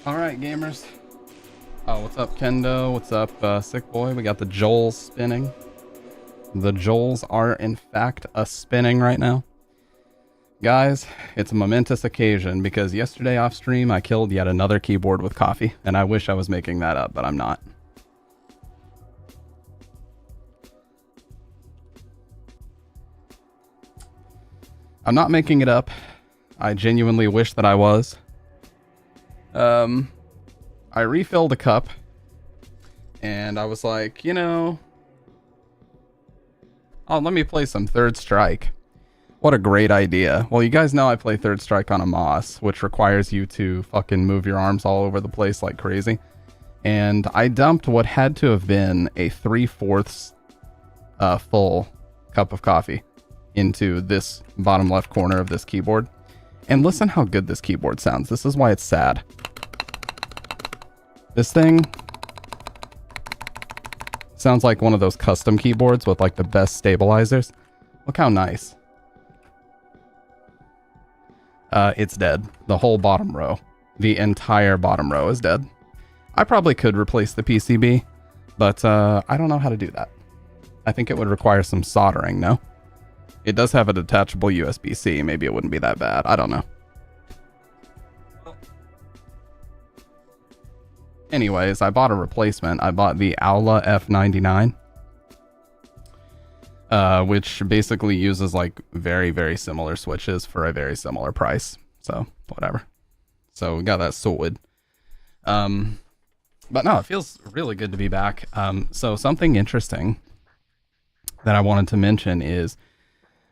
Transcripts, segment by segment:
Alright, gamers. Oh, what's up, Kendo? What's up, Sick Boy? We got the Joels spinning. The Joels are, in fact, spinning right now. Guys, it's a momentous occasion because yesterday off stream I killed yet another keyboard with coffee, and I wish I was making that up, but I'm not. I'm not making it up. I genuinely wish that I was. I refilled a cup, and I was like, you know, oh, let me play some Third Strike. What a great idea. Well, you guys know I play Third Strike on a Moss, which requires you to fucking move your arms all over the place like crazy. And I dumped what had to have been a 3/4 full cup of coffee into this bottom left corner of this keyboard. And listen how good this keyboard sounds. This is why it's sad. This thing sounds like one of those custom keyboards with like the best stabilizers. Look how nice. It's dead. The whole bottom row. The entire bottom row is dead. I probably could replace the PCB, but I don't know how to do that. I think it would require some soldering, no? It does have a detachable USB-C. Maybe it wouldn't be that bad. I don't know. Anyways, I bought a replacement. I bought the Aula F99, which basically uses like very, very similar switches for a very similar price. So, whatever. So, we got that sorted. But no, it feels really good to be back. So, something interesting that I wanted to mention is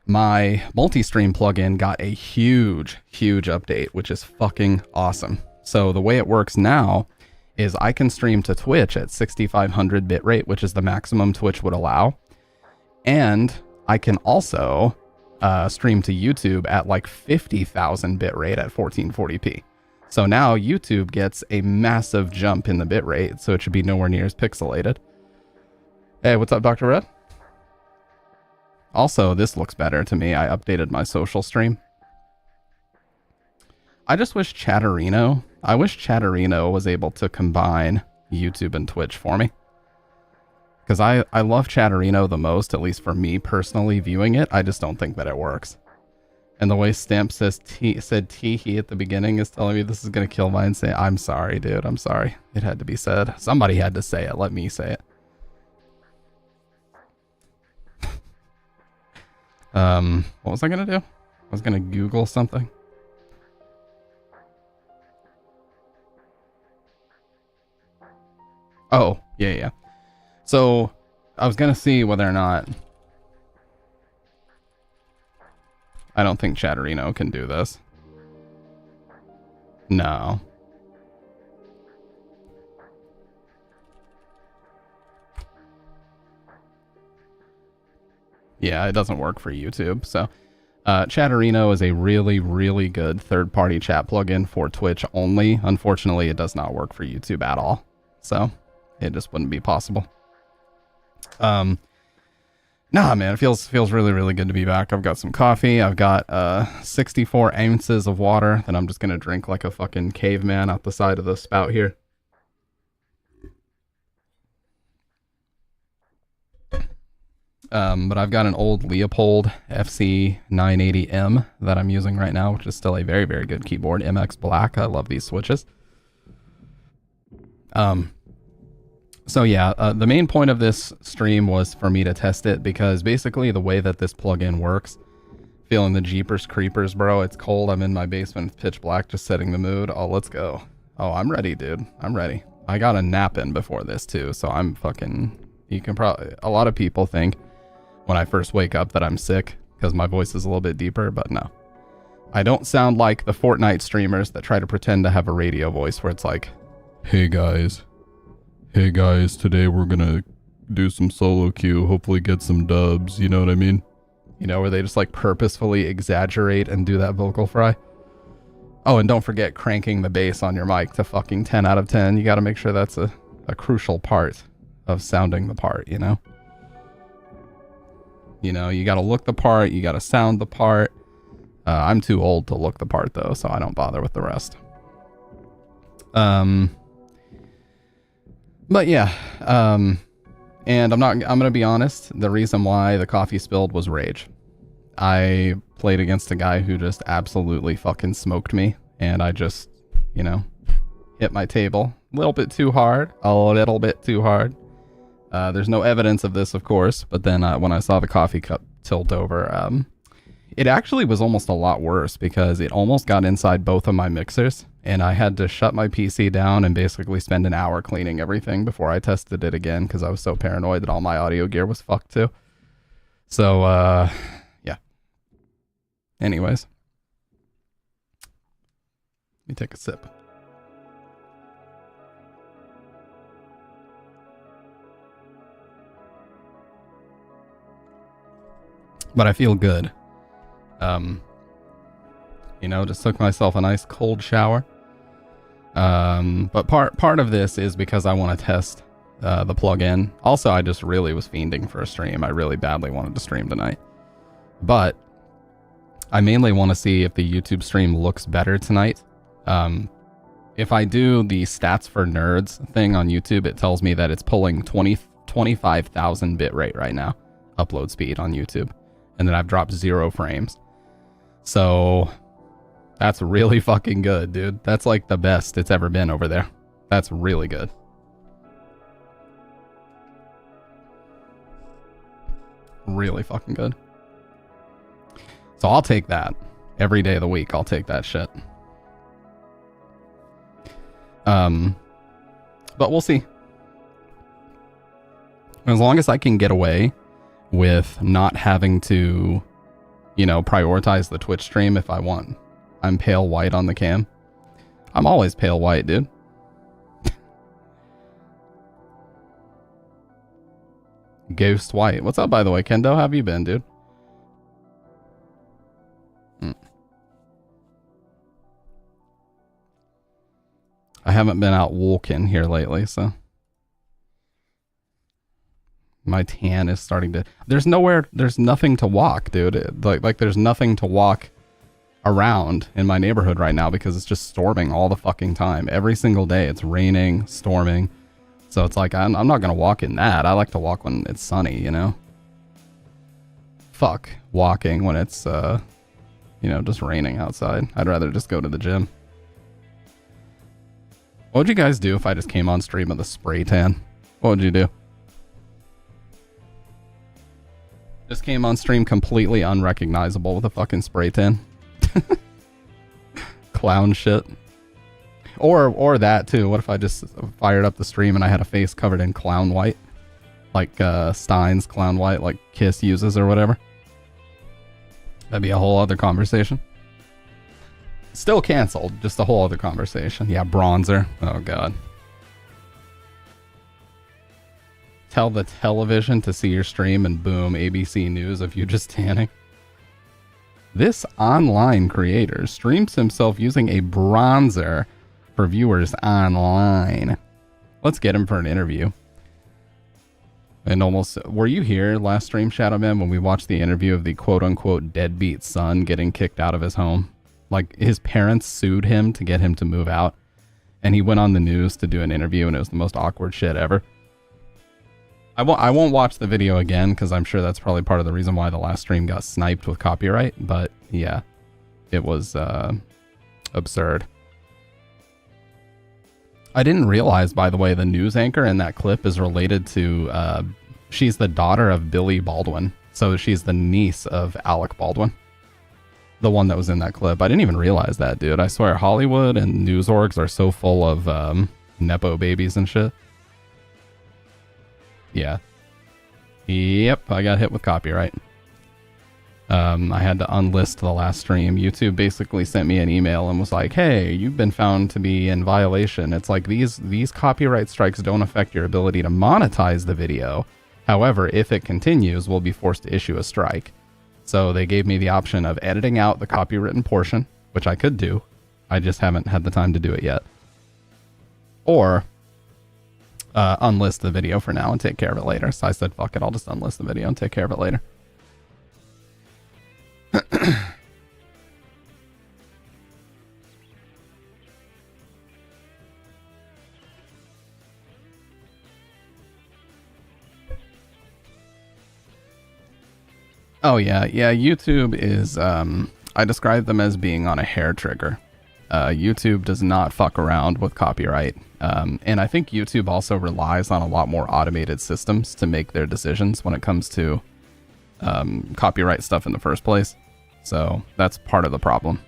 my multi-stream plugin got a huge, huge update, which is fucking awesome. So, the way it works now is I can stream to Twitch at 6500 bitrate, which is the maximum Twitch would allow. And I can also stream to YouTube at like 50,000 bitrate at 1440p. So now YouTube gets a massive jump in the bitrate, so it should be nowhere near as pixelated. Hey, what's up, Dr. Red? Also, this looks better to me. I updated my social stream. I just wish Chatterino I wish Chatterino was able to combine YouTube and Twitch for me. Because I love Chatterino the most, at least for me personally viewing it. I just don't think that it works. And the way Stamp said tee-hee at the beginning is telling me this is going to kill my insane. I'm sorry, dude. I'm sorry. It had to be said. Somebody had to say it. Let me say it. What was I going to do? I was going to Google something. Oh, yeah. So, I was going to see whether or not... I don't think Chatterino can do this. No. Yeah, it doesn't work for YouTube. So, Chatterino is a really, really good third-party chat plugin for Twitch only. Unfortunately, it does not work for YouTube at all. So, it just wouldn't be possible. Nah, man, it feels really, really good to be back. I've got some coffee. I've got 64 ounces of water that I'm just gonna drink like a fucking caveman out the side of the spout here. But I've got an old Leopold FC 980M that I'm using right now, which is still a very, very good keyboard. MX Black. I love these switches. So yeah, the main point of this stream was for me to test it because basically the way that this plugin works, feeling the Jeepers Creepers, bro. It's cold. I'm in my basement. It's pitch black, just setting the mood. Oh, let's go. Oh, I'm ready, dude. I'm ready. I got a nap in before this too, so I'm fucking... You can probably... A lot of people think when I first wake up that I'm sick because my voice is a little bit deeper, but no. I don't sound like the Fortnite streamers that try to pretend to have a radio voice where it's like, hey guys, today we're gonna do some solo queue, hopefully get some dubs, you know what I mean? You know, where they just like purposefully exaggerate and do that vocal fry. Oh, and don't forget cranking the bass on your mic to fucking 10 out of 10. You gotta make sure that's a crucial part of sounding the part, you know? You know, you gotta look the part, you gotta sound the part. I'm too old to look the part though, so I don't bother with the rest. But yeah, and I'm gonna be honest, the reason why the coffee spilled was rage. I played against a guy who just absolutely fucking smoked me, and I just, you know, hit my table a little bit too hard. There's no evidence of this, of course, but then when I saw the coffee cup tilt over, it actually was almost a lot worse because it almost got inside both of my mixers, and I had to shut my PC down and basically spend an hour cleaning everything before I tested it again because I was so paranoid that all my audio gear was fucked too. So, yeah. Anyways. Let me take a sip. But I feel good. You know, just took myself a nice cold shower. But part of this is because I want to test the plugin. Also, I just really was fiending for a stream. I really badly wanted to stream tonight. But I mainly want to see if the YouTube stream looks better tonight. If I do the stats for nerds thing on YouTube, it tells me that it's pulling 25,000 bitrate right now, upload speed on YouTube. And then I've dropped 0 frames. So that's really fucking good, dude. That's like the best it's ever been over there. That's really good. Really fucking good. So I'll take that. Every day of the week, I'll take that shit. But we'll see. As long as I can get away with not having to, you know, prioritize the Twitch stream if I want. I'm pale white on the cam. I'm always pale white, dude. Ghost white. What's up, by the way, Kendo? How have you been, dude? I haven't been out walking here lately, so my tan is starting to... There's nothing to walk, dude. Like there's nothing to walk around in my neighborhood right now because it's just storming all the fucking time. Every single day it's raining, storming. So it's like, I'm not going to walk in that. I like to walk when it's sunny, you know? Fuck walking when it's, you know, just raining outside. I'd rather just go to the gym. What would you guys do if I just came on stream with a spray tan? What would you do? Just came on stream completely unrecognizable with a fucking spray tan. Clown shit. Or that too. What if I just fired up the stream and I had a face covered in clown white? Like Stein's clown white, like Kiss uses or whatever. That'd be a whole other conversation. Still canceled, just a whole other conversation. Yeah, bronzer. Oh god. Tell the television to see your stream and boom, ABC News of you just tanning. This online creator streams himself using a bronzer for viewers online. Let's get him for an interview. And almost, were you here last stream, Shadowman, when we watched the interview of the quote-unquote deadbeat son getting kicked out of his home? Like, his parents sued him to get him to move out, and he went on the news to do an interview, and it was the most awkward shit ever. I won't watch the video again, because I'm sure that's probably part of the reason why the last stream got sniped with copyright, but yeah, it was absurd. I didn't realize, by the way, the news anchor in that clip is related to, she's the daughter of Billy Baldwin. So she's the niece of Alec Baldwin. The one that was in that clip. I didn't even realize that, dude. I swear, Hollywood and news orgs are so full of Nepo babies and shit. Yeah. Yep, I got hit with copyright. I had to unlist the last stream. YouTube basically sent me an email and was like, hey, you've been found to be in violation. It's like these copyright strikes don't affect your ability to monetize the video. However, if it continues, we'll be forced to issue a strike. So they gave me the option of editing out the copywritten portion, which I could do. I just haven't had the time to do it yet. Or unlist the video for now and take care of it later. So I said, fuck it, I'll just unlist the video and take care of it later. Oh yeah, YouTube is, I describe them as being on a hair trigger. YouTube does not fuck around with copyright. And I think YouTube also relies on a lot more automated systems to make their decisions when it comes to copyright stuff in the first place. So that's part of the problem.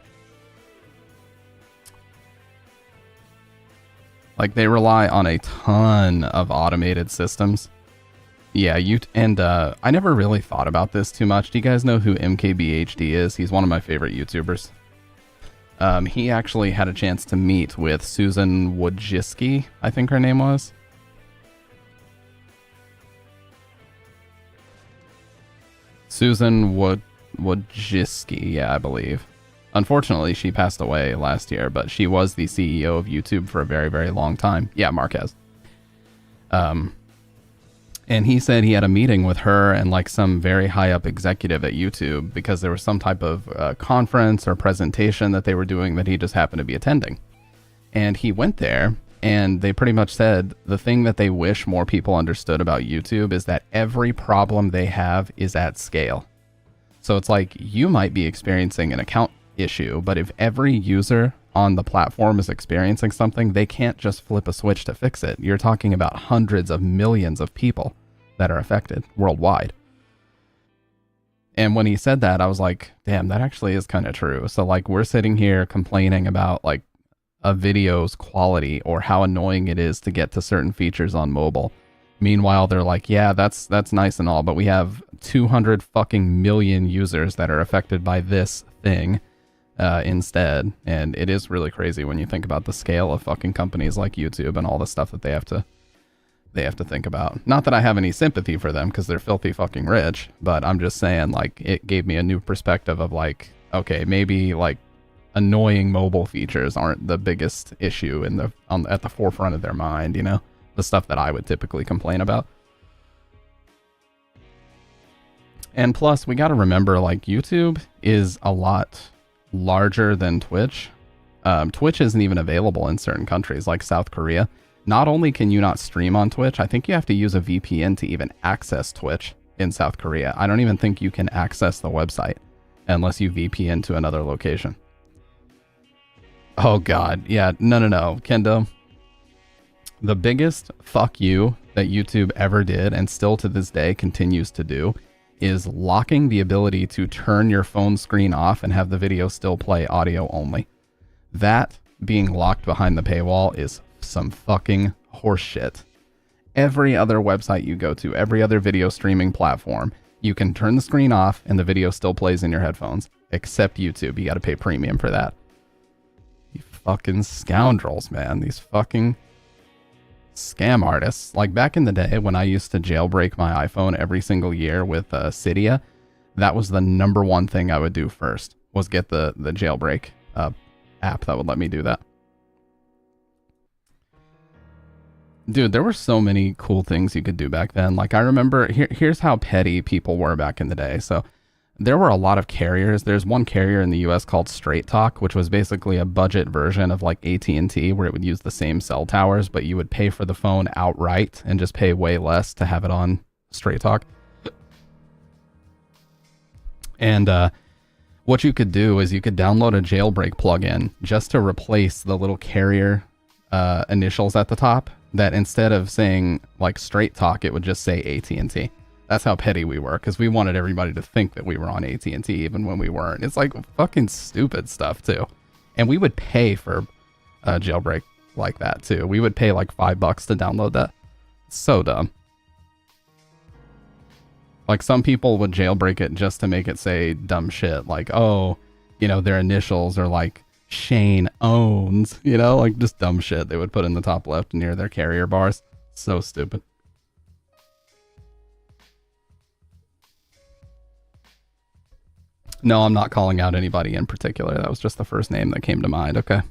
Like, they rely on a ton of automated systems. Yeah, I never really thought about this too much. Do you guys know who MKBHD is? He's one of my favorite YouTubers. He actually had a chance to meet with Susan Wojcicki, I think her name was. Susan Wojcicki, yeah, I believe. Unfortunately, she passed away last year, but she was the CEO of YouTube for a very, very long time. Yeah, Marquez. And he said he had a meeting with her and like some very high up executive at YouTube because there was some type of conference or presentation that they were doing that he just happened to be attending. And he went there and they pretty much said the thing that they wish more people understood about YouTube is that every problem they have is at scale. So it's like you might be experiencing an account issue, but if every user on the platform is experiencing something, they can't just flip a switch to fix it. You're talking about hundreds of millions of people that are affected worldwide. And when he said that, I was like, damn, that actually is kind of true. So like we're sitting here complaining about like a video's quality or how annoying it is to get to certain features on mobile. Meanwhile, they're like, yeah, that's nice and all, but we have 200 fucking million users that are affected by this thing instead. And it is really crazy when you think about the scale of fucking companies like YouTube and all the stuff that they have to think about. Not that I have any sympathy for them because they're filthy fucking rich, but I'm just saying like it gave me a new perspective of like, okay, maybe like annoying mobile features aren't the biggest issue at the forefront of their mind, you know? The stuff that I would typically complain about. And plus, we got to remember, like, YouTube is a lot larger than Twitch. Twitch isn't even available in certain countries like South Korea. Not only can you not stream on Twitch, I think you have to use a VPN to even access Twitch in South Korea. I don't even think you can access the website unless you VPN to another location. Oh God, yeah, no, Kendo. The biggest fuck you that YouTube ever did, and still to this day continues to do, is locking the ability to turn your phone screen off and have the video still play audio only. That being locked behind the paywall is some fucking horseshit. Every other website you go to, every other video streaming platform, you can turn the screen off and the video still plays in your headphones, except YouTube. You got to pay premium for that. You fucking scoundrels, man. These fucking scam artists. Like back in the day when I used to jailbreak my iPhone every single year with Cydia, that was the number one thing I would do first, was get the jailbreak app that would let me do that. Dude, there were so many cool things you could do back then. Like I remember, here's how petty people were back in the day. So there were a lot of carriers. There's one carrier in the US called Straight Talk, which was basically a budget version of like AT&T, where it would use the same cell towers, but you would pay for the phone outright and just pay way less to have it on Straight Talk. And what you could do is you could download a jailbreak plugin just to replace the little carrier initials at the top, that instead of saying like Straight Talk, it would just say AT&T. That's how petty we were, because we wanted everybody to think that we were on AT&T even when we weren't. It's like fucking stupid stuff too. And we would pay for a jailbreak like that too. We would pay like $5 to download that. It's so dumb. Like some people would jailbreak it just to make it say dumb shit. Like, oh, you know, their initials are like Shane owns, you know, like just dumb shit they would put in the top left near their carrier bars. So stupid. No, I'm not calling out anybody in particular. That was just the first name that came to mind. Okay.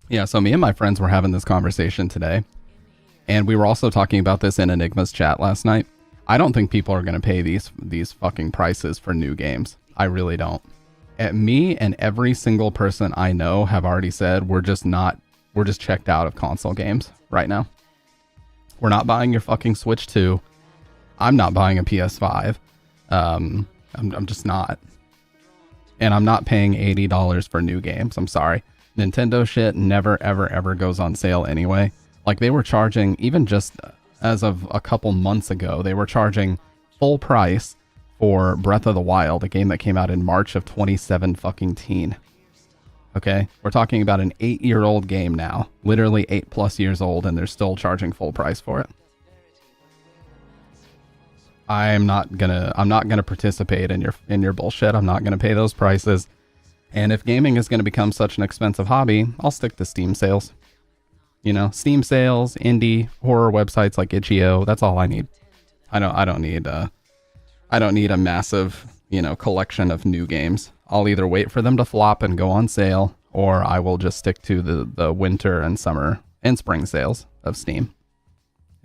Yeah, so me and my friends were having this conversation today, and we were also talking about this in Enigma's chat last night. I don't think people are going to pay these fucking prices for new games. I really don't. Me and every single person I know have already said we're just checked out of console games right now. We're not buying your fucking Switch 2. I'm not buying a PS5. I'm just not. And I'm not paying $80 for new games. I'm sorry. Nintendo shit never, ever, ever goes on sale anyway. Like they were charging, even just as of a couple months ago, they were charging full price for Breath of the Wild, a game that came out in March of 2017. Okay, we're talking about an 8-year-old game now, literally 8+ years old, and they're still charging full price for it. I'm not gonna participate in your bullshit. I'm not gonna pay those prices. And if gaming is gonna become such an expensive hobby, I'll stick to Steam sales. You know, Steam sales, indie horror websites like itch.io. That's all I need. I don't need a massive, you know, collection of new games. I'll either wait for them to flop and go on sale, or I will just stick to the winter and summer and spring sales of Steam.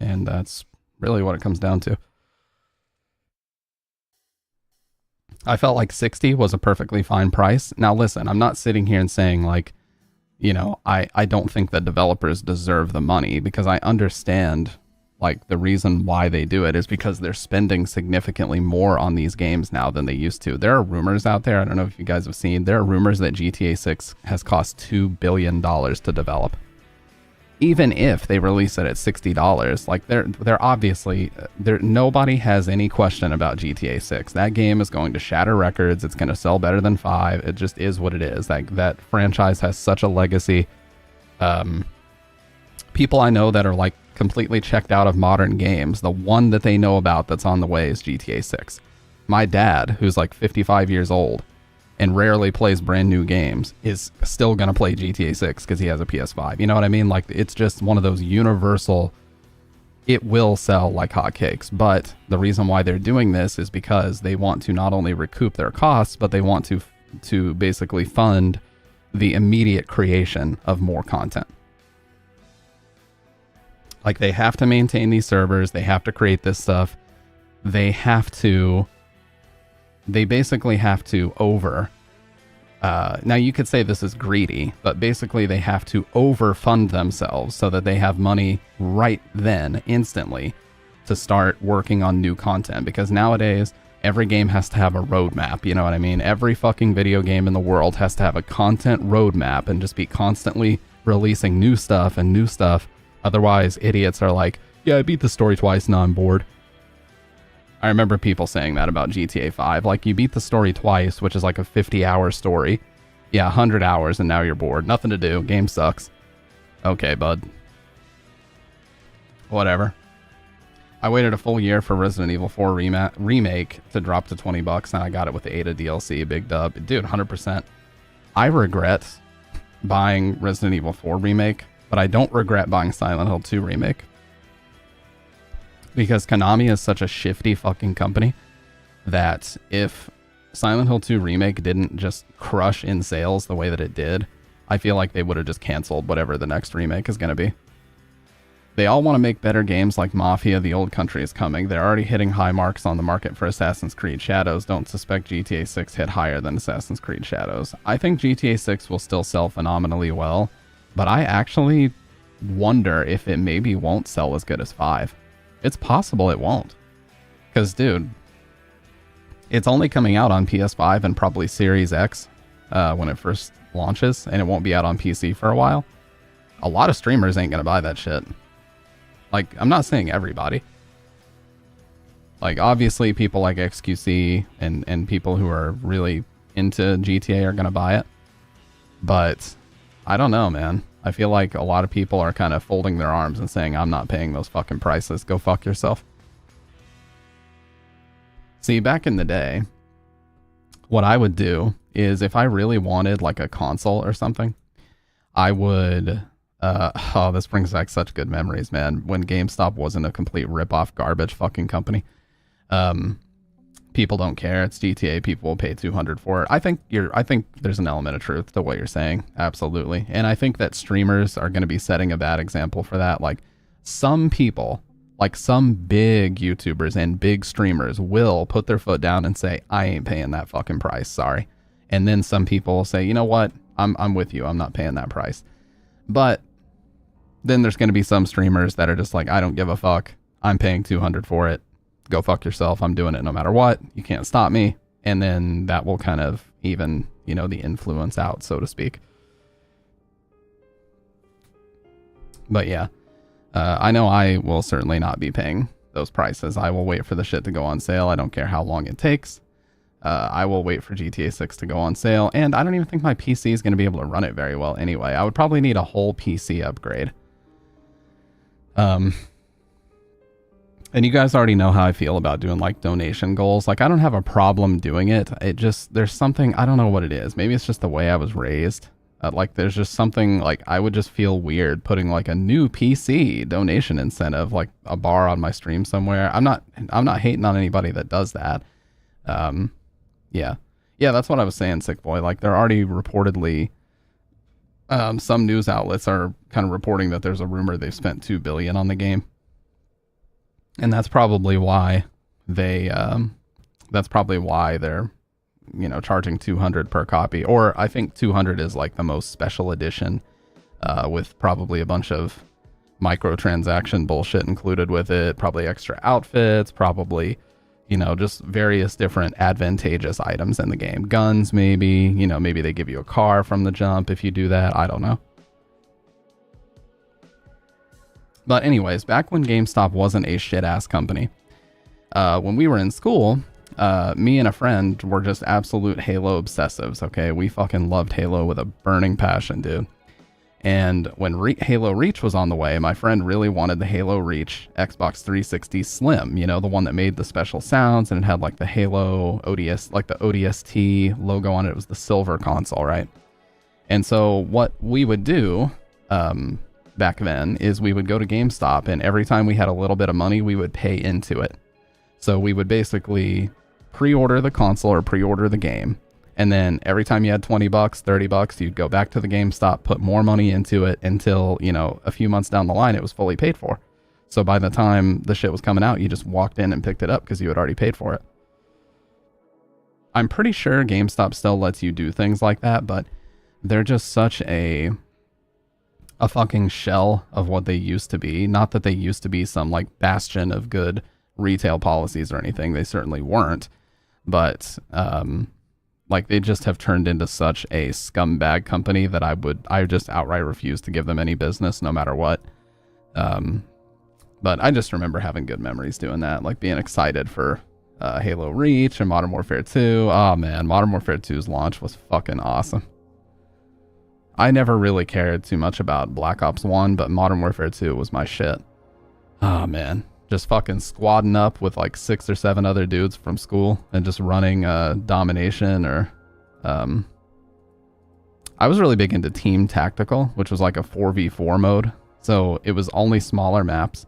And that's really what it comes down to. I felt like 60 was a perfectly fine price. Now listen, I'm not sitting here and saying like, you know, I don't think that developers deserve the money, because I understand like the reason why they do it is because they're spending significantly more on these games now than they used to. There are rumors out there, I don't know if you guys have seen, there are rumors that GTA 6 has cost $2 billion to develop. Even if they release it at $60, like they're obviously, nobody has any question about GTA 6. That game is going to shatter records. It's going to sell better than 5. It just is what it is. Like that franchise has such a legacy. People I know that are like completely checked out of modern games, the one that they know about that's on the way is GTA 6. My dad, who's like 55 years old and rarely plays brand new games, is still going to play GTA 6 because he has a PS5. You know what I mean? Like, it's just one of those universal, it will sell like hotcakes. But the reason why they're doing this is because they want to not only recoup their costs, but they want to basically fund the immediate creation of more content. Like, they have to maintain these servers. They have to create this stuff. They basically have to now you could say this is greedy, but basically they have to overfund themselves so that they have money right then, instantly, to start working on new content. Because nowadays, every game has to have a roadmap, you know what I mean? Every fucking video game in the world has to have a content roadmap and just be constantly releasing new stuff and new stuff. Otherwise, idiots are like, yeah, I beat the story twice, now I'm bored. I remember people saying that about GTA 5. Like, you beat the story twice, which is like a 50-hour story. Yeah, 100 hours, and now you're bored. Nothing to do. Game sucks. Okay, bud. Whatever. I waited a full year for Resident Evil 4 remake to drop to $20, and I got it with the Ada DLC. Big dub. Dude, 100%. I regret buying Resident Evil 4 remake, but I don't regret buying Silent Hill 2 remake. Because Konami is such a shifty fucking company that if Silent Hill 2 remake didn't just crush in sales the way that it did, I feel like they would have just canceled whatever the next remake is going to be. They all want to make better games like Mafia: The Old Country is coming. They're already hitting high marks on the market for Assassin's Creed Shadows. Don't suspect GTA 6 hit higher than Assassin's Creed Shadows. I think GTA 6 will still sell phenomenally well, but I actually wonder if it maybe won't sell as good as 5. It's possible it won't. Because, dude, it's only coming out on PS5 and probably Series X when it first launches, and it won't be out on PC for a while. A lot of streamers ain't going to buy that shit. Like, I'm not saying everybody. Like, obviously, people like XQC and people who are really into GTA are going to buy it. But, I don't know, man. I feel like a lot of people are kind of folding their arms and saying, I'm not paying those fucking prices. Go fuck yourself. See, back in the day, what I would do is if I really wanted like a console or something, I would... oh, this brings back such good memories, man. When GameStop wasn't a complete rip-off garbage fucking company. People don't care. It's GTA. People will pay $200 for it. I think there's an element of truth to what you're saying. Absolutely. And I think that streamers are going to be setting a bad example for that. Like, some people, like some big YouTubers and big streamers will put their foot down and say, I ain't paying that fucking price. Sorry. And then some people will say, you know what? I'm with you. I'm not paying that price. But then there's going to be some streamers that are just like, I don't give a fuck. I'm paying $200 for it. Go fuck yourself. I'm doing it no matter what. You can't stop me. And then that will kind of even, you know, the influence out, so to speak. But yeah, I know I will certainly not be paying those prices. I will wait for the shit to go on sale. I don't care how long it takes. I will wait for GTA 6 to go on sale. And I don't even think my PC is going to be able to run it very well anyway. I would probably need a whole PC upgrade. And you guys already know how I feel about doing like donation goals. Like, I don't have a problem doing it. It just, there's something, I don't know what it is. Maybe it's just the way I was raised. Like, there's just something, like, I would just feel weird putting like a new PC donation incentive, like a bar on my stream somewhere. I'm not hating on anybody that does that. Yeah, that's what I was saying, Sick Boy. Like, they're already reportedly, some news outlets are kind of reporting that there's a rumor they've spent $2 billion on the game. And that's probably why they're, you know, charging $200 per copy. Or I think $200 is like the most special edition, with probably a bunch of microtransaction bullshit included with it, probably extra outfits, probably, you know, just various different advantageous items in the game. Guns, maybe, you know, maybe they give you a car from the jump if you do that. I don't know. But anyways, back when GameStop wasn't a shit-ass company, when we were in school, me and a friend were just absolute Halo obsessives, okay? We fucking loved Halo with a burning passion, dude. And when Halo Reach was on the way, my friend really wanted the Halo Reach Xbox 360 Slim, you know, the one that made the special sounds, and it had like the Halo ODS, like the ODST logo on it. It was the silver console, right? And so what we would do, back then, is we would go to GameStop, and every time we had a little bit of money, we would pay into it. So we would basically pre-order the console or pre-order the game, and then every time you had $20, $30, you'd go back to the GameStop, put more money into it until, you know, a few months down the line, it was fully paid for. So by the time the shit was coming out, you just walked in and picked it up because you had already paid for it. I'm pretty sure GameStop still lets you do things like that, but they're just such a fucking shell of what they used to be. Not that they used to be some like bastion of good retail policies or anything. They certainly weren't. But like they just have turned into such a scumbag company that I just outright refuse to give them any business no matter what. But I just remember having good memories doing that, like being excited for Halo Reach and Modern Warfare 2. Oh man, Modern Warfare 2's launch was fucking awesome. I never really cared too much about Black Ops 1, but Modern Warfare 2 was my shit. Oh man, just fucking squadding up with like 6 or 7 other dudes from school and just running domination or... I was really big into Team Tactical, which was like a 4v4 mode. So it was only smaller maps.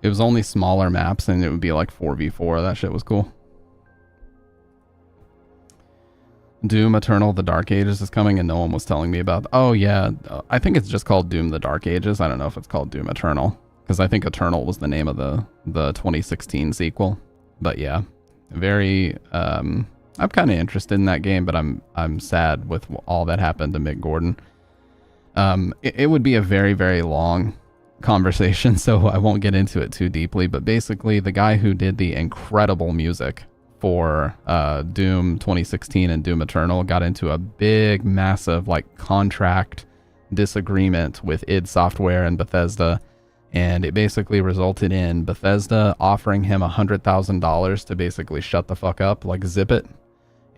It was only smaller maps and it would be like 4v4. That shit was cool. Doom Eternal The Dark Ages is coming and no one was telling me about... Oh yeah, I think it's just called Doom The Dark Ages. I don't know if it's called Doom Eternal. Because I think Eternal was the name of the 2016 sequel. But yeah, very... I'm kind of interested in that game, but I'm sad with all that happened to Mick Gordon. It would be a very, very long conversation, so I won't get into it too deeply. But basically, the guy who did the incredible music for Doom 2016 and Doom Eternal got into a big, massive like contract disagreement with id Software and Bethesda, and it basically resulted in Bethesda offering him $100,000 to basically shut the fuck up, like zip it.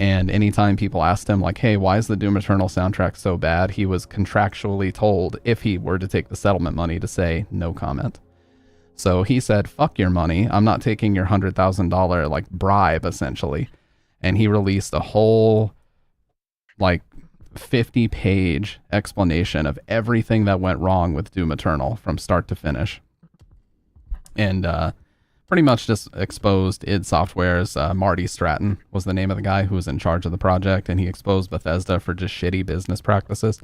And anytime people asked him like, hey, why is the Doom Eternal soundtrack so bad, he was contractually told, if he were to take the settlement money, to say no comment. So he said, fuck your money. I'm not taking your $100,000 like bribe, essentially. And he released a whole like 50-page explanation of everything that went wrong with Doom Eternal from start to finish. And pretty much just exposed id Software's Marty Stratton was the name of the guy who was in charge of the project, and he exposed Bethesda for just shitty business practices.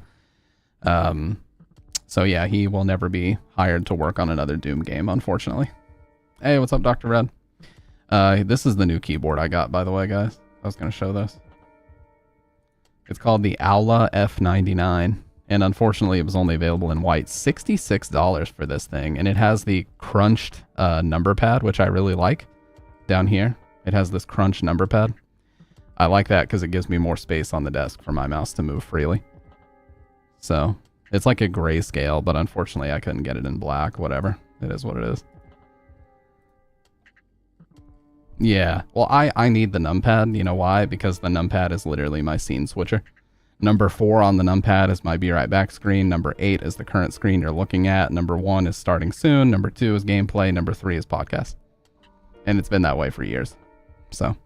So yeah, he will never be hired to work on another Doom game, unfortunately. Hey, what's up, Dr. Red? This is the new keyboard I got, by the way, guys. I was going to show this. It's called the Aula F99, and unfortunately it was only available in white. $66 for this thing, and it has the crunched number pad, which I really like. Down here, it has this crunched number pad. I like that because it gives me more space on the desk for my mouse to move freely. So... it's like a grayscale, but unfortunately I couldn't get it in black. Whatever. It is what it is. Yeah. Well, I need the numpad. You know why? Because the numpad is literally my scene switcher. Number 4 on the numpad is my Be Right Back screen. Number 8 is the current screen you're looking at. Number 1 is starting soon. Number 2 is gameplay. Number 3 is podcast. And it's been that way for years. So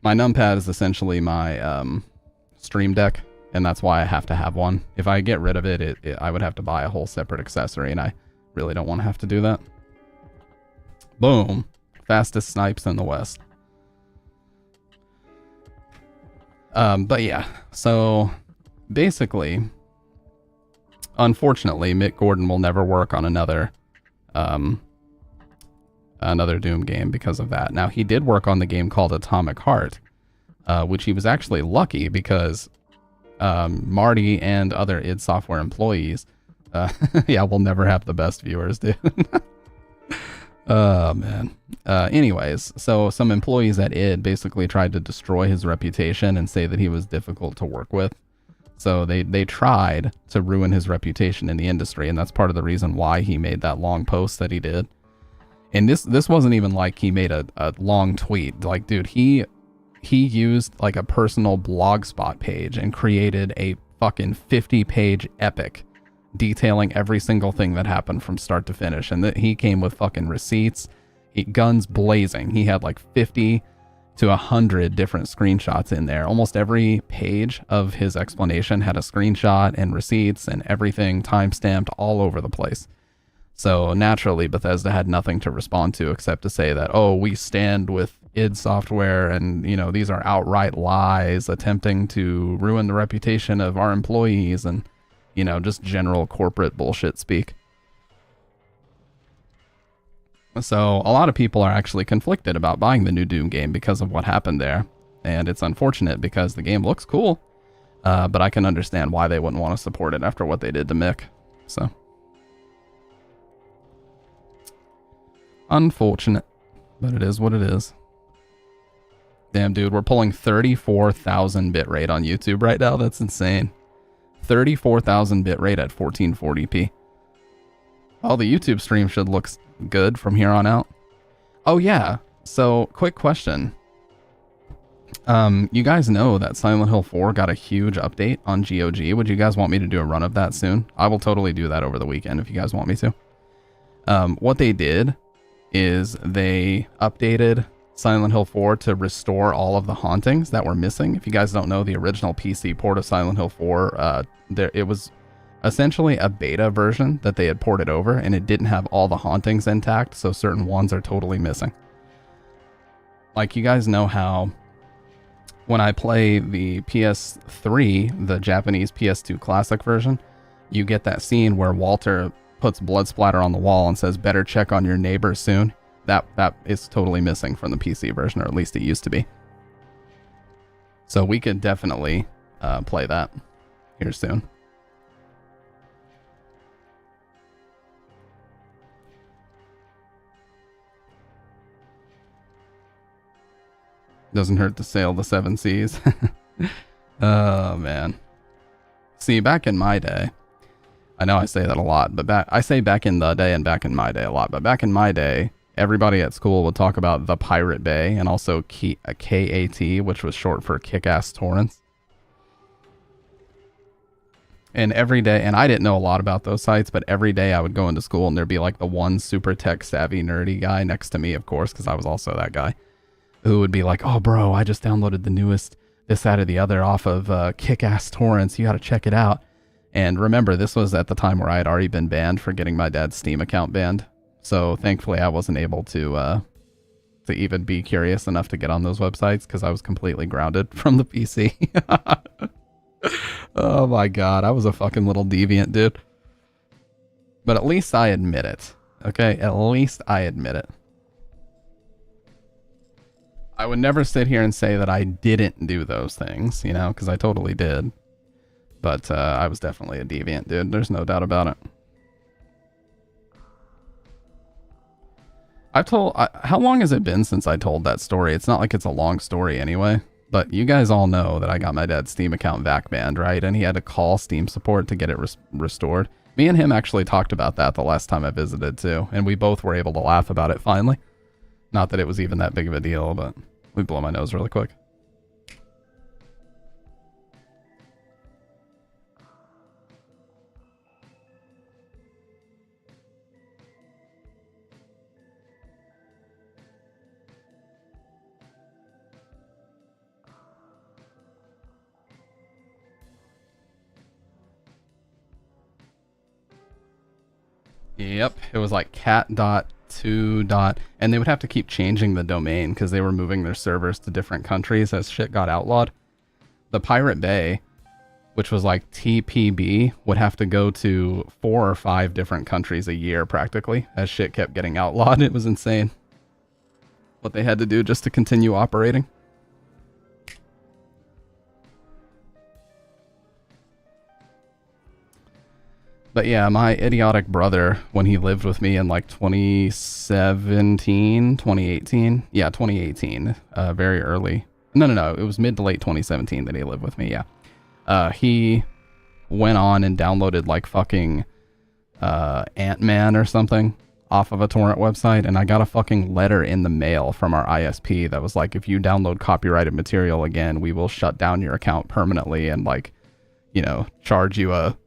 my numpad is essentially my Stream Deck. And that's why I have to have one. If I get rid of it, I would have to buy a whole separate accessory, and I really don't want to have to do that. Boom. Fastest snipes in the West. But yeah, so basically, unfortunately, Mick Gordon will never work on another Doom game because of that. Now, he did work on the game called Atomic Heart, which he was actually lucky because... Marty and other id Software employees, yeah, we'll never have the best viewers, dude. Oh man. Anyways, so some employees at id basically tried to destroy his reputation and say that he was difficult to work with. So they tried to ruin his reputation in the industry, and that's part of the reason why he made that long post that he did. And this wasn't even like he made a long tweet. Like, dude, he used like a personal blogspot page and created a fucking 50-page epic detailing every single thing that happened from start to finish. And that he came with fucking receipts, guns blazing. He had like 50 to 100 different screenshots in there. Almost every page of his explanation had a screenshot and receipts and everything timestamped all over the place. So naturally, Bethesda had nothing to respond to except to say that, oh, we stand with id Software, and you know, these are outright lies attempting to ruin the reputation of our employees, and you know, just general corporate bullshit speak. So a lot of people are actually conflicted about buying the new Doom game because of what happened there. And it's unfortunate because the game looks cool, but I can understand why they wouldn't want to support it after what they did to Mick. So, unfortunate, but it is what it is. Damn, dude, we're pulling 34,000 bitrate on YouTube right now. That's insane. 34,000 bitrate at 1440p. Oh, the YouTube stream should look good from here on out. Oh, yeah. So, quick question. You guys know that Silent Hill 4 got a huge update on GOG. Would you guys want me to do a run of that soon? I will totally do that over the weekend if you guys want me to. What they did is they updated Silent Hill 4 to restore all of the hauntings that were missing. If you guys don't know, the original PC port of Silent Hill 4, it was essentially a beta version that they had ported over, and it didn't have all the hauntings intact, so certain ones are totally missing. Like, you guys know how when I play the PS3, the Japanese PS2 classic version, you get that scene where Walter puts blood splatter on the wall and says, "Better check on your neighbor soon." That is totally missing from the PC version, or at least it used to be. So we could definitely play that here soon. Doesn't hurt to sail the seven seas. Oh, man. See, back in my day, I know I say that a lot, but I say back in the day and back in my day a lot, but back in my day, everybody at school would talk about the Pirate Bay and also KAT, which was short for Kick-Ass Torrents. And every day, and I didn't know a lot about those sites, but every day I would go into school and there'd be like the one super tech savvy nerdy guy next to me, of course, because I was also that guy, who would be like, "Oh, bro, I just downloaded the newest this, that, or the other off of Kick-Ass Torrents. You got to check it out." And remember, this was at the time where I had already been banned for getting my dad's Steam account banned. So thankfully, I wasn't able to even be curious enough to get on those websites because I was completely grounded from the PC. Oh my god, I was a fucking little deviant, dude. But at least I admit it. Okay, at least I admit it. I would never sit here and say that I didn't do those things, you know, because I totally did. But I was definitely a deviant, dude. There's no doubt about it. How long has it been since I told that story? It's not like it's a long story anyway. But you guys all know that I got my dad's Steam account vac banned, right? And he had to call Steam support to get it restored. Me and him actually talked about that the last time I visited too. And we both were able to laugh about it finally. Not that it was even that big of a deal, but we blow my nose really quick. Yep, it was like cat.2. And they would have to keep changing the domain because they were moving their servers to different countries as shit got outlawed. The Pirate Bay, which was like TPB, would have to go to 4 or 5 different countries a year practically as shit kept getting outlawed. It was insane what they had to do just to continue operating. But yeah, my idiotic brother, when he lived with me in like 2018. Yeah, 2018. Very early. No. It was mid to late 2017 that he lived with me, yeah. He went on and downloaded like fucking Ant-Man or something off of a torrent website, and I got a fucking letter in the mail from our ISP that was like, if you download copyrighted material again, we will shut down your account permanently and like, you know, charge you a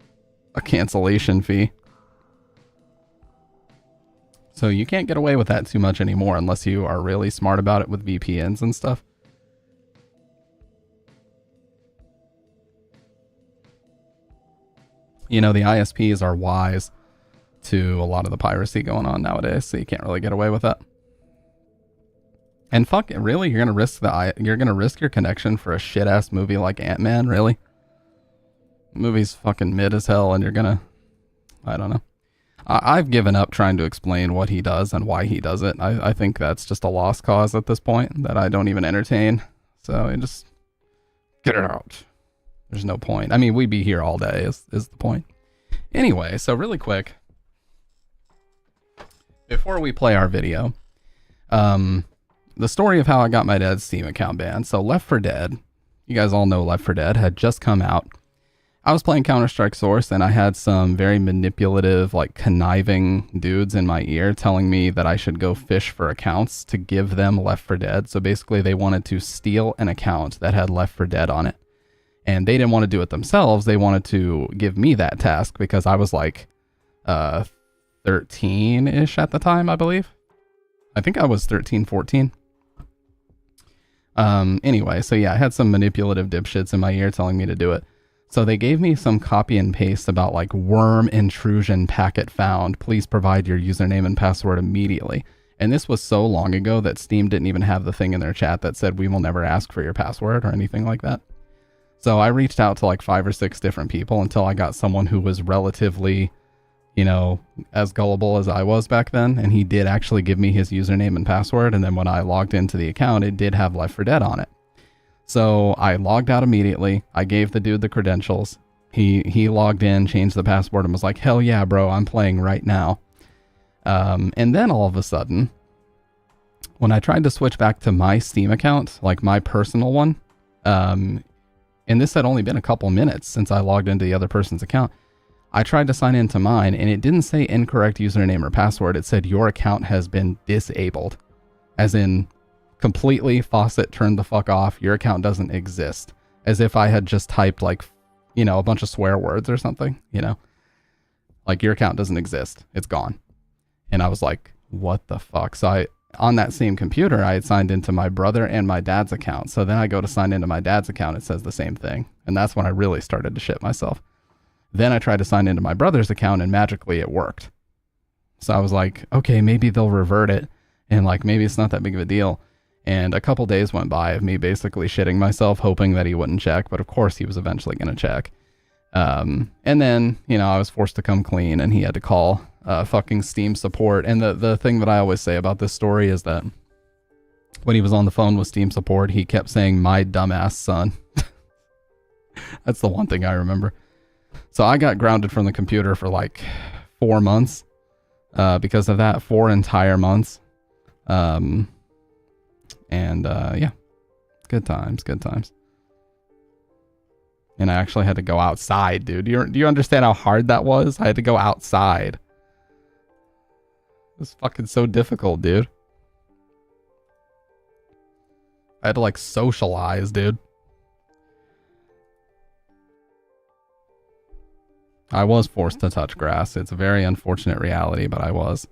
cancellation fee. So you can't get away with that too much anymore unless you are really smart about it with VPNs and stuff. You know, the ISPs are wise to a lot of the piracy going on nowadays, so you can't really get away with that. And fuck it, really? You're gonna risk your connection for a shit ass movie like Ant-Man, really? The movie's fucking mid as hell, and you're gonna, I don't know. I've given up trying to explain what he does and why he does it. I think that's just a lost cause at this point that I don't even entertain. So just get it out. There's no point. I mean, we'd be here all day is the point. Anyway, so really quick, before we play our video, the story of how I got my dad's Steam account banned. So Left 4 Dead, you guys all know Left 4 Dead, had just come out. I was playing Counter-Strike Source and I had some very manipulative, like conniving dudes in my ear telling me that I should go fish for accounts to give them Left 4 Dead. So basically they wanted to steal an account that had Left 4 Dead on it. And they didn't want to do it themselves. They wanted to give me that task because I was like 13-ish at the time, I believe. I think I was 13, 14. Anyway, so yeah, I had some manipulative dipshits in my ear telling me to do it. So they gave me some copy and paste about like worm intrusion packet found. Please provide your username and password immediately. And this was so long ago that Steam didn't even have the thing in their chat that said we will never ask for your password or anything like that. So I reached out to like 5 or 6 different people until I got someone who was relatively, you know, as gullible as I was back then. And he did actually give me his username and password. And then when I logged into the account, it did have Left 4 Dead on it. So I logged out immediately. I gave the dude the credentials. He logged in, changed the password, and was like, hell yeah, bro, I'm playing right now. And then all of a sudden, when I tried to switch back to my Steam account, like my personal one, and this had only been a couple minutes since I logged into the other person's account, I tried to sign into mine, and it didn't say incorrect username or password. It said your account has been disabled. As in, completely faucet turned the fuck off. Your account doesn't exist. As if I had just typed like, you know, a bunch of swear words or something, you know? Like, your account doesn't exist. It's gone. And I was like, what the fuck? So on that same computer, I had signed into my brother and my dad's account. So then I go to sign into my dad's account. It says the same thing. And that's when I really started to shit myself. Then I tried to sign into my brother's account and magically it worked. So I was like, okay, maybe they'll revert it. And like, maybe it's not that big of a deal. And a couple days went by of me basically shitting myself, hoping that he wouldn't check. But of course he was eventually going to check. And then, you know, I was forced to come clean and he had to call fucking Steam support. And the thing that I always say about this story is that when he was on the phone with Steam support, he kept saying, my dumbass son. That's the one thing I remember. So I got grounded from the computer for like 4 months because of that. 4 entire months. Yeah, good times. And I actually had to go outside, dude. Do you understand how hard that was? I had to go outside. It was fucking so difficult, dude. I had to like socialize, dude. I was forced to touch grass. It's a very unfortunate reality, but I was,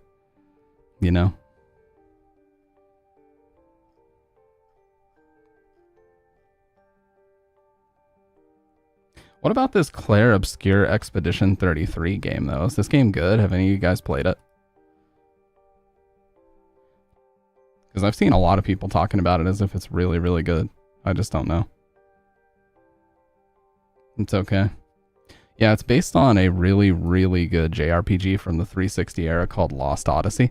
you know. What about this Claire Obscure Expedition 33 game, though? Is this game good? Have any of you guys played it? Because I've seen a lot of people talking about it as if it's really, really good. I just don't know. It's okay. Yeah, it's based on a really, really good JRPG from the 360 era called Lost Odyssey.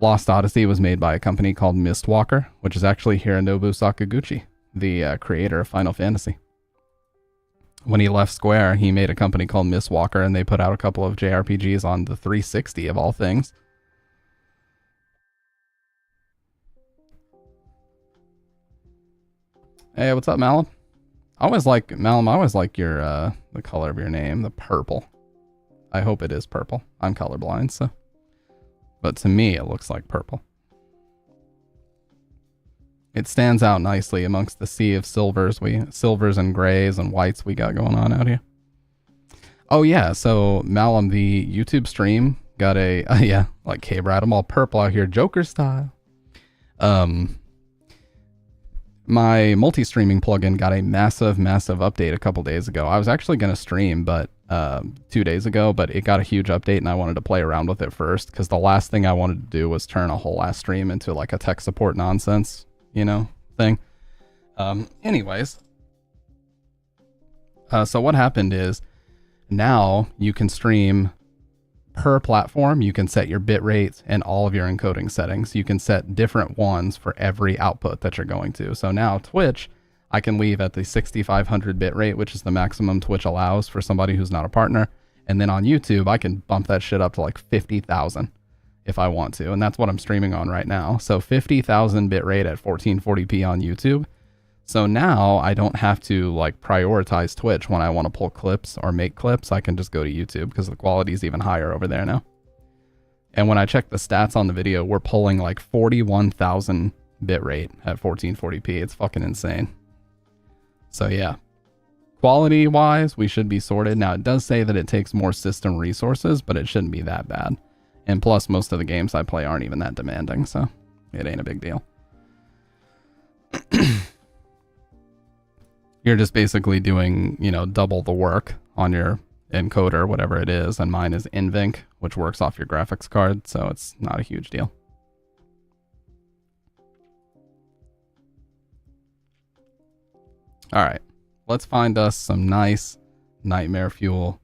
Lost Odyssey was made by a company called Mistwalker, which is actually Hironobu Sakaguchi, the creator of Final Fantasy. When he left Square, he made a company called Mistwalker, and they put out a couple of JRPGs on the 360 of all things. Hey, what's up, Malum? I always like your the color of your name, the purple. I hope it is purple. I'm colorblind, so. But to me, it looks like purple. It stands out nicely amongst the sea of silvers and grays and whites we got going on out here. Oh yeah, so Malum, the YouTube stream got a yeah, like K-Brad, I'm all purple out here, Joker style. My multi-streaming plugin got a massive update a couple days ago. I was actually going to stream, but 2 days ago, but it got a huge update and I wanted to play around with it first because the last thing I wanted to do was turn a whole ass stream into like a tech support nonsense, you know, thing. Anyways, so what happened is now you can stream per platform, you can set your bit rate and all of your encoding settings. You can set different ones for every output that you're going to. So now Twitch, I can leave at the 6500 bit rate, which is the maximum Twitch allows for somebody who's not a partner. And then on YouTube, I can bump that shit up to like 50,000 if I want to. And that's what I'm streaming on right now. So 50,000 bit rate at 1440p on YouTube. So now I don't have to like prioritize Twitch when I want to pull clips or make clips. I can just go to YouTube because the quality is even higher over there now. And when I check the stats on the video, we're pulling like 41,000 bit rate at 1440p. It's fucking insane. So yeah, quality wise, we should be sorted. Now it does say that it takes more system resources, but it shouldn't be that bad. And plus most of the games I play aren't even that demanding. So it ain't a big deal. You're just basically doing, you know, double the work on your encoder, whatever it is. And mine is NVENC, which works off your graphics card. So it's not a huge deal. All right, let's find us some nice Nightmare Fuel.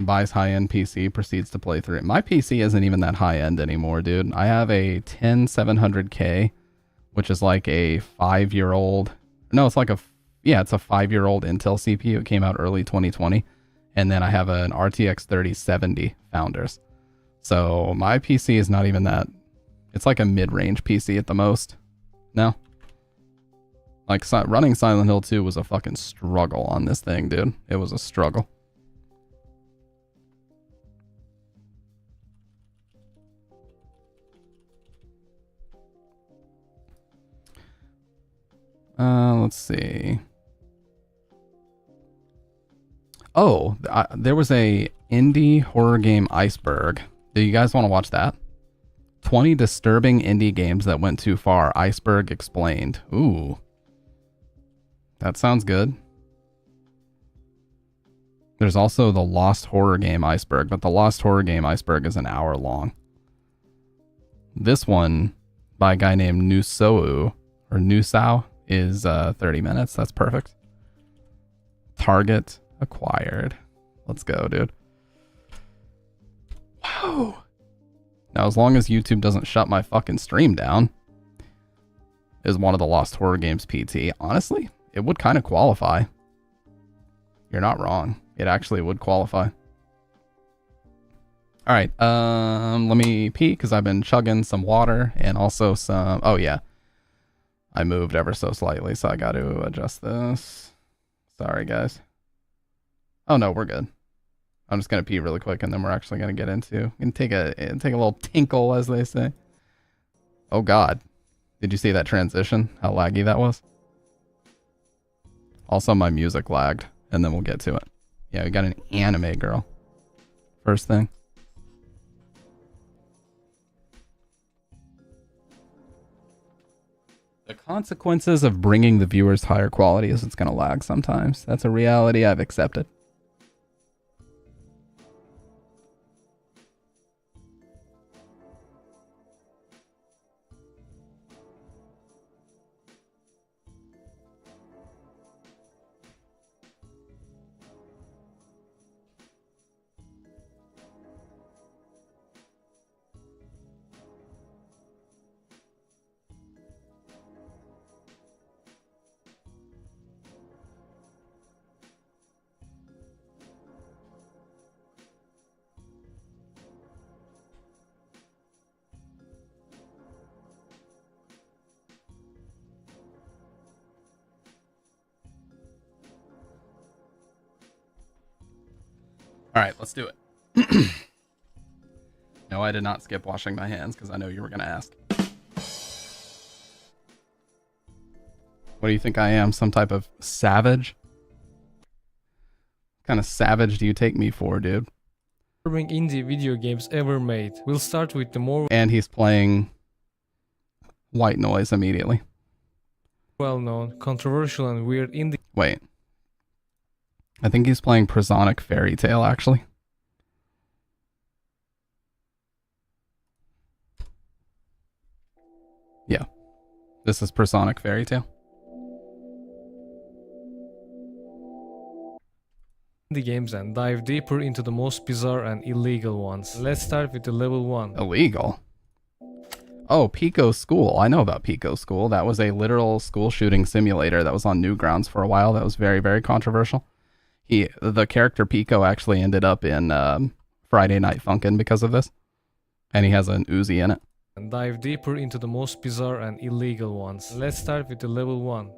Buys high-end PC, proceeds to play through it. My PC isn't even that high-end anymore, dude. I have a 10700K, which is like a 5-year-old. No, it's like a, yeah, it's a 5-year-old Intel CPU. It came out early 2020. And then I have an RTX 3070 Founders. So my PC is not even that. It's like a mid-range PC at the most. No. Like, running Silent Hill 2 was a fucking struggle on this thing, dude. It was a struggle. Let's see. Oh, there was a indie horror game, Iceberg. Do you guys want to watch that? 20 disturbing indie games that went too far. Iceberg Explained. Ooh. That sounds good. There's also the Lost Horror game, Iceberg, but the Lost Horror game, Iceberg, is an hour long. This one, by a guy named Nusou, or Nusau, is 30 minutes. That's perfect. Target acquired. Let's go, dude. Wow. Now, as long as YouTube doesn't shut my fucking stream down, is one of the Lost Horror games PT. Honestly, it would kind of qualify. You're not wrong. It actually would qualify. All right, let me pee because I've been chugging some water and also some, oh yeah. I moved ever so slightly, so I got to adjust this. Sorry, guys. Oh no, we're good. I'm just gonna pee really quick and then we're actually gonna get into, and take a little tinkle, as they say. Oh God. Did you see that transition? How laggy that was? Also, my music lagged, and then we'll get to it. Yeah, we got an anime girl. First thing. The consequences of bringing the viewers higher quality is it's going to lag sometimes. That's a reality I've accepted. All right, let's do it. No, I did not skip washing my hands because I know you were going to ask. What do you think I am? Some type of savage? What kind of savage do you take me for, dude? Indie video games ever made. We'll start with the more And he's playing White Noise immediately. well-known, controversial and weird indie. Wait. I think he's playing Prosonic Fairy Tale, actually. Yeah. This is Prosonic Fairy Tale. the games and dive deeper into the most bizarre and illegal ones. Let's start with the level 1. Illegal? Oh, Pico School. I know about Pico School. That was a literal school shooting simulator that was on Newgrounds for a while. That was very, very controversial. The character Pico actually ended up in Friday Night Funkin' because of this. And he has an Uzi in it. And dive deeper into the most bizarre and illegal ones. Let's start with the level 1.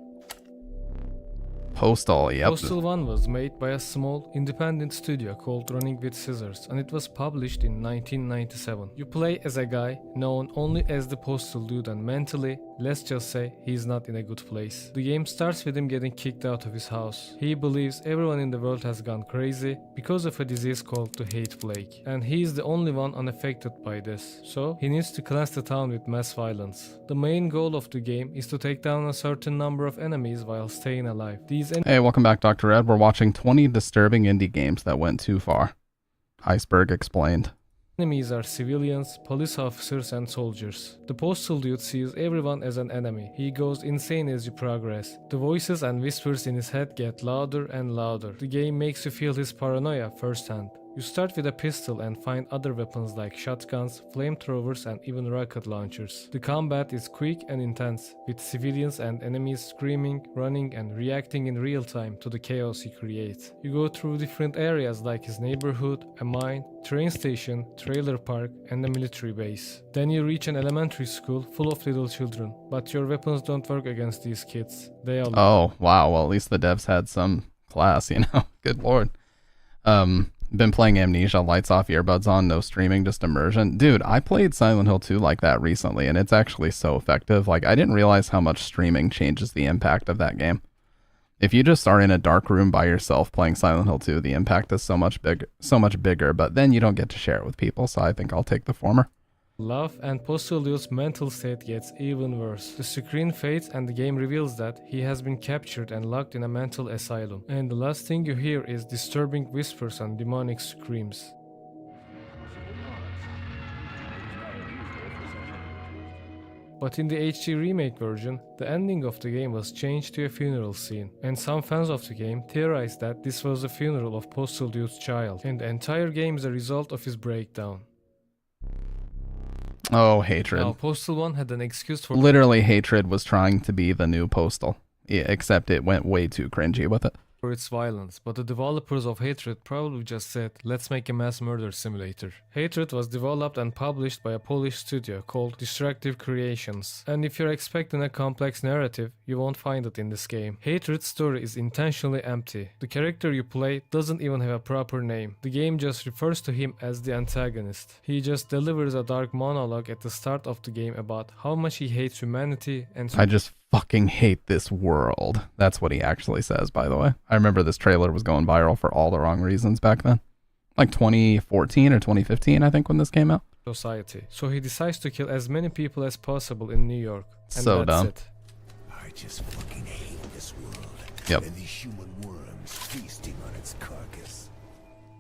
Postal, yep. Postal 1 was made by a small, independent studio called Running with Scissors, and it was published in 1997. You play as a guy known only as the Postal Dude, and mentally, let's just say, he's not in a good place. The game starts with him getting kicked out of his house. He believes everyone in the world has gone crazy because of a disease called the hate plague, and he is the only one unaffected by this. So, he needs to cleanse the town with mass violence. The main goal of the game is to take down a certain number of enemies while staying alive. Hey, welcome back, Dr. Ed. We're watching 20 disturbing indie games that went too far. Iceberg explained. Enemies are civilians, police officers, and soldiers. The Postal Dude sees everyone as an enemy. He goes insane as you progress. The voices and whispers in his head get louder and louder. The game makes you feel his paranoia firsthand. You start with a pistol and find other weapons like shotguns, flamethrowers, and even rocket launchers. The combat is quick and intense, with civilians and enemies screaming, running, and reacting in real time to the chaos he creates. You go through different areas like his neighborhood, a mine, train station, trailer park, and a military base. Then you reach an elementary school full of little children, but your weapons don't work against these kids. They all... Oh, wow. Well, at least the devs had some class, you know? Good lord. Been playing Amnesia, lights off, earbuds on, no streaming, just immersion. Dude, I played Silent Hill 2 like that recently, and it's actually so effective. Like, I didn't realize how much streaming changes the impact of that game. If you just are in a dark room by yourself playing Silent Hill 2, the impact is so much bigger, but then you don't get to share it with people, so I think I'll take the former. Love, and Postal Dude's mental state gets even worse. The screen fades and the game reveals that he has been captured and locked in a mental asylum. And the last thing you hear is disturbing whispers and demonic screams. But in the HD remake version, the ending of the game was changed to a funeral scene, and some fans of the game theorized that this was the funeral of Postal Dude's child, and the entire game is a result of his breakdown. Oh, Hatred. Now, Postal 1 had an excuse for... Literally, Hatred was trying to be the new Postal, except it went way too cringy with it. For its violence, but the developers of Hatred probably just said, let's make a mass murder simulator. Hatred was developed and published by a Polish studio called Destructive Creations, and if you're expecting a complex narrative, you won't find it in this game. Hatred's story is intentionally empty. The character you play doesn't even have a proper name. The game just refers to him as the antagonist. He just delivers a dark monologue at the start of the game about how much he hates humanity and... I just fucking hate this world. That's what he actually says, by the way. I remember this trailer was going viral for all the wrong reasons back then. Like 2014 or 2015, I think, when this came out. Society. So he decides to kill as many people as possible in New York. And so that's dumb. It. I just fucking hate this world. Yep. And these human worms feasting on its carcass.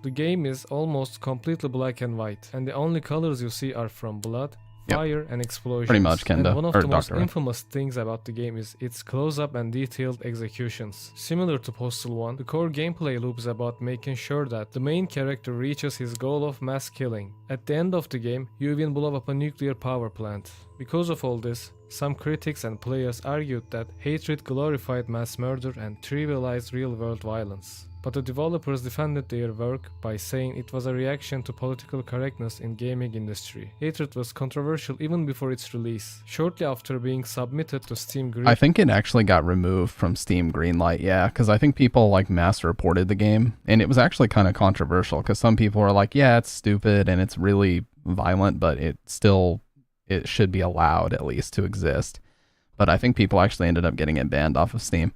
The game is almost completely black and white, and the only colors you see are from blood, fire, and explosions. Pretty much, Kenda. And one of or the most Dr. infamous things about the game is its close-up and detailed executions. Similar to Postal 1, the core gameplay loop is about making sure that the main character reaches his goal of mass killing. At the end of the game, you even blow up a nuclear power plant. Because of all this, some critics and players argued that Hatred glorified mass murder and trivialized real-world violence. But the developers defended their work by saying it was a reaction to political correctness in gaming industry. Hatred was controversial even before its release. Shortly after being submitted to Steam Greenlight, I think it actually got removed from Steam Greenlight, yeah, because I think people like mass reported the game, and it was actually kind of controversial because some people were like, yeah, it's stupid and it's really violent, but it should be allowed at least to exist. But I think people actually ended up getting it banned off of Steam.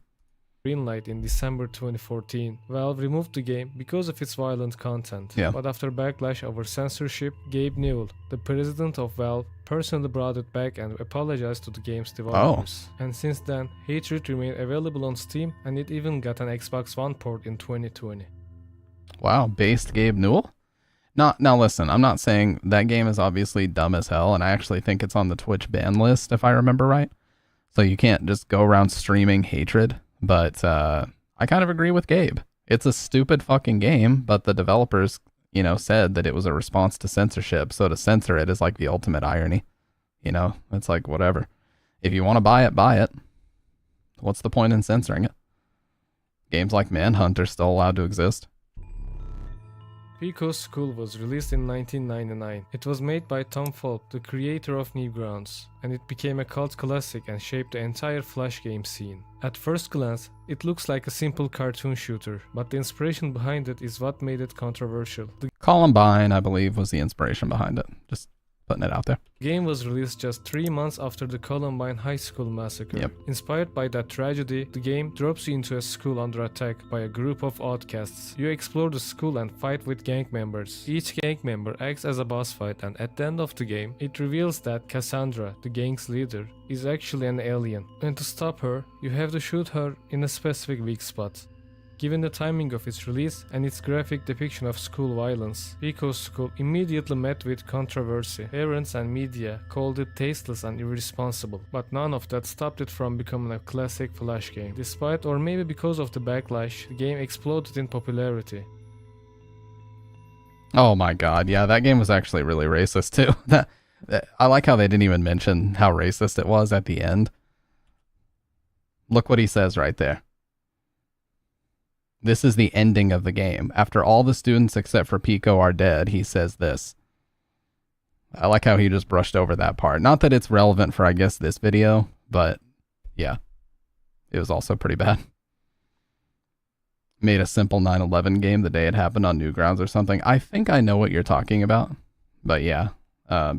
Greenlight in December 2014. Valve removed the game because of its violent content. Yeah. But after backlash over censorship, Gabe Newell, the president of Valve, personally brought it back and apologized to the game's developers. And since then, Hatred remained available on Steam, and it even got an Xbox One port in 2020. Wow, based Gabe Newell? Now listen, I'm not saying that game is obviously dumb as hell, and I actually think it's on the Twitch ban list, if I remember right. So you can't just go around streaming Hatred. But I kind of agree with Gabe. It's a stupid fucking game, but the developers, you know, said that it was a response to censorship. So to censor it is like the ultimate irony. You know, it's like, whatever. If you want to buy it, buy it. What's the point in censoring it? Games like Manhunt are still allowed to exist. Pico's School was released in 1999. It was made by Tom Fulp, the creator of Newgrounds, and it became a cult classic and shaped the entire Flash game scene. At first glance, it looks like a simple cartoon shooter, but the inspiration behind it is what made it controversial. The Columbine, I believe, was the inspiration behind it. Just putting it out there. game was released just 3 months after the Columbine High School massacre. Yep. Inspired by that tragedy, the game drops you into a school under attack by a group of outcasts. You explore the school and fight with gang members. Each gang member acts as a boss fight, and at the end of the game, it reveals that Cassandra, the gang's leader, is actually an alien. And to stop her, you have to shoot her in a specific weak spot. Given the timing of its release and its graphic depiction of school violence, Pico's School immediately met with controversy. Parents and media called it tasteless and irresponsible, but none of that stopped it from becoming a classic Flash game. Despite, or maybe because of the backlash, the game exploded in popularity. Oh my god, yeah, that game was actually really racist too. I like how they didn't even mention how racist it was at the end. Look what he says right there. This is the ending of the game. After all the students except for Pico are dead, he says this. I like how he just brushed over that part. Not that it's relevant for, I guess, this video, but yeah, it was also pretty bad. Made a simple 9/11 game the day it happened on Newgrounds or something. I think I know what you're talking about, but yeah.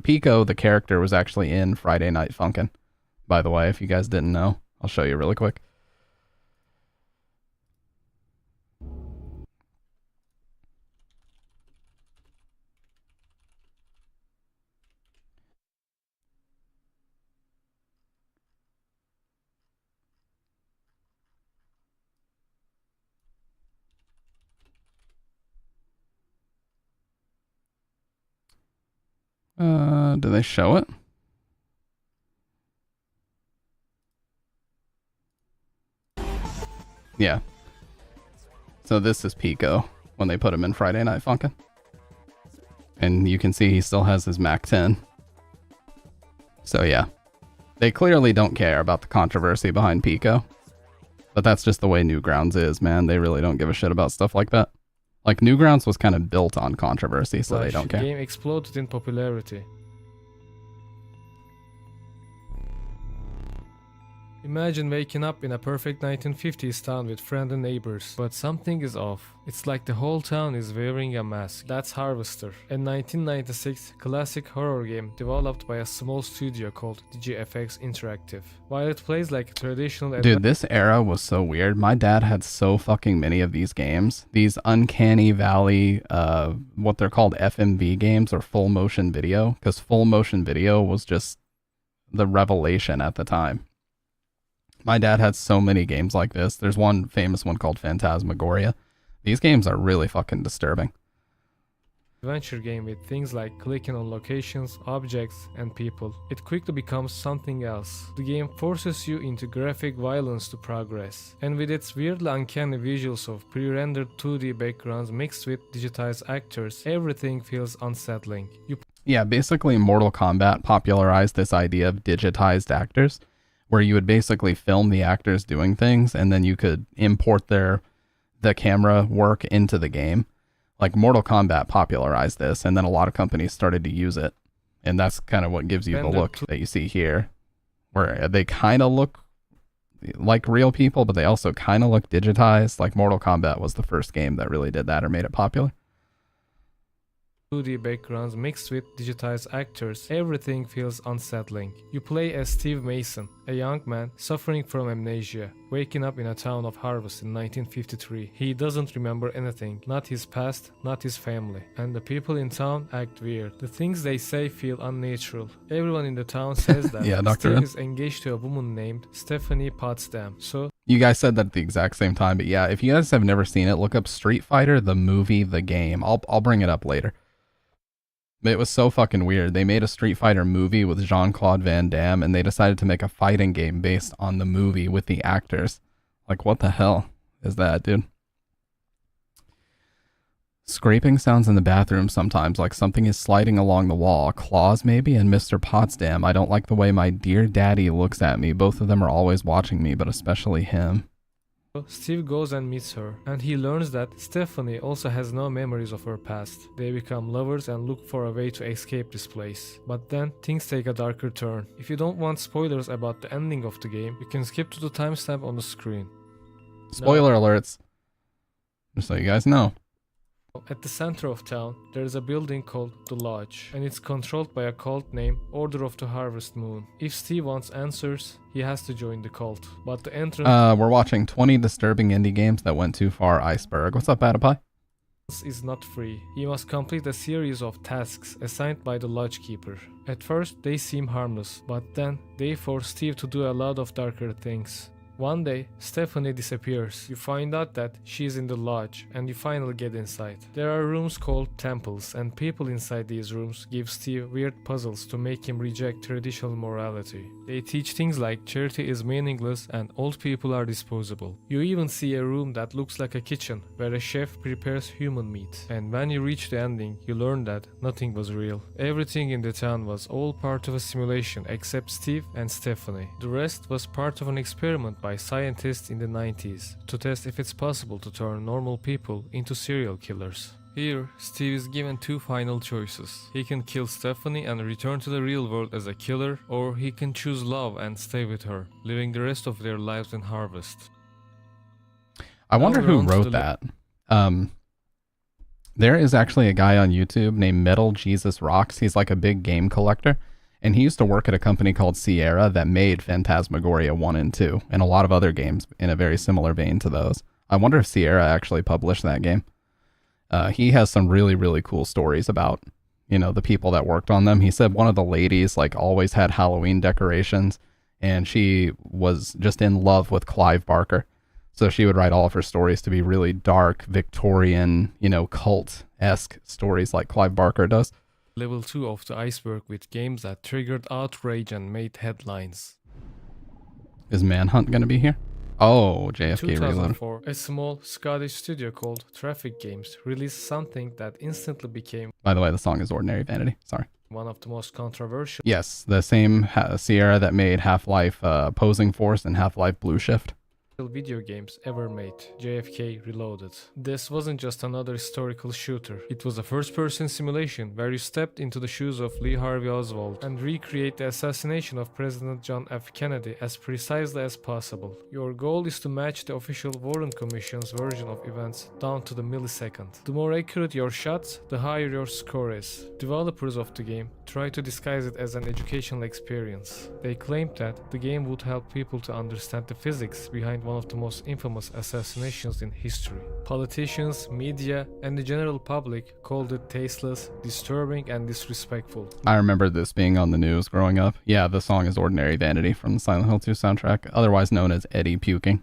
Pico, the character, was actually in Friday Night Funkin', by the way, if you guys didn't know. I'll show you really quick. Do they show it? Yeah. So this is Pico when they put him in Friday Night Funkin'. And you can see he still has his Mac 10. So yeah. They clearly don't care about the controversy behind Pico. But that's just the way Newgrounds is, man. They really don't give a shit about stuff like that. Like, Newgrounds was kind of built on controversy, so they don't care. The game exploded in popularity. Imagine waking up in a perfect 1950s town with friends and neighbors, but something is off. It's like the whole town is wearing a mask. That's Harvester, a 1996 classic horror game developed by a small studio called DGFX Interactive. While it plays like a traditional... Dude, this era was so weird. My dad had so fucking many of these games. These Uncanny Valley, what they're called FMV games, or full motion video, because full motion video was just the revelation at the time. My dad had so many games like this. There's one famous one called Phantasmagoria. These games are really fucking disturbing. Adventure game with things like clicking on locations, objects, and people. It quickly becomes something else. The game forces you into graphic violence to progress. And with its weirdly uncanny visuals of pre-rendered 2D backgrounds mixed with digitized actors, everything feels unsettling. Yeah, basically Mortal Kombat popularized this idea of digitized actors, where you would basically film the actors doing things and then you could import the camera work into the game. Like, Mortal Kombat popularized this, and then a lot of companies started to use it. And that's kind of what gives you the look that you see here, where they kind of look like real people, but they also kind of look digitized. Like, Mortal Kombat was the first game that really did that or made it popular. 2D backgrounds mixed with digitized actors, everything feels unsettling. You play as Steve Mason, a young man suffering from amnesia, waking up in a town of Harvest in 1953. He doesn't remember anything, not his past, not his family. And the people in town act weird. The things they say feel unnatural. Everyone in the town says that. Yeah, Steve is engaged to a woman named Stephanie Potsdam. So you guys said that at the exact same time, but yeah, if you guys have never seen it, look up Street Fighter, the movie, the game. I'll bring it up later. It was so fucking weird. They made a Street Fighter movie with Jean-Claude Van Damme, and they decided to make a fighting game based on the movie with the actors. Like, what the hell is that, dude? Scraping sounds in the bathroom sometimes, like something is sliding along the wall. Claws, maybe? And Mr. Potsdam. I don't like the way my dear daddy looks at me. Both of them are always watching me, but especially him. Steve goes and meets her, and he learns that Stephanie also has no memories of her past. They become lovers and look for a way to escape this place. But then, things take a darker turn. If you don't want spoilers about the ending of the game, you can skip to the timestamp on the screen. Spoiler alerts. Just so you guys know. At the center of town, there is a building called The Lodge, and it's controlled by a cult named Order of the Harvest Moon. If Steve wants answers, he has to join the cult. But the entrance We're watching 20 disturbing indie games that went too far, Iceberg. What's up, Adipie? is not free. He must complete a series of tasks assigned by the lodge keeper. At first, they seem harmless, but then they force Steve to do a lot of darker things. One day, Stephanie disappears. You find out that she's in the lodge, and you finally get inside. There are rooms called temples, and people inside these rooms give Steve weird puzzles to make him reject traditional morality. They teach things like charity is meaningless and old people are disposable. You even see a room that looks like a kitchen, where a chef prepares human meat. And when you reach the ending, you learn that nothing was real. Everything in the town was all part of a simulation except Steve and Stephanie. The rest was part of an experiment by scientists in the 90s to test if it's possible to turn normal people into serial killers. Here, Steve is given two final choices. He can kill Stephanie and return to the real world as a killer, or he can choose love and stay with her, living the rest of their lives in Harvest. I wonder who wrote that. There is actually a guy on YouTube named Metal Jesus Rocks. He's like a big game collector. And he used to work at a company called Sierra that made Phantasmagoria 1 and 2 and a lot of other games in a very similar vein to those. I wonder if Sierra actually published that game. He has some really, really cool stories about, you know, the people that worked on them. He said one of the ladies like always had Halloween decorations and she was just in love with Clive Barker. So she would write all of her stories to be really dark, Victorian, you know, cult-esque stories like Clive Barker does. Level 2 of the iceberg with games that triggered outrage and made headlines. Is Manhunt going to be here? Oh, JFK Reloaded. 2004, a small Scottish studio called Traffic Games released something that instantly became By the way, the song is Ordinary Vanity. Sorry. one of the most controversial Yes, the same Sierra that made Half-Life Opposing Force and Half-Life Blue Shift. video games ever made, JFK Reloaded. This wasn't just another historical shooter. It was a first-person simulation where you stepped into the shoes of Lee Harvey Oswald and recreate the assassination of President John F. Kennedy as precisely as possible. Your goal is to match the official Warren Commission's version of events down to the millisecond. The more accurate your shots, the higher your score is. Developers of the game try to disguise it as an educational experience. They claimed that the game would help people to understand the physics behind one of the most infamous assassinations in history. Politicians, media, and the general public called it tasteless, disturbing, and disrespectful. I remember this being on the news growing up. Yeah, the song is Ordinary Vanity from the Silent Hill 2 soundtrack, otherwise known as Eddie Puking.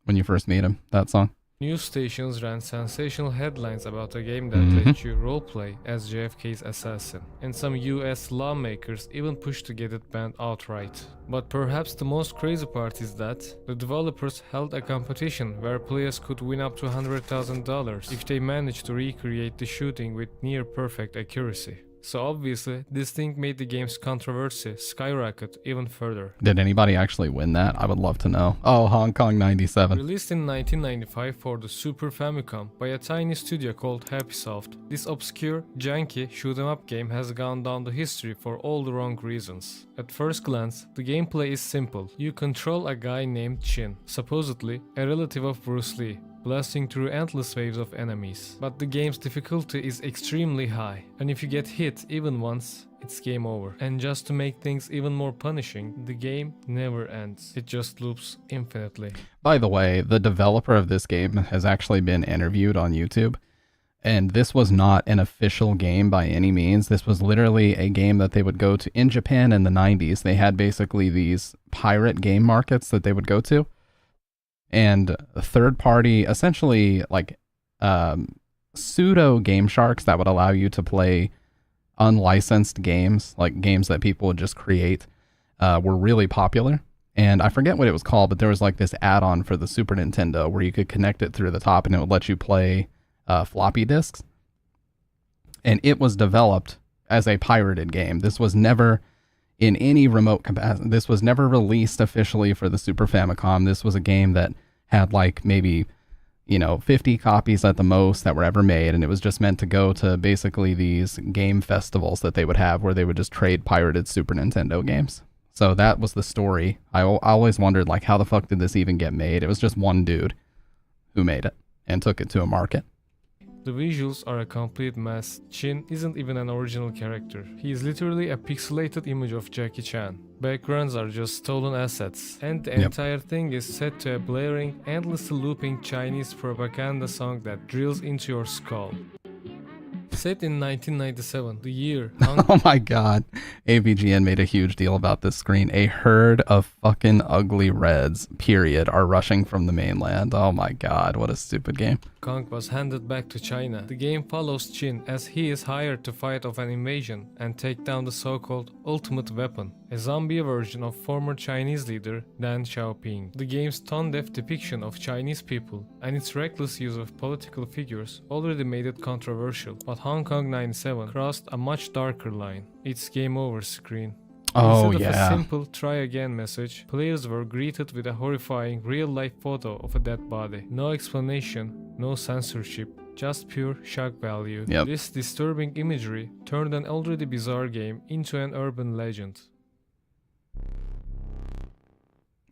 When you first meet him, that song. News stations ran sensational headlines about a game that let you roleplay as JFK's assassin, and some US lawmakers even pushed to get it banned outright. But perhaps the most crazy part is that the developers held a competition where players could win up to $100,000 if they managed to recreate the shooting with near-perfect accuracy. So obviously, this thing made the game's controversy skyrocket even further. Did anybody actually win that? I would love to know. Oh, Hong Kong 97. Released in 1995 for the Super Famicom by a tiny studio called Happysoft, this obscure, janky shoot-'em-up game has gone down the history for all the wrong reasons. At first glance, the gameplay is simple. You control a guy named Chin, supposedly a relative of Bruce Lee, blasting through endless waves of enemies. But the game's difficulty is extremely high, and if you get hit even once, it's game over. And just to make things even more punishing, the game never ends. It just loops infinitely. By the way, the developer of this game has actually been interviewed on YouTube, and this was not an official game by any means. This was literally a game that they would go to in Japan in the 90s. They had basically these pirate game markets that they would go to. And third party, essentially like pseudo game sharks that would allow you to play unlicensed games, like games that people would just create, were really popular. And I forget what it was called, but there was like this add-on for the Super Nintendo where you could connect it through the top and it would let you play floppy disks. And it was developed as a pirated game. This was never in any remote capacity. This was never released officially for the Super Famicom. This was a game that had like maybe, 50 copies at the most that were ever made. And it was just meant to go to basically these game festivals that they would have where they would just trade pirated Super Nintendo games. So that was the story. I always wondered, like, how the fuck did this even get made? It was just one dude who made it and took it to a market. The visuals are a complete mess. Chin isn't even an original character. He is literally a pixelated image of Jackie Chan. Backgrounds are just stolen assets. And the entire thing is set to a blaring, endlessly looping Chinese propaganda song that drills into your skull. Set in 1997, the year Oh my god. AVGN made a huge deal about this screen. A herd of fucking ugly reds, period, are rushing from the mainland. Oh my god, what a stupid game. Kong was handed back to China. The game follows Chin as he is hired to fight off an invasion and take down the so-called ultimate weapon, a zombie version of former Chinese leader Deng Xiaoping. The game's tone-deaf depiction of Chinese people and its reckless use of political figures already made it controversial, but Hong Kong 97 crossed a much darker line, its game over screen. Oh, Instead of a yeah. simple try again message, players were greeted with a horrifying real-life photo of a dead body. No explanation, no censorship, just pure shock value. Yep. This disturbing imagery turned an already bizarre game into an urban legend.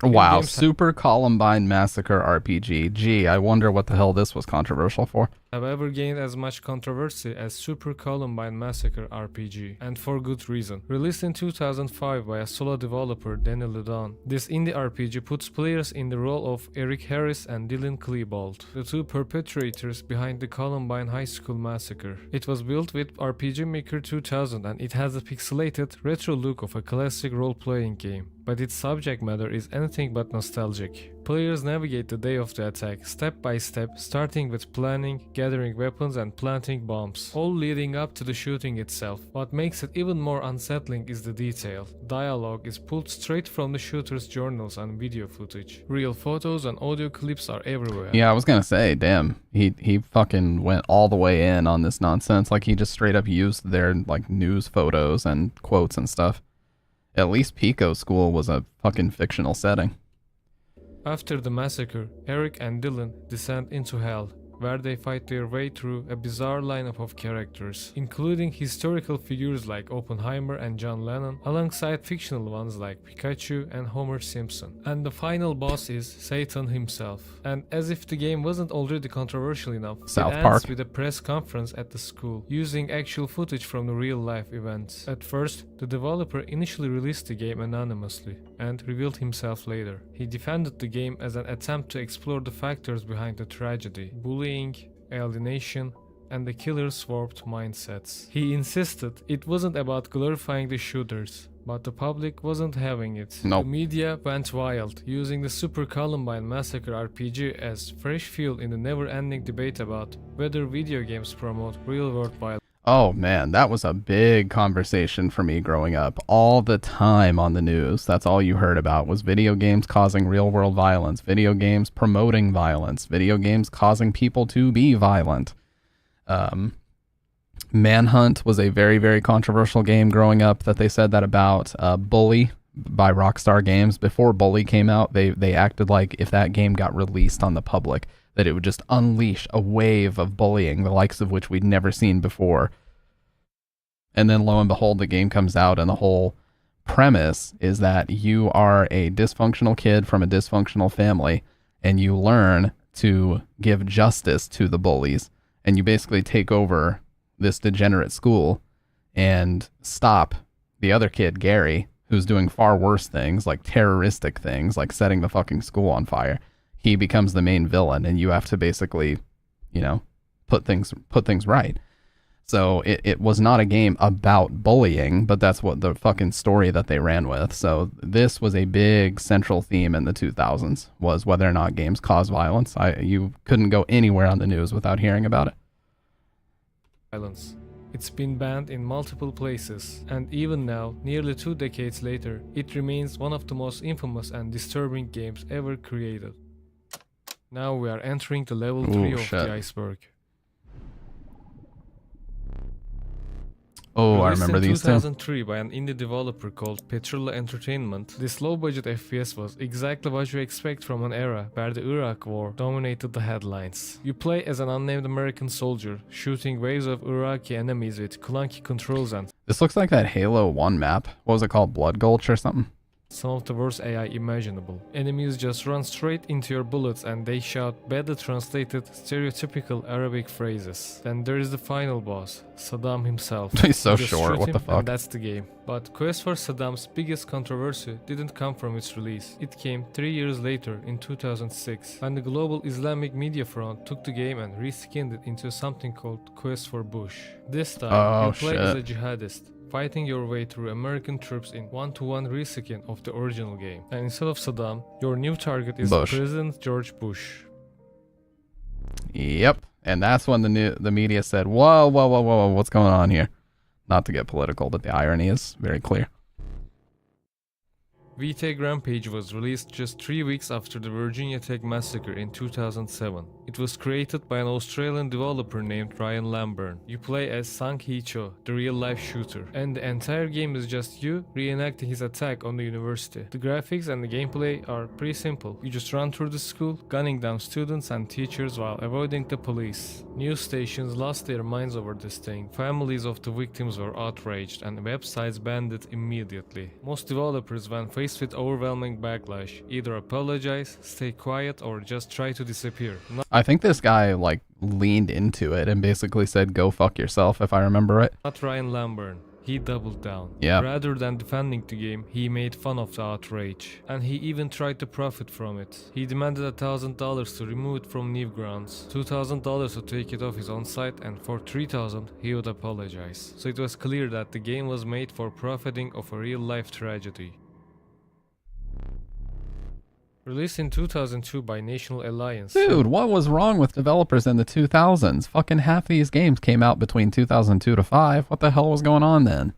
Wow, games Super Columbine Massacre RPG. Gee, I wonder what the hell this was controversial for. Have ever gained as much controversy as Super Columbine Massacre RPG, and for good reason. Released in 2005 by a solo developer Danny Ledon, this indie RPG puts players in the role of Eric Harris and Dylan Klebold, the two perpetrators behind the Columbine High School Massacre. It was built with RPG Maker 2000 and it has a pixelated, retro look of a classic role-playing game, but its subject matter is anything but nostalgic. Players navigate the day of the attack step by step, starting with planning, gathering weapons and planting bombs, all leading up to the shooting itself. What makes it even more unsettling is the detail. Dialogue is pulled straight from the shooter's journals and video footage. Real photos and audio clips are everywhere. Yeah, I was gonna say, damn, he fucking went all the way in on this nonsense. Like, he just straight up used their, like, news photos and quotes and stuff. At least Pico School was a fucking fictional setting. After the massacre, Eric and Dylan descend into hell, where they fight their way through a bizarre lineup of characters, including historical figures like Oppenheimer and John Lennon, alongside fictional ones like Pikachu and Homer Simpson. And the final boss is Satan himself. And as if the game wasn't already controversial enough, South it Park. ends with a press conference at the school, using actual footage from the real-life events. At first, the developer initially released the game anonymously, and revealed himself later. He defended the game as an attempt to explore the factors behind the tragedy: bullying, alienation, and the killer's warped mindsets. He insisted it wasn't about glorifying the shooters, but the public wasn't having it. Nope. The media went wild, using the Super Columbine Massacre RPG as fresh fuel in the never-ending debate about whether video games promote real-world violence. Oh man, that was a big conversation for me growing up. All the time on the news, that's all you heard about was video games causing real world violence, video games promoting violence, video games causing people to be violent. Manhunt was a very, very controversial game growing up that they said that about. Bully by Rockstar Games. Before Bully came out, they acted like if that game got released on the public, that it would just unleash a wave of bullying, the likes of which we'd never seen before. And then lo and behold, the game comes out and the whole premise is that you are a dysfunctional kid from a dysfunctional family and you learn to give justice to the bullies, and you basically take over this degenerate school and stop the other kid, Gary, who's doing far worse things, like terroristic things, like setting the fucking school on fire. He becomes the main villain, and you have to basically, put things right. So it was not a game about bullying, but that's what the fucking story that they ran with. So this was a big central theme in the 2000s, was whether or not games cause violence. You couldn't go anywhere on the news without hearing about it. It's been banned in multiple places, and even now, nearly 2 decades later, it remains one of the most infamous and disturbing games ever created. Now we are entering the level 3 of shit. the iceberg. Oh, I Released remember in these too. 2003 by an indie developer called Petrula Entertainment, this low-budget FPS was exactly what you expect from an era where the Iraq War dominated the headlines. You play as an unnamed American soldier, shooting waves of Iraqi enemies with clunky controls and This looks like that Halo 1 map. What was it called? Blood Gulch or something? some of the worst AI imaginable. Enemies just run straight into your bullets and they shout badly translated stereotypical Arabic phrases. Then there is the final boss, Saddam himself. He's so You just short, shoot what him the fuck? And that's the game. But Quest for Saddam's biggest controversy didn't come from its release. It came 3 years later in 2006 when the global Islamic media front took the game and reskinned it into something called Quest for Bush. This time Oh, you play as a shit. jihadist, fighting your way through American troops in one-to-one reskin of the original game. And instead of Saddam, your new target is Bush. President George Bush. Yep. And that's when the media said, whoa, whoa, whoa, whoa, what's going on here? Not to get political, but the irony is very clear. VTech Rampage was released just 3 weeks after the Virginia Tech massacre in 2007. It was created by an Australian developer named Ryan Lamburn. You play as Sang Hee Cho, the real-life shooter, and the entire game is just you reenacting his attack on the university. The graphics and the gameplay are pretty simple. You just run through the school, gunning down students and teachers while avoiding the police. News stations lost their minds over this thing. Families of the victims were outraged and websites banned it immediately. Most developers, when faced with overwhelming backlash, either apologize, stay quiet, or just try to disappear. I think this guy like leaned into it and basically said, go fuck yourself, if I remember right. Not Ryan Lamburn. He doubled down. Yeah. Rather than defending the game, he made fun of the outrage. And he even tried to profit from it. He demanded $1,000 to remove it from Newgrounds, $2,000 to take it off his own site, and for $3,000 he would apologize. So it was clear that the game was made for profiting of a real-life tragedy. Released in 2002 by National Alliance. Dude, what was wrong with developers in the 2000s? Fucking half these games came out between 2002 to 5. What the hell was going on then?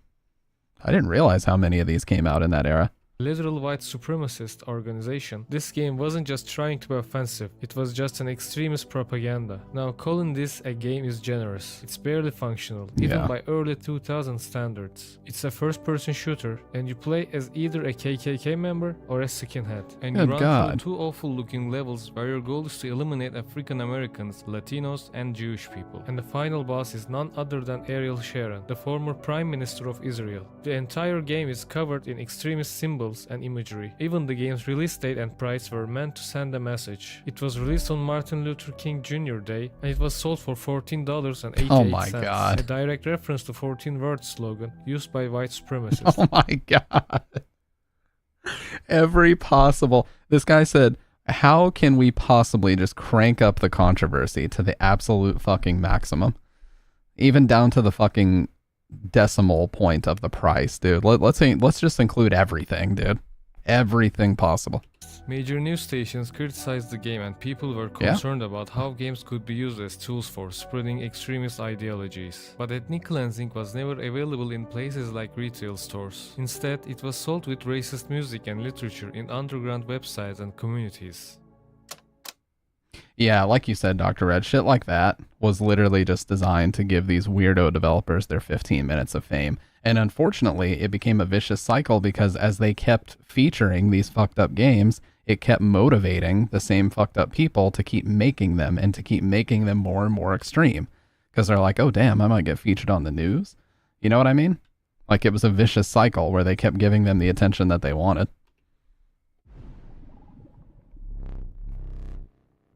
I didn't realize how many of these came out in that era. Literal white supremacist organization, this game wasn't just trying to be offensive, it was just an extremist propaganda. Now calling this a game is generous. It's barely functional, even Yeah. by early 2000 standards. It's a first-person shooter, and you play as either a KKK member or a skinhead. And you Good run God. through 2 awful-looking levels where your goal is to eliminate African Americans, Latinos, and Jewish people. And the final boss is none other than Ariel Sharon, the former Prime Minister of Israel. The entire game is covered in extremist symbols and imagery. Even the game's release date and price were meant to send a message. It was released on Martin Luther King Jr. Day, and it was sold for $14.88. Oh my God. A direct reference to 14 words slogan used by white supremacists. Oh my God. Every possible. This guy said, how can we possibly just crank up the controversy to the absolute fucking maximum? Even down to the fucking decimal point of the price, dude. Let's just include everything, dude. Everything possible. Major news stations criticized the game, and people were concerned about how games could be used as tools for spreading extremist ideologies. But ethnic cleansing was never available in places like retail stores. Instead, it was sold with racist music and literature in underground websites and communities. Yeah, like you said, Dr. Red, shit like that was literally just designed to give these weirdo developers their 15 minutes of fame. And unfortunately, it became a vicious cycle because as they kept featuring these fucked up games, it kept motivating the same fucked up people to keep making them and to keep making them more and more extreme. Because they're like, oh damn, I might get featured on the news. You know what I mean? Like it was a vicious cycle where they kept giving them the attention that they wanted.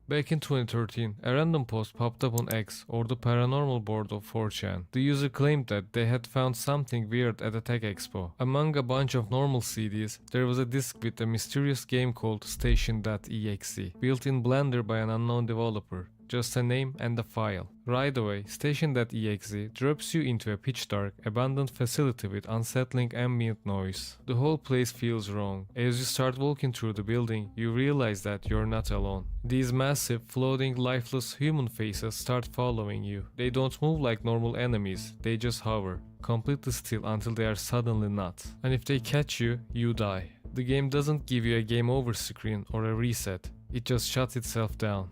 Back in 2013, a random post popped up on X, or the paranormal board of 4chan. The user claimed that they had found something weird at a tech expo. Among a bunch of normal CDs, there was a disc with a mysterious game called Station.exe, built in Blender by an unknown developer. Just a name and a file. Right away, Station.exe drops you into a pitch-dark, abandoned facility with unsettling ambient noise. The whole place feels wrong. As you start walking through the building, you realize that you're not alone. These massive, floating, lifeless human faces start following you. They don't move like normal enemies, they just hover, completely still until they are suddenly not. And if they catch you, you die. The game doesn't give you a game over screen or a reset. It just shuts itself down.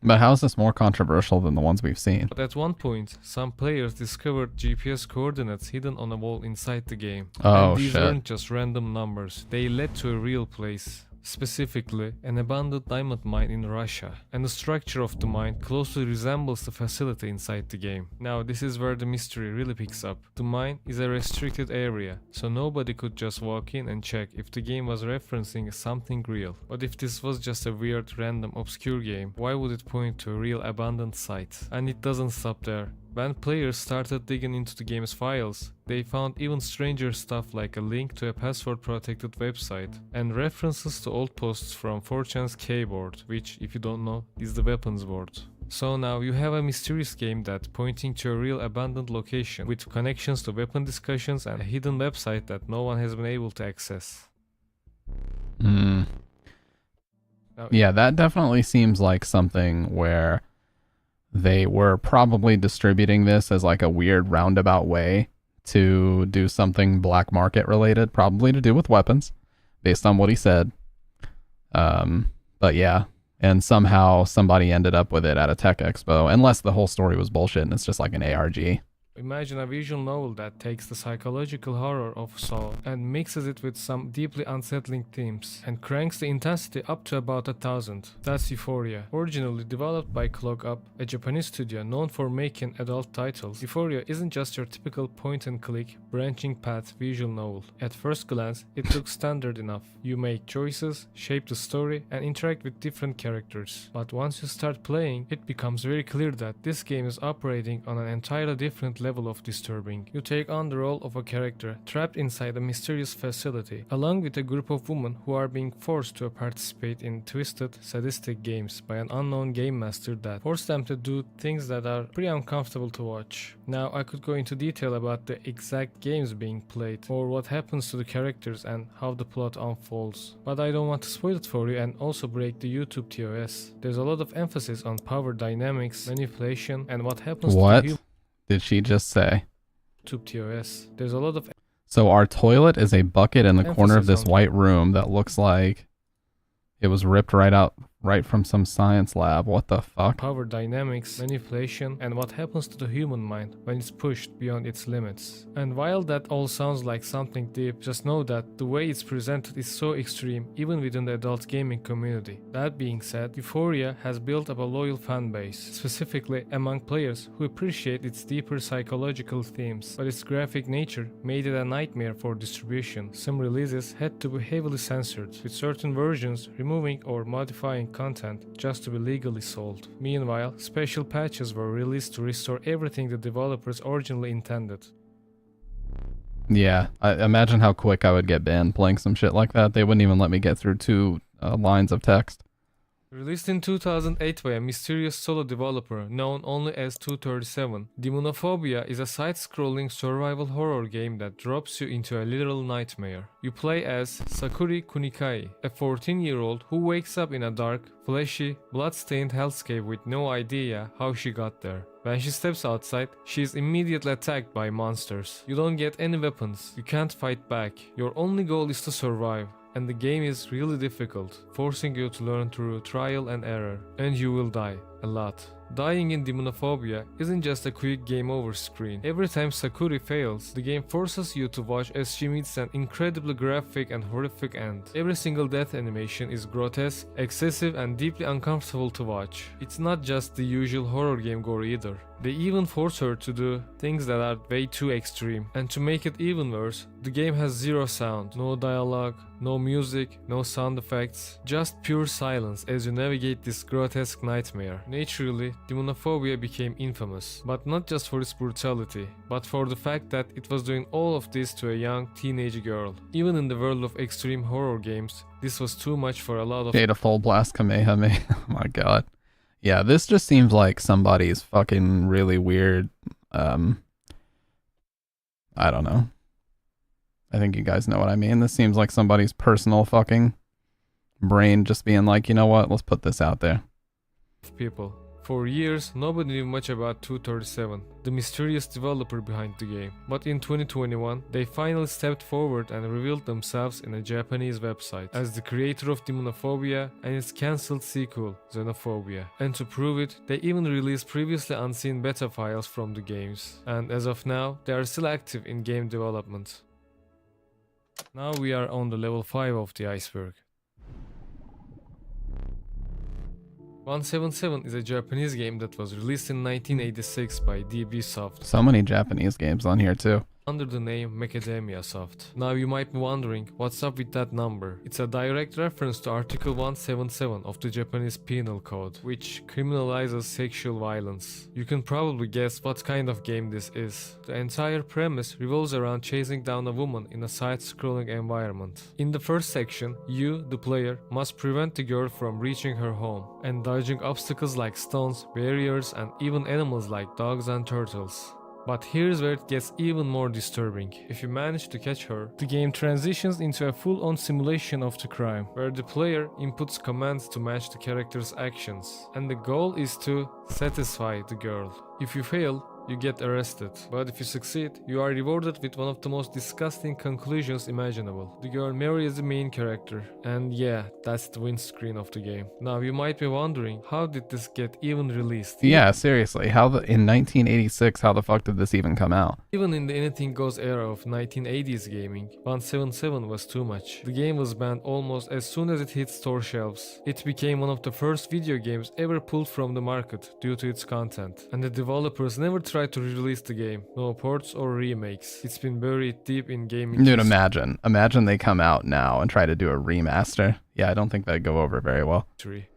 But how is this more controversial than the ones we've seen? But at one point, some players discovered GPS coordinates hidden on a wall inside the game. Oh, and these shit. weren't just random numbers, they led to a real place. Specifically, an abandoned diamond mine in Russia, and the structure of the mine closely resembles the facility inside the game. Now, this is where the mystery really picks up. The mine is a restricted area, so nobody could just walk in and check if the game was referencing something real. But if this was just a weird, random, obscure game, why would it point to a real abandoned site? And it doesn't stop there. When players started digging into the game's files, they found even stranger stuff like a link to a password-protected website and references to old posts from 4chan's keyboard, which, if you don't know, is the weapons board. So now you have a mysterious game that pointing to a real abandoned location with connections to weapon discussions and a hidden website that no one has been able to access. Hmm. Now, Yeah, that definitely seems like something where they were probably distributing this as like a weird roundabout way to do something black market related, probably to do with weapons, based on what he said. But yeah, and somehow somebody ended up with it at a tech expo, unless the whole story was bullshit and it's just like an ARG. imagine a visual novel that takes the psychological horror of Saw and mixes it with some deeply unsettling themes and cranks the intensity up to about 1000. That's Euphoria. Originally developed by Clog Up, a Japanese studio known for making adult titles, Euphoria isn't just your typical point-and-click, branching path visual novel. At first glance, it looks standard enough. You make choices, shape the story, and interact with different characters. But once you start playing, it becomes very clear that this game is operating on an entirely different level of disturbing. You take on the role of a character trapped inside a mysterious facility, along with a group of women who are being forced to participate in twisted, sadistic games by an unknown game master that force them to do things that are pretty uncomfortable to watch. Now, I could go into detail about the exact games being played, or what happens to the characters and how the plot unfolds, but I don't want to spoil it for you and also break the YouTube TOS. There's a lot of emphasis on power dynamics, manipulation, and what happens to the What did she just say? YouTube TOS. There's a lot of So our toilet is a bucket in the corner of Emphasis this on- white room that looks like it was ripped right from some science lab. What the fuck? power dynamics, manipulation, and what happens to the human mind when it's pushed beyond its limits. And while that all sounds like something deep, just know that the way it's presented is so extreme even within the adult gaming community. That being said, Euphoria has built up a loyal fan base, specifically among players who appreciate its deeper psychological themes, but its graphic nature made it a nightmare for distribution. Some releases had to be heavily censored, with certain versions removing or modifying content just to be legally sold. Meanwhile, special patches were released to restore everything the developers originally intended. Yeah, I imagine how quick I would get banned playing some shit like that. They wouldn't even let me get through 2 lines of text. Released in 2008 by a mysterious solo developer known only as 237, Demonophobia is a side-scrolling survival horror game that drops you into a literal nightmare. You play as Sakuri Kunikai, a 14-year-old who wakes up in a dark, fleshy, blood-stained hellscape with no idea how she got there. When she steps outside, she is immediately attacked by monsters. You don't get any weapons, you can't fight back, your only goal is to survive. And the game is really difficult, forcing you to learn through trial and error. And you will die. A lot. Dying in Demonophobia isn't just a quick game over screen. Every time Sakuri fails, the game forces you to watch as she meets an incredibly graphic and horrific end. Every single death animation is grotesque, excessive, and deeply uncomfortable to watch. It's not just the usual horror game gore either. They even force her to do things that are way too extreme. And to make it even worse, the game has zero sound, no dialogue, no music, no sound effects, just pure silence as you navigate this grotesque nightmare. Naturally, Demonophobia became infamous, but not just for its brutality, but for the fact that it was doing all of this to a young teenage girl. Even in the world of extreme horror games, this was too much for a lot of Data full blast Kamehameha. Oh my god. Yeah, this just seems like somebody's fucking really weird. I don't know. I think you guys know what I mean. This seems like somebody's personal fucking brain just being like, you know what, let's put this out there. people. For years, nobody knew much about 237, the mysterious developer behind the game. But in 2021, they finally stepped forward and revealed themselves in a Japanese website as the creator of Demonophobia and its cancelled sequel, Xenophobia. And to prove it, they even released previously unseen beta files from the games. And as of now, they are still active in game development. Now we are on the level 5 of the iceberg. 177 is a Japanese game that was released in 1986 by DB Soft So many Japanese games on here too. under the name Macadamia Soft. Now you might be wondering what's up with that number. It's a direct reference to Article 177 of the Japanese Penal Code, which criminalizes sexual violence. You can probably guess what kind of game this is. The entire premise revolves around chasing down a woman in a side-scrolling environment. In the first section, you, the player, must prevent the girl from reaching her home and dodging obstacles like stones, barriers, and even animals like dogs and turtles. But here's where it gets even more disturbing. If you manage to catch her, the game transitions into a full-on simulation of the crime, where the player inputs commands to match the character's actions. And the goal is to satisfy the girl. If you fail, you get arrested. But if you succeed, you are rewarded with one of the most disgusting conclusions imaginable. The girl marries the main character. And yeah, that's the windscreen of the game. Now you might be wondering, how did this get even released? Yeah, seriously. In 1986, how the fuck did this even come out? Even in the anything goes era of 1980s gaming, 177 was too much. The game was banned almost as soon as it hit store shelves. It became one of the first video games ever pulled from the market due to its content. And the developers never tried to re-release the game. No ports or remakes. It's been buried deep in gaming. Dude, imagine they come out now and try to do a remaster. Yeah, I don't think that'd go over very well. history.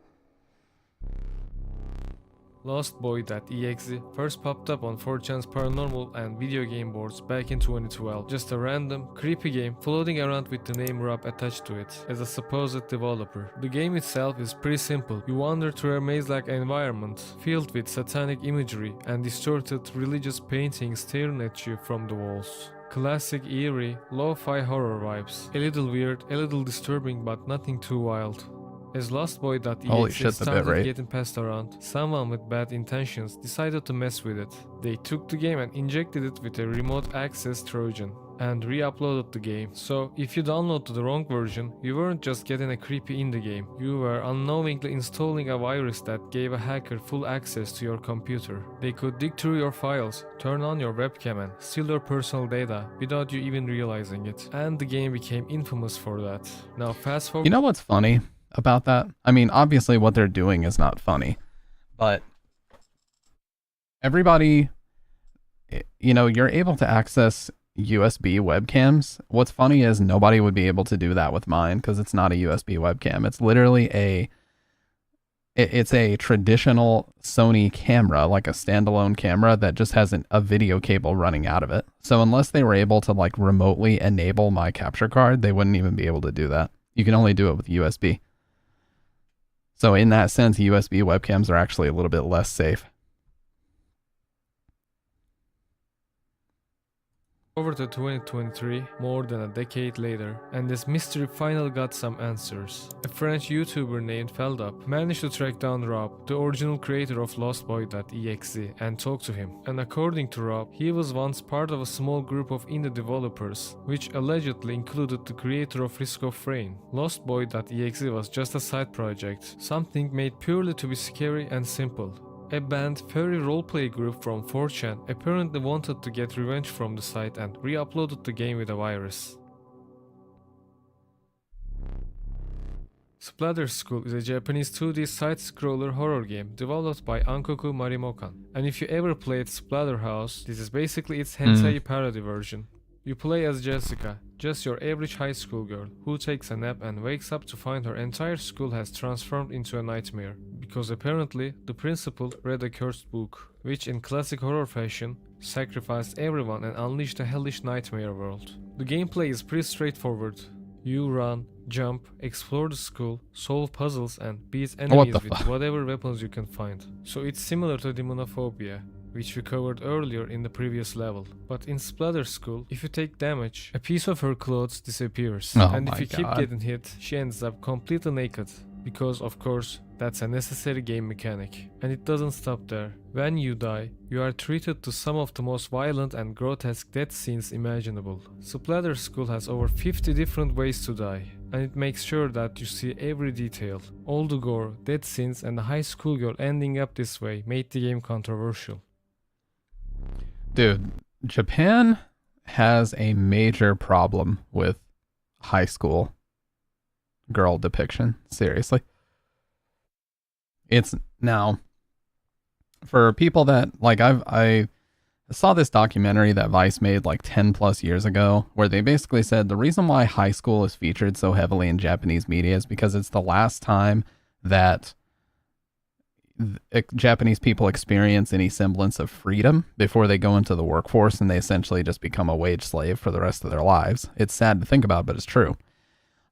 Lostboy.exe first popped up on 4chan's paranormal and video game boards back in 2012. Just a random, creepy game floating around with the name Rob attached to it as a supposed developer. The game itself is pretty simple. You wander through a maze-like environment filled with satanic imagery and distorted religious paintings staring at you from the walls. Classic eerie, lo-fi horror vibes. A little weird, a little disturbing, but nothing too wild. As Holy shit, Lostboy.exe the started bitrate. getting passed around, someone with bad intentions decided to mess with it. They took the game and injected it with a remote access Trojan and re-uploaded the game. So if you downloaded the wrong version, you weren't just getting a creepy indie game, you were unknowingly installing a virus that gave a hacker full access to your computer. They could dig through your files, turn on your webcam and steal your personal data without you even realizing it. And the game became infamous for that. Now fast forward. You know what's funny about that? I mean, obviously what they're doing is not funny, but everybody, you're able to access USB webcams. What's funny is nobody would be able to do that with mine because it's not a USB webcam. It's literally it's a traditional Sony camera, like a standalone camera that just has a video cable running out of it. So unless they were able to like remotely enable my capture card, they wouldn't even be able to do that. You can only do it with USB. So in that sense, USB webcams are actually a little bit less safe. Over to 2023, more than a decade later, and this mystery finally got some answers. A French YouTuber named Feldup managed to track down Rob, the original creator of Lostboy.exe, and talk to him. And according to Rob, he was once part of a small group of indie developers, which allegedly included the creator of Risk of Rain. Lostboy.exe was just a side project, something made purely to be scary and simple. A banned furry roleplay group from 4chan apparently wanted to get revenge from the site and re-uploaded the game with a virus. Splatter School is a Japanese 2D side-scroller horror game developed by Ankoku Marimokan. And if you ever played Splatterhouse, this is basically its hentai parody version. You play as Jessica, just your average high school girl, who takes a nap and wakes up to find her entire school has transformed into a nightmare, because apparently the principal read a cursed book, which in classic horror fashion, sacrificed everyone and unleashed a hellish nightmare world. The gameplay is pretty straightforward. You run, jump, explore the school, solve puzzles and beat enemies with whatever weapons you can find. So it's similar to Demonophobia, which we covered earlier in the previous level. But in Splatter School, if you take damage, a piece of her clothes disappears. And if you keep getting hit, she ends up completely naked. Because of course, that's a necessary game mechanic. And it doesn't stop there. When you die, you are treated to some of the most violent and grotesque death scenes imaginable. Splatter School has over 50 different ways to die, and it makes sure that you see every detail. All the gore, death scenes, and the high school girl ending up this way made the game controversial. Dude, Japan has a major problem with high school girl depiction. Seriously. It's now for people that like I saw this documentary that Vice made like 10 plus years ago where they basically said the reason why high school is featured so heavily in Japanese media is because it's the last time that Japanese people experience any semblance of freedom before they go into the workforce and they essentially just become a wage slave for the rest of their lives. It's sad to think about, but it's true.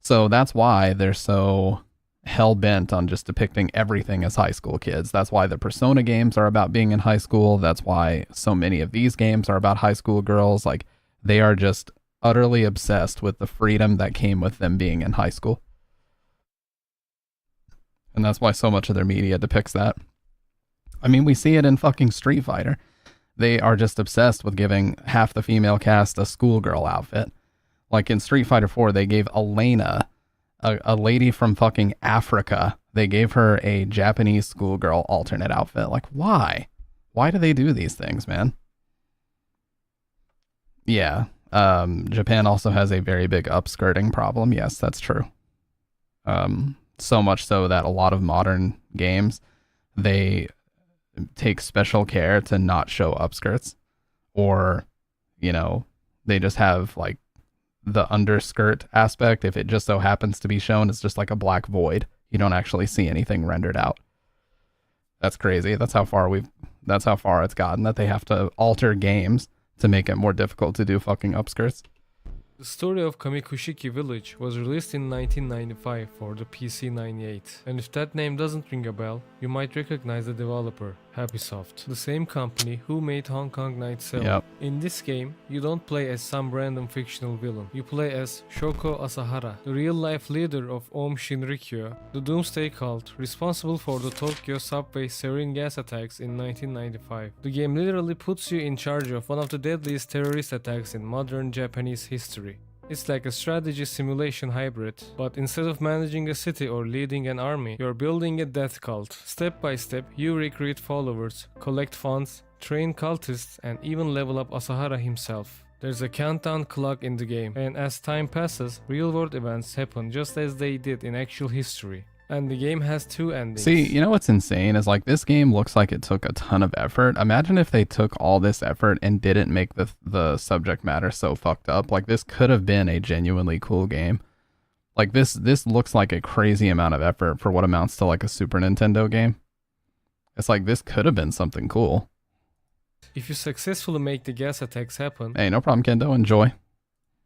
So that's why they're so hell-bent on just depicting everything as high school kids. That's why the Persona games are about being in high school. That's why so many of these games are about high school girls. Like, they are just utterly obsessed with the freedom that came with them being in high school. And that's why so much of their media depicts that. I mean, we see it in fucking Street Fighter. They are just obsessed with giving half the female cast a schoolgirl outfit. Like in Street Fighter 4, they gave Elena, a lady from fucking Africa, they gave her a Japanese schoolgirl alternate outfit. Like, why? Why do they do these things, man? Yeah. Japan also has a very big upskirting problem. Yes, that's true. So much so that a lot of modern games, they take special care to not show upskirts, or, you know, they just have like the underskirt aspect. If it just so happens to be shown, it's just like a black void. You don't actually see anything rendered out. That's crazy. That's how far it's gotten, that they have to alter games to make it more difficult to do fucking upskirts. The story of Kamikushiki Village was released in 1995 for the PC 98, and if that name doesn't ring a bell, you might recognize the developer, Happysoft, the same company who made Hong Kong Night 7. Yep. In this game, you don't play as some random fictional villain, you play as Shoko Asahara, the real-life leader of Aum Shinrikyo, the doomsday cult responsible for the Tokyo subway sarin gas attacks in 1995. The game literally puts you in charge of one of the deadliest terrorist attacks in modern Japanese history. It's like a strategy simulation hybrid, but instead of managing a city or leading an army, you're building a death cult. Step by step, you recruit followers, collect funds, train cultists, and even level up Asahara himself. There's a countdown clock in the game, and as time passes, real-world events happen just as they did in actual history. And the game has two endings. See, you know what's insane is like this game looks like it took a ton of effort. Imagine if they took all this effort and didn't make the subject matter so fucked up. Like, this could have been a genuinely cool game. Like, this looks like a crazy amount of effort for what amounts to like a Super Nintendo game. It's like, this could have been something cool. If you successfully make the gas attacks happen, Hey, no problem, Kendo. Enjoy.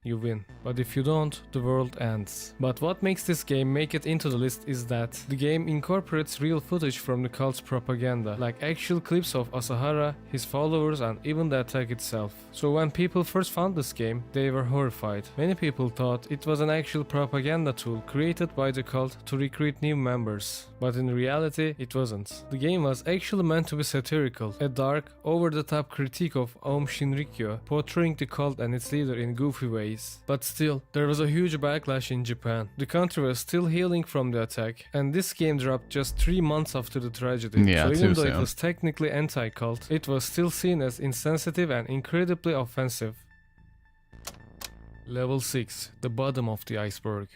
you win. But if you don't, the world ends. But what makes this game make it into the list is that the game incorporates real footage from the cult's propaganda, like actual clips of Asahara, his followers, and even the attack itself. So when people first found this game, they were horrified. Many people thought it was an actual propaganda tool created by the cult to recruit new members. But in reality, it wasn't. The game was actually meant to be satirical, a dark, over-the-top critique of Aum Shinrikyo, portraying the cult and its leader in goofy ways. But still, there was a huge backlash in Japan. The country was still healing from the attack, and this game dropped just 3 months after the tragedy. Yeah, so too even though soon. it was technically anti-cult, it was still seen as insensitive and incredibly offensive. Level 6, the bottom of the iceberg.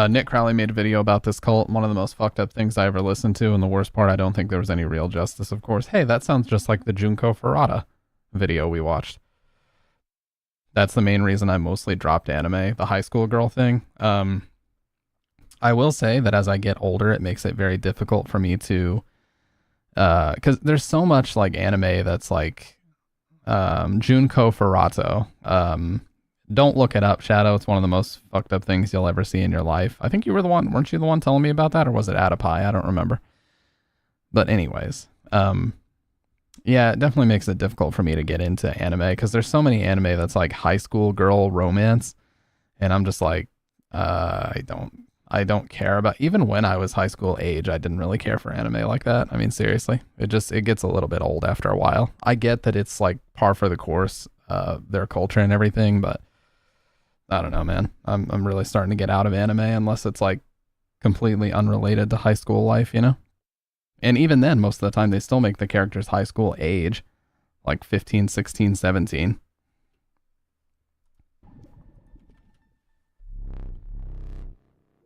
Nick Crowley made a video about this cult. One of the most fucked up things I ever listened to, and the worst part, I don't think there was any real justice, of course. Hey, that sounds just like the Junko Furuta video we watched. That's the main reason I mostly dropped anime, the high school girl thing. I will say that as I get older, it makes it very difficult for me to, because there's so much like anime that's like Junko Furuta. Don't look it up, Shadow. It's one of the most fucked up things you'll ever see in your life. I think you were the one, weren't you the one telling me about that, or was it Adapai? I don't remember. But anyways, yeah, it definitely makes it difficult for me to get into anime because there's so many anime that's like high school girl romance, and I'm just like, I don't I don't care about, even when I was high school age, I didn't really care for anime like that. I mean, seriously, it gets a little bit old after a while. I get that it's like par for the course, their culture and everything, but I don't know, man. I'm really starting to get out of anime unless it's like completely unrelated to high school life, you know? And even then, most of the time, they still make the characters high school age, like 15, 16, 17.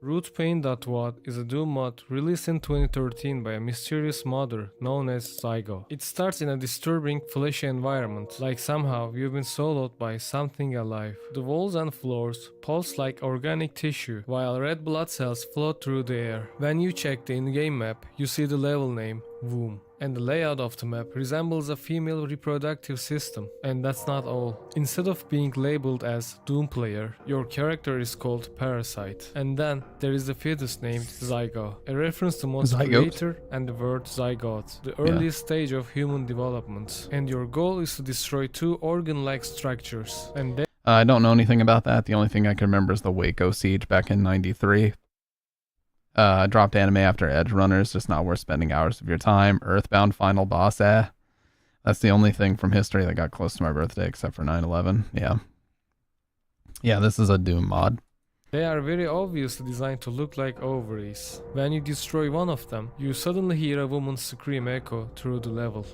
Rootpain.wad is a Doom mod released in 2013 by a mysterious modder known as Zygo. It starts in a disturbing, fleshy environment, like somehow you've been swallowed by something alive. The walls and floors pulse like organic tissue, while red blood cells float through the air. When you check the in-game map, you see the level name, Womb. And the layout of the map resembles a female reproductive system. And that's not all. Instead of being labeled as Doom Player, your character is called Parasite. And then there is a fetus named Zygo, a reference to Mod's creator and the word zygote, the earliest stage of human development. And your goal is to destroy two organ-like structures. And I don't know anything about that. The only thing I can remember is the Waco siege back in '93. Dropped anime after Edge Runners, just not worth spending hours of your time. Earthbound Final Boss, that's the only thing from history that got close to my birthday, except for 9/11. Yeah, this is a Doom mod. They are very obviously designed to look like ovaries. When you destroy one of them, you suddenly hear a woman's scream echo through the level.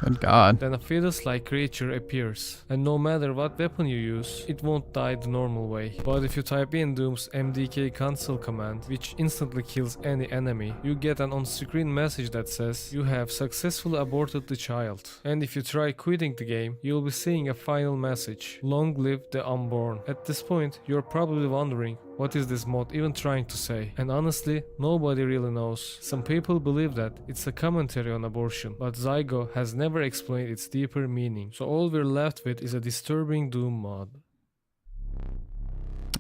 Good God. Then a fetus-like creature appears, and no matter what weapon you use, it won't die the normal way. But if you type in Doom's MDK cancel command, which instantly kills any enemy, you get an on-screen message that says you have successfully aborted the child. And if you try quitting the game, you'll be seeing a final message: long live the unborn. At this point, you're probably wondering, what is this mod even trying to say? And honestly, nobody really knows. Some people believe that it's a commentary on abortion, but Zygo has never explained its deeper meaning, so all we're left with is a disturbing Doom mod.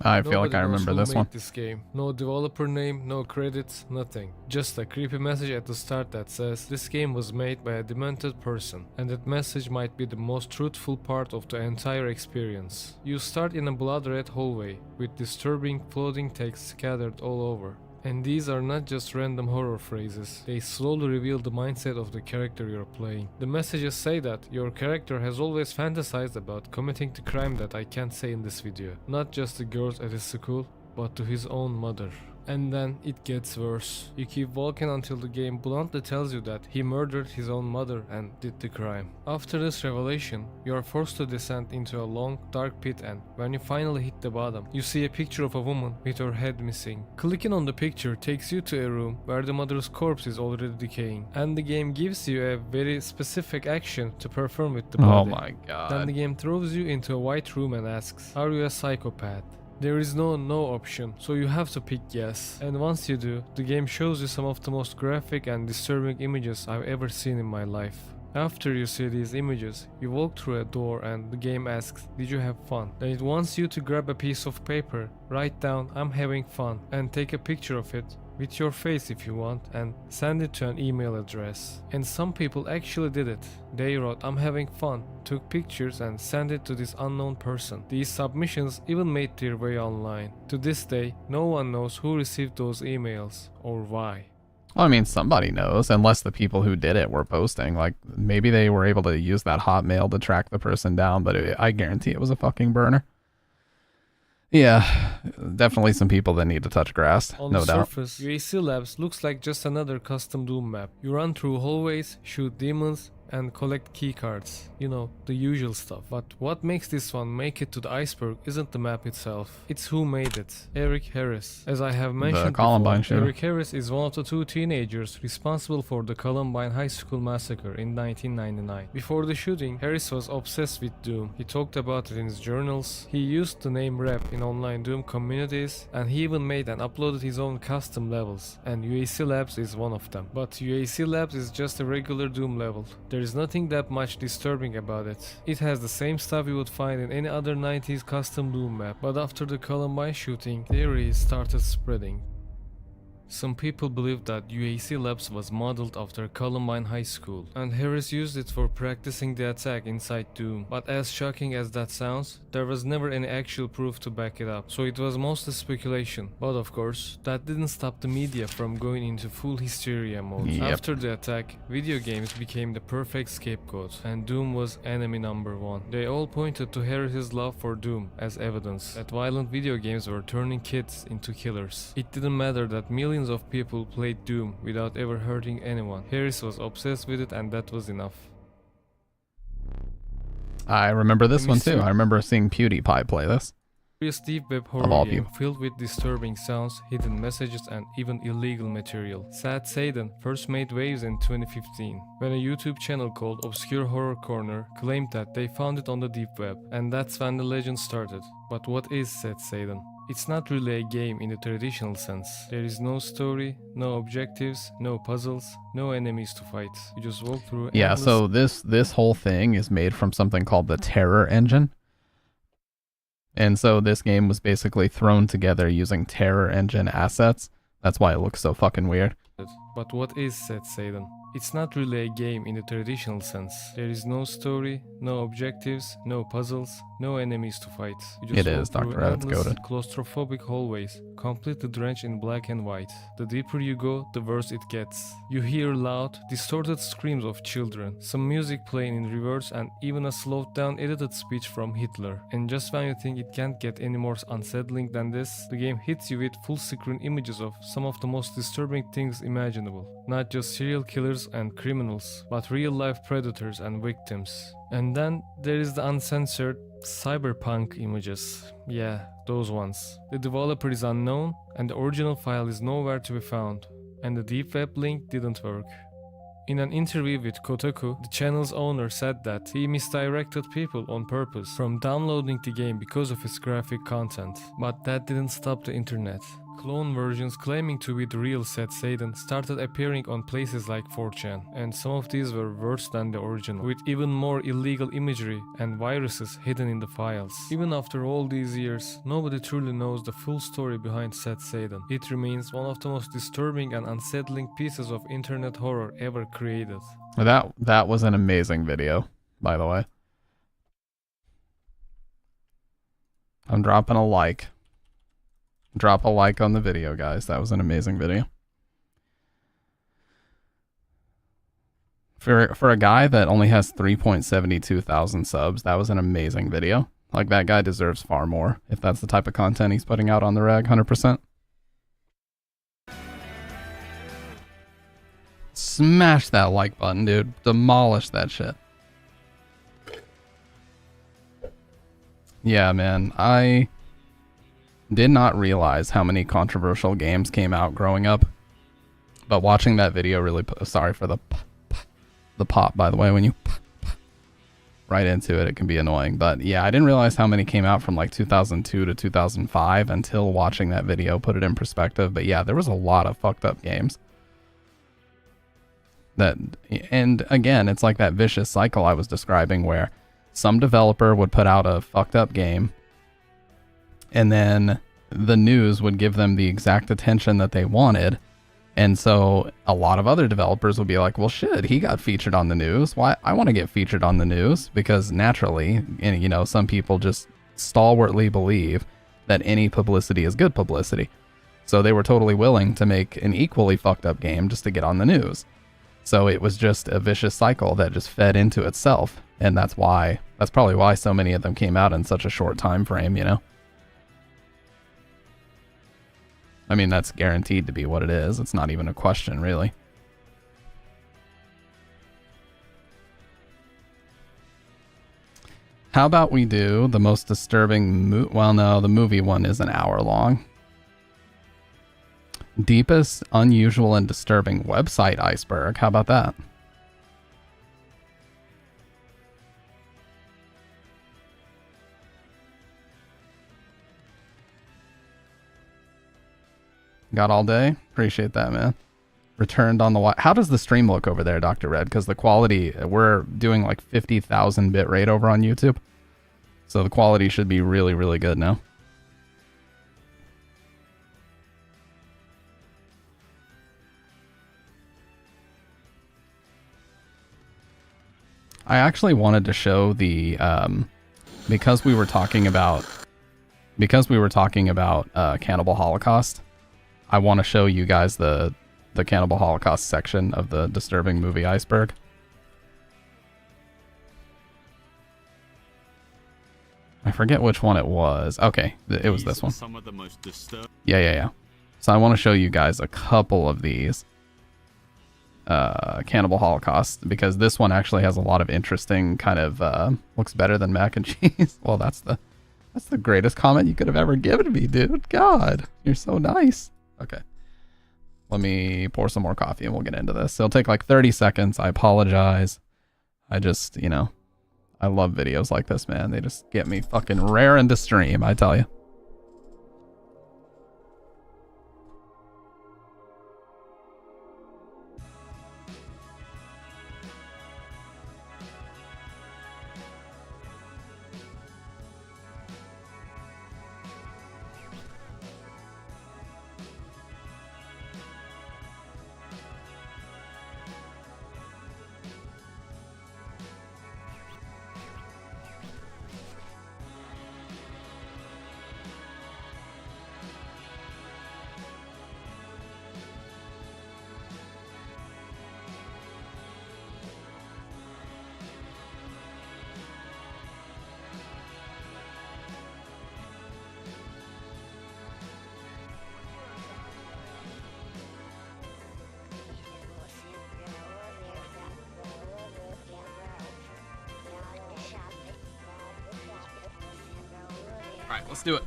I feel like I remember this one. This game. No developer name, no credits, nothing. Just a creepy message at the start that says this game was made by a demented person, and that message might be the most truthful part of the entire experience. You start in a blood-red hallway with disturbing floating text scattered all over. And these are not just random horror phrases, they slowly reveal the mindset of the character you're playing. The messages say that your character has always fantasized about committing the crime that I can't say in this video. Not just the girls at his school, but to his own mother. And then it gets worse. You keep walking until the game bluntly tells you that he murdered his own mother and did the crime. After this revelation, you are forced to descend into a long, dark pit, and when you finally hit the bottom, you see a picture of a woman with her head missing. Clicking on the picture takes you to a room where the mother's corpse is already decaying, and the game gives you a very specific action to perform with the body. Oh my God. Then the game throws you into a white room and asks, are you a psychopath? There is no option, so you have to pick yes. And once you do, the game shows you some of the most graphic and disturbing images I've ever seen in my life. After you see these images, you walk through a door and the game asks, did you have fun? Then it wants you to grab a piece of paper, write down I'm having fun, and take a picture of it, with your face if you want, and send it to an email address. And some people actually did it. They wrote I'm having fun, took pictures and sent it to this unknown person. These submissions even made their way online. To this day, no one knows who received those emails or why. Well, I mean, somebody knows, unless the people who did it were posting. Like, maybe they were able to use that Hotmail to track the person down, but I guarantee it was a fucking burner. Yeah, definitely some people that need to touch grass, On no the doubt. surface, UAC Labs looks like just another custom Doom map. You run through hallways, shoot demons, and collect keycards. You know, the usual stuff. But what makes this one make it to the iceberg isn't the map itself. It's who made it. Eric Harris. As I have mentioned Columbine before, shooter. Eric Harris is one of the two teenagers responsible for the Columbine High School massacre in 1999. Before the shooting, Harris was obsessed with Doom. He talked about it in his journals. He used the name rap in online Doom communities, and he even made and uploaded his own custom levels, and UAC Labs is one of them. But UAC Labs is just a regular Doom level. There is nothing that much disturbing about it. It has the same stuff you would find in any other 90s custom Doom map, but after the Columbine shooting, theories started spreading. Some people believe that UAC Labs was modeled after Columbine High School, and Harris used it for practicing the attack inside Doom. But as shocking as that sounds, there was never any actual proof to back it up, so it was mostly speculation. But of course, that didn't stop the media from going into full hysteria mode. Yep. After the attack, video games became the perfect scapegoat, and Doom was enemy number one. They all pointed to Harris's love for Doom as evidence that violent video games were turning kids into killers. It didn't matter that millions of people played Doom without ever hurting anyone. Harris was obsessed with it, and that was enough. I remember this The one too. mystery- I remember seeing PewDiePie play this. A deep web Of all horror game people. filled with disturbing sounds, hidden messages, and even illegal material. Sad Satan first made waves in 2015 when a YouTube channel called Obscure Horror Corner claimed that they found it on the deep web, and that's when the legend started. But what is Sad Satan? It's not really a game in the traditional sense. There is no story, no objectives, no puzzles, no enemies to fight. You just walk through Yeah, endless so this whole thing is made from something called the Terror Engine. And so this game was basically thrown together using Terror Engine assets. That's why it looks so fucking weird. But what is Sad Satan? It's not really a game in the traditional sense. There is no story, no objectives, no puzzles, no enemies to fight. You It walk is, through Dr. Red, it's endless, goated. claustrophobic hallways, completely drenched in black and white. The deeper you go, the worse it gets. You hear loud, distorted screams of children, some music playing in reverse, and even a slowed down edited speech from Hitler. And just when you think it can't get any more unsettling than this, the game hits you with full screen images of some of the most disturbing things imaginable. Not just serial killers and criminals, but real life predators and victims. And then there is the uncensored cyberpunk images. Yeah, those ones. The developer is unknown, and the original file is nowhere to be found, and the deep web link didn't work. In an interview with Kotaku, the channel's owner said that he misdirected people on purpose from downloading the game because of its graphic content. But that didn't stop the internet. Clone versions claiming to be the real Sad Satan started appearing on places like 4chan, and some of these were worse than the original, with even more illegal imagery and viruses hidden in the files. Even after all these years, nobody truly knows the full story behind Sad Satan. It remains one of the most disturbing and unsettling pieces of internet horror ever created. That was an amazing video, by the way. I'm dropping a like. Drop a like on the video, guys. That was an amazing video. For a guy that only has 3.72 thousand subs, that was an amazing video. Like, that guy deserves far more if that's the type of content he's putting out on the reg, 100%. Smash that like button, dude. Demolish that shit. Yeah, man. I did not realize how many controversial games came out growing up. But watching that video really... Sorry for the pop, by the way. When you right into it, it can be annoying. But yeah, I didn't realize how many came out from like 2002 to 2005 until watching that video, put it in perspective. But yeah, there was a lot of fucked up games. And again, it's like that vicious cycle I was describing where some developer would put out a fucked up game and then the news would give them the exact attention that they wanted. And so a lot of other developers would be like, well, shit, he got featured on the news. Why? I want to get featured on the news, because naturally, and, you know, some people just stalwartly believe that any publicity is good publicity. So they were totally willing to make an equally fucked up game just to get on the news. So it was just a vicious cycle that just fed into itself. And that's probably why so many of them came out in such a short time frame, you know? I mean, that's guaranteed to be what it is. It's not even a question, really. How about we do the most disturbing well, no, the movie one is an hour long. Deepest, unusual, and disturbing website iceberg. How about that? Got all day? Appreciate that, man. Returned on the wire. How does the stream look over there, Dr. Red? Because the quality, we're doing like 50,000 bit rate over on YouTube. So the quality should be really, really good now. I actually wanted to show the because we were talking about Cannibal Holocaust. I want to show you guys the Cannibal Holocaust section of the disturbing movie Iceberg. I forget which one it was. Okay, it was this one. Some of the most Yeah. So I want to show you guys a couple of these Cannibal Holocaust, because this one actually has a lot of interesting kind of looks better than mac and cheese. Well, that's the greatest comment you could have ever given me, dude. God, you're so nice. Okay. Let me pour some more coffee and we'll get into this. It'll take like 30 seconds. I apologize. I just, I love videos like this, man. They just get me fucking raring to stream, I tell you. Alright, let's do it.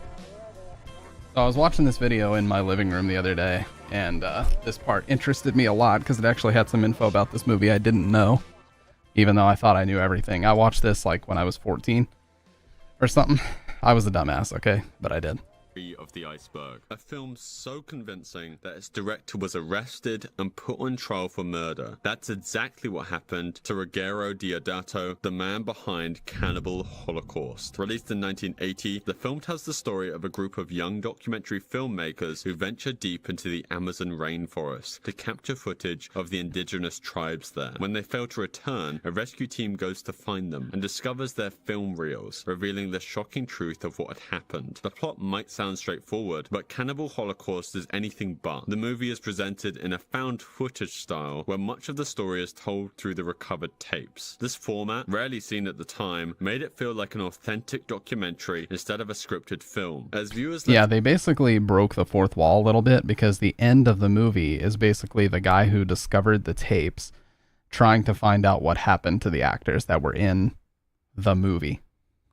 So I was watching this video in my living room the other day, and this part interested me a lot because it actually had some info about this movie I didn't know, even though I thought I knew everything. I watched this like when I was 14 or something. I was a dumbass, okay? But I did. of the Iceberg. A film so convincing that its director was arrested and put on trial for murder. That's exactly what happened to Ruggero Deodato, the man behind Cannibal Holocaust. Released in 1980, the film tells the story of a group of young documentary filmmakers who venture deep into the Amazon rainforest to capture footage of the indigenous tribes there. When they fail to return, a rescue team goes to find them and discovers their film reels, revealing the shocking truth of what had happened. The plot might sound straightforward, but Cannibal Holocaust is anything but. The movie is presented in a found footage style, where much of the story is told through the recovered tapes. This format, rarely seen at the time, made it feel like an authentic documentary instead of a scripted film. As viewers, yeah, they basically broke the fourth wall a little bit, because the end of the movie is basically the guy who discovered the tapes trying to find out what happened to the actors that were in the movie.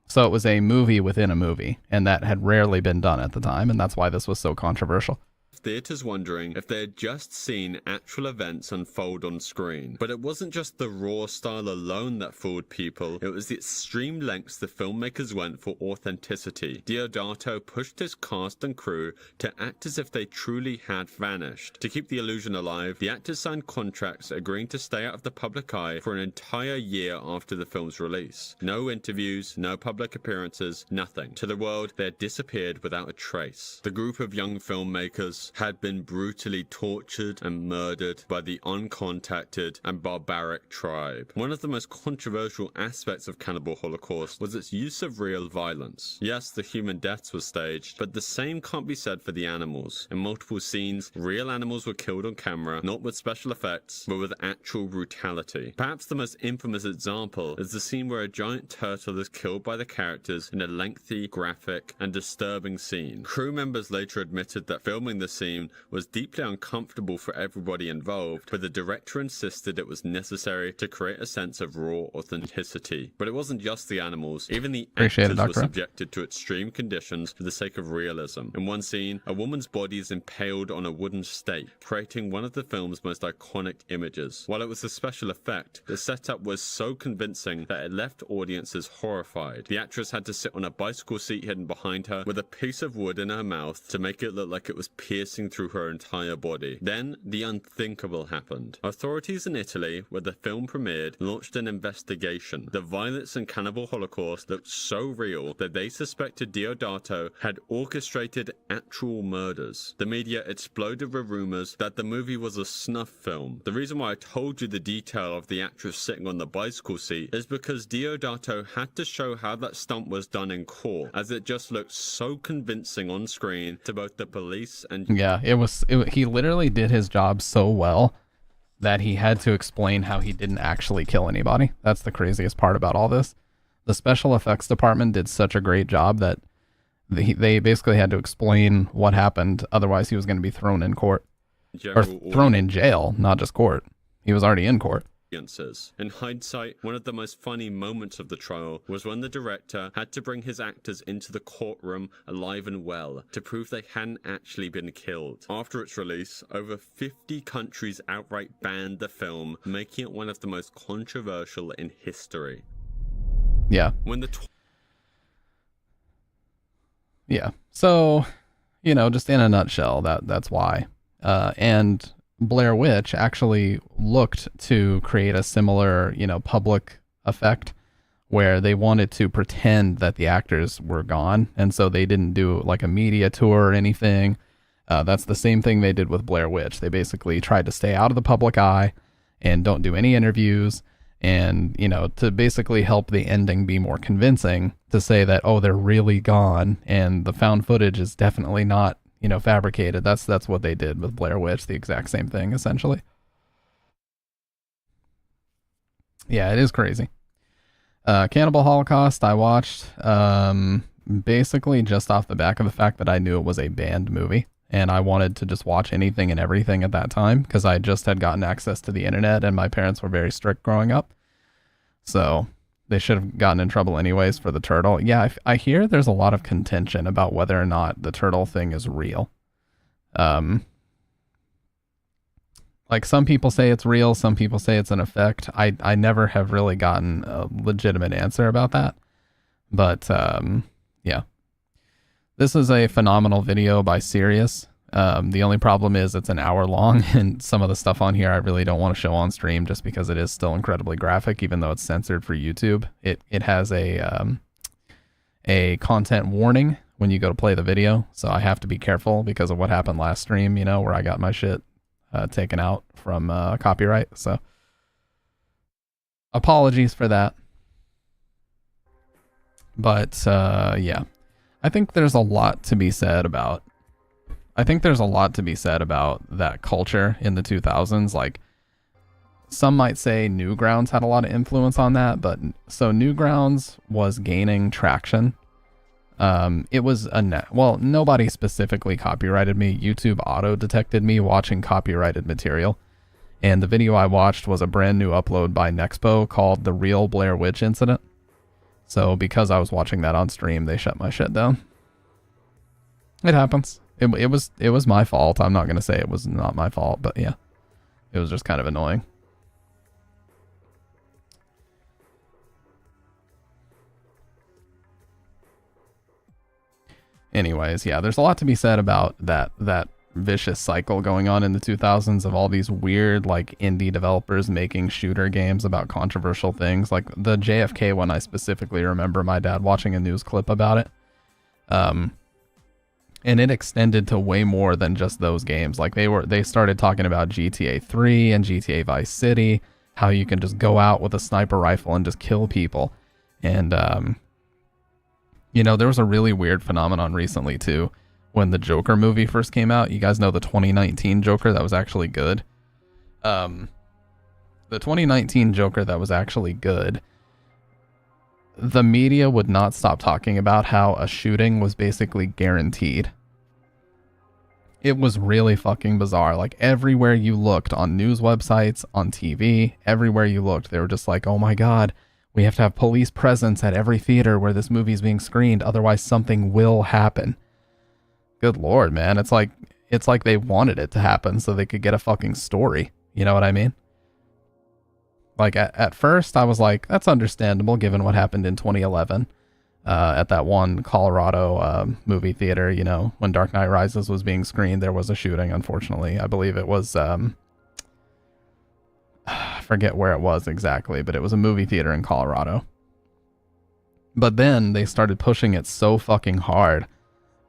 So it was a movie within a movie, and that had rarely been done at the time, and that's why this was so controversial. Theaters wondering if they had just seen actual events unfold on screen. But it wasn't just the raw style alone that fooled people, it was the extreme lengths the filmmakers went for authenticity. Deodato pushed his cast and crew to act as if they truly had vanished. To keep the illusion alive, the actors signed contracts agreeing to stay out of the public eye for an entire year after the film's release. No interviews, no public appearances, nothing. To the world, they had disappeared without a trace. The group of young filmmakers had been brutally tortured and murdered by the uncontacted and barbaric tribe. One of the most controversial aspects of Cannibal Holocaust was its use of real violence. Yes, the human deaths were staged, but the same can't be said for the animals. In multiple scenes, real animals were killed on camera, not with special effects, but with actual brutality. Perhaps the most infamous example is the scene where a giant turtle is killed by the characters in a lengthy, graphic, and disturbing scene. Crew members later admitted that filming the scene was deeply uncomfortable for everybody involved, but the director insisted it was necessary to create a sense of raw authenticity. But it wasn't just the animals, even the actors were subjected to extreme conditions for the sake of realism. In one scene, a woman's body is impaled on a wooden stake, creating one of the film's most iconic images. While it was a special effect, the setup was so convincing that it left audiences horrified. The actress had to sit on a bicycle seat hidden behind her with a piece of wood in her mouth to make it look like it was piercing coursing through her entire body. Then, the unthinkable happened. Authorities in Italy, where the film premiered, launched an investigation. The violence and cannibal holocaust looked so real that they suspected Deodato had orchestrated actual murders. The media exploded with rumors that the movie was a snuff film. The reason why I told you the detail of the actress sitting on the bicycle seat is because Deodato had to show how that stunt was done in court, as it just looked so convincing on screen to both the police and... Yeah, he literally did his job so well that he had to explain how he didn't actually kill anybody. That's the craziest part about all this. The special effects department did such a great job that they basically had to explain what happened. Otherwise, he was going to be thrown in court. Or thrown in jail, not just court. He was already in court. In hindsight, one of the most funny moments of the trial was when the director had to bring his actors into the courtroom alive and well to prove they hadn't actually been killed. After its release, over 50 countries outright banned the film, making it one of the most controversial in history. Yeah. When yeah. So, just in a nutshell, that's why. And Blair Witch actually looked to create a similar, public effect where they wanted to pretend that the actors were gone. And so they didn't do like a media tour or anything. That's the same thing they did with Blair Witch. They basically tried to stay out of the public eye and don't do any interviews. And, to basically help the ending be more convincing, to say that, oh, they're really gone and the found footage is definitely not, fabricated. That's what they did with Blair Witch, the exact same thing, essentially. Yeah, it is crazy. Cannibal Holocaust, I watched basically just off the back of the fact that I knew it was a banned movie, and I wanted to just watch anything and everything at that time, because I just had gotten access to the internet, and my parents were very strict growing up. So they should have gotten in trouble anyways for the turtle. Yeah, I hear there's a lot of contention about whether or not the turtle thing is real. Like some people say it's real, some people say it's an effect. I never have really gotten a legitimate answer about that. But yeah. This is a phenomenal video by Sirius. The only problem is it's an hour long, and some of the stuff on here I really don't want to show on stream just because it is still incredibly graphic, even though it's censored for YouTube. It has a content warning when you go to play the video, so I have to be careful because of what happened last stream, where I got my shit taken out from copyright. So apologies for that. But yeah, I think there's a lot to be said about that culture in the 2000s. Like, some might say Newgrounds had a lot of influence on that, but so Newgrounds was gaining traction. It was nobody specifically copyrighted me. YouTube auto detected me watching copyrighted material. And the video I watched was a brand new upload by Nexpo called The Real Blair Witch Incident. So because I was watching that on stream, they shut my shit down. It happens. It was my fault. I'm not going to say it was not my fault, but yeah, it was just kind of annoying. Anyways, yeah, there's a lot to be said about that vicious cycle going on in the 2000s of all these weird, like, indie developers making shooter games about controversial things. Like the JFK one, I specifically remember my dad watching a news clip about it. And it extended to way more than just those games. Like they started talking about GTA 3 and GTA Vice City, how you can just go out with a sniper rifle and just kill people. And, there was a really weird phenomenon recently too. When the Joker movie first came out, you guys know the 2019 Joker that was actually good. The 2019 Joker that was actually good, the media would not stop talking about how a shooting was basically guaranteed. It was really fucking bizarre. Like, everywhere you looked, on news websites, on TV, everywhere you looked, they were just like, oh my god, we have to have police presence at every theater where this movie's being screened, otherwise something will happen. Good lord, man. It's like they wanted it to happen so they could get a fucking story. You know what I mean? Like, at first I was like, that's understandable given what happened in 2011. at that one Colorado movie theater, you know, when Dark Knight Rises was being screened, there was a shooting, unfortunately. I believe it was, I forget where it was exactly, but it was a movie theater in Colorado. But then they started pushing it so fucking hard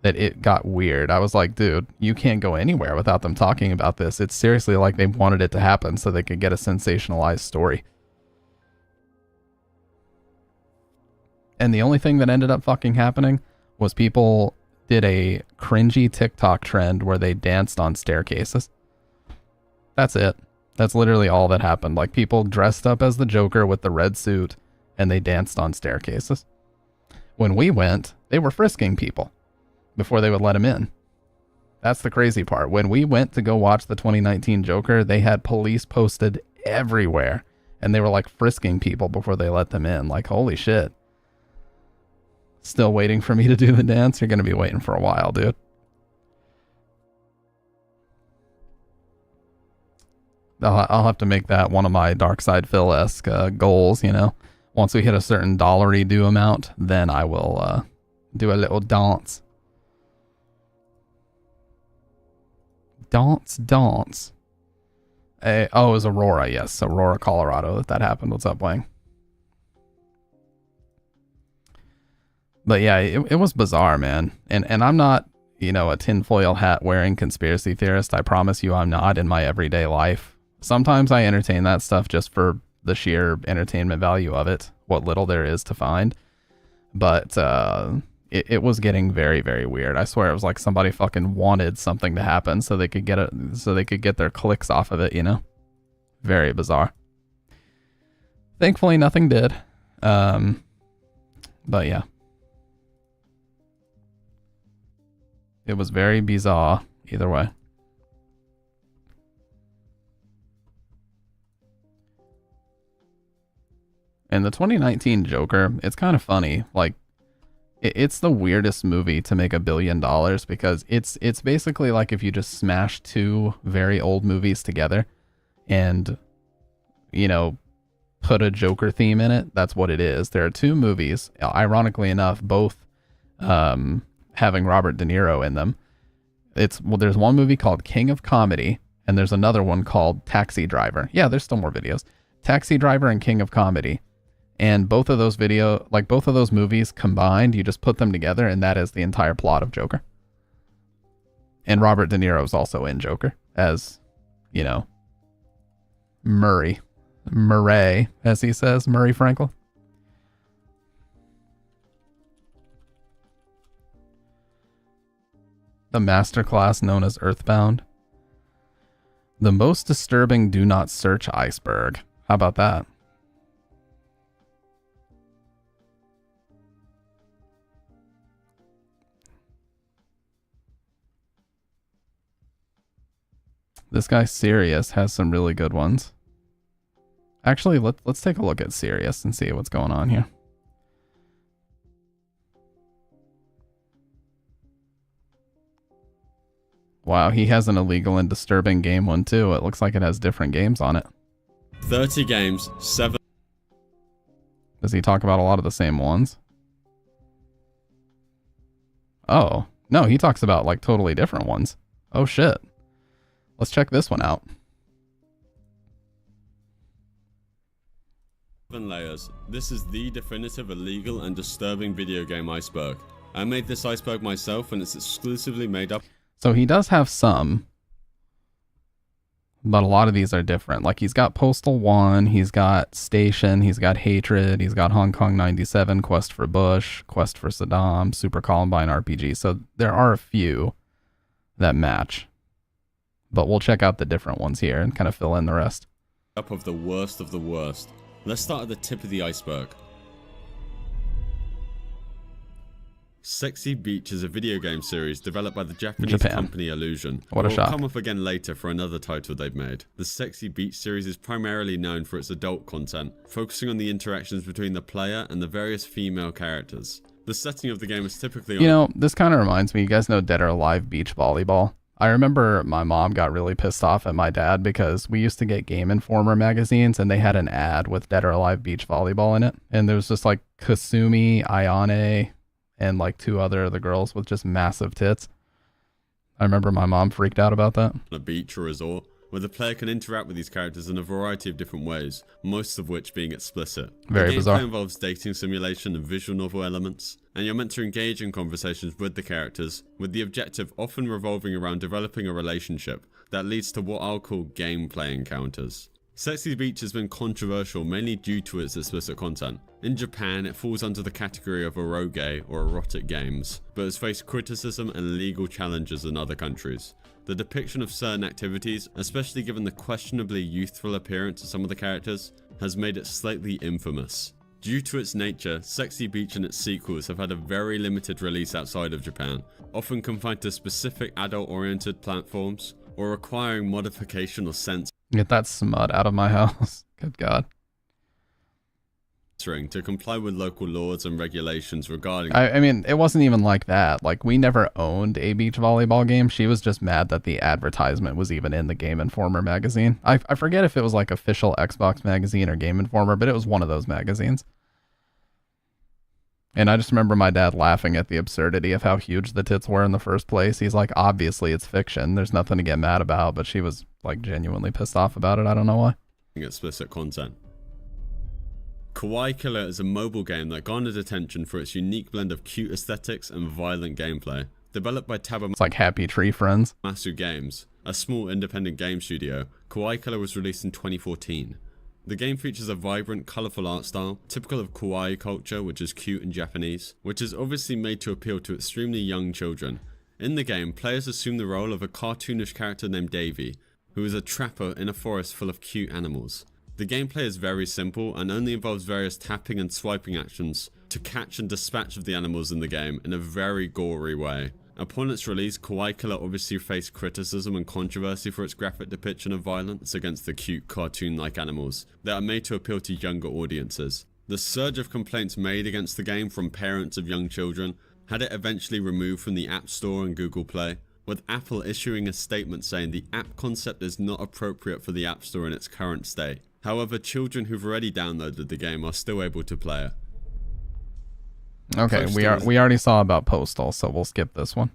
that it got weird. I was like, dude, you can't go anywhere without them talking about this. It's seriously like they wanted it to happen so they could get a sensationalized story. And the only thing that ended up fucking happening was people did a cringy TikTok trend where they danced on staircases. That's it. That's literally all that happened. Like, people dressed up as the Joker with the red suit and they danced on staircases. When we went, they were frisking people before they would let him in. That's the crazy part. When we went to go watch the 2019 Joker, they had police posted everywhere and they were like frisking people before they let them in. Like, holy shit. Still waiting for me to do the dance? You're going to be waiting for a while, dude. I'll have to make that one of my Dark Side Phil-esque goals, you know. Once we hit a certain dollary due amount, then I will do a little dance. Dance. Oh, it was Aurora, yes. Aurora, Colorado that happened. What's up, Wang? But yeah, it was bizarre, man. And I'm not, you know, a tinfoil hat wearing conspiracy theorist. I promise you I'm not in my everyday life. Sometimes I entertain that stuff just for the sheer entertainment value of it, what little there is to find. But it was getting very, very weird. I swear it was like somebody fucking wanted something to happen so they could get their clicks off of it, you know? Very bizarre. Thankfully nothing did. But yeah. It was very bizarre either way. And the 2019 Joker, it's kind of funny. Like, it's the weirdest movie to make $1 billion because it's basically like if you just smash two very old movies together and, you know, put a Joker theme in it. That's what it is. There are two movies, ironically enough, both having Robert De Niro in them. There's one movie called King of Comedy, and there's another one called Taxi Driver. Yeah, there's still more videos. Taxi Driver and King of Comedy. And both of those both of those movies combined, you just put them together, and that is the entire plot of Joker. And Robert De Niro is also in Joker as, you know, Murray, as he says, Murray Frankel. The masterclass known as Earthbound. The most disturbing do not search iceberg. How about that? This guy Sirius has some really good ones. Actually, let's take a look at Sirius and see what's going on here. Wow, he has an illegal and disturbing game one too. It looks like it has different games on it. 30 games, 7. Does he talk about a lot of the same ones? Oh, no, he talks about like totally different ones. Oh shit. Let's check this one out. 7 layers. This is the definitive illegal and disturbing video game iceberg. I made this iceberg myself and it's exclusively made up. So he does have some, but a lot of these are different. Like he's got Postal 1, he's got Station, he's got Hatred, he's got Hong Kong 97, Quest for Bush, Quest for Saddam, Super Columbine RPG. So there are a few that match, but we'll check out the different ones here and kind of fill in the rest. Up of the worst of the worst. Let's start at the tip of the iceberg. Sexy Beach is a video game series developed by the Japanese company Illusion. What a It will shock. come up again later for another title they've made. The Sexy Beach series is primarily known for its adult content, focusing on the interactions between the player and the various female characters. The setting of the game is typically You know, this kind of reminds me, you guys know Dead or Alive Beach Volleyball? I remember my mom got really pissed off at my dad because we used to get Game Informer magazines and they had an ad with Dead or Alive beach volleyball in it. And there was just like Kasumi, Ayane, and like 2 other of the girls with just massive tits. I remember my mom freaked out about that. A beach or resort, where the player can interact with these characters in a variety of different ways, most of which being explicit. Very bizarre. The gameplay involves dating simulation and visual novel elements, and you're meant to engage in conversations with the characters, with the objective often revolving around developing a relationship that leads to what I'll call gameplay encounters. Sexy Beach has been controversial mainly due to its explicit content. In Japan, it falls under the category of eroge or erotic games, but has faced criticism and legal challenges in other countries. The depiction of certain activities, especially given the questionably youthful appearance of some of the characters, has made it slightly infamous. Due to its nature, Sexy Beach and its sequels have had a very limited release outside of Japan, often confined to specific adult-oriented platforms, or requiring modification or censoring Get that smut out of my house. Good God. to comply with local laws and regulations regarding. I mean, it wasn't even like that. Like, we never owned a beach volleyball game. She was just mad that the advertisement was even in the Game Informer magazine. I forget if it was like official Xbox magazine or Game Informer, but it was one of those magazines. And I just remember my dad laughing at the absurdity of how huge the tits were in the first place. He's like, obviously it's fiction. There's nothing to get mad about, but she was like genuinely pissed off about it. I don't know why. Explicit content. Kawaii Killer is a mobile game that garnered attention for its unique blend of cute aesthetics and violent gameplay. Developed by It's like Happy Tree Friends. Masu Games, a small independent game studio, Kawaii Killer was released in 2014. The game features a vibrant, colourful art style, typical of kawaii culture, which is cute and Japanese, which is obviously made to appeal to extremely young children. In the game, players assume the role of a cartoonish character named Davy, who is a trapper in a forest full of cute animals. The gameplay is very simple and only involves various tapping and swiping actions to catch and dispatch of the animals in the game in a very gory way. Upon its release, Kawaii Killer obviously faced criticism and controversy for its graphic depiction of violence against the cute cartoon-like animals that are made to appeal to younger audiences. The surge of complaints made against the game from parents of young children had it eventually removed from the App Store and Google Play, with Apple issuing a statement saying the app concept is not appropriate for the App Store in its current state. However, children who've already downloaded the game are still able to play it. Okay, we already saw about Postal, so we'll skip this one.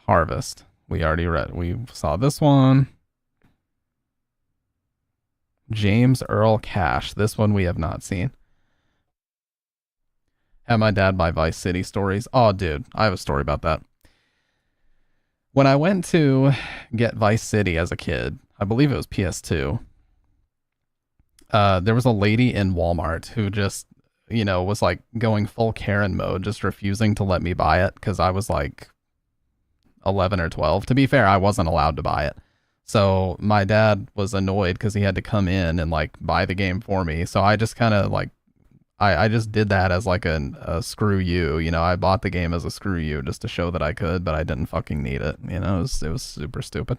Harvest. We already read. We saw this one. James Earl Cash. This one we have not seen. Had my dad buy Vice City stories. Oh, dude, I have a story about that. When I went to get Vice City as a kid, I believe it was PS2. There was a lady in Walmart who just, you know, was like going full Karen mode, just refusing to let me buy it because I was like 11 or 12. To be fair, I wasn't allowed to buy it. So my dad was annoyed because he had to come in and like buy the game for me. So I just kind of like, I just did that as like a screw you. You know, I bought the game as a screw you just to show that I could, but I didn't fucking need it. You know, it was super stupid.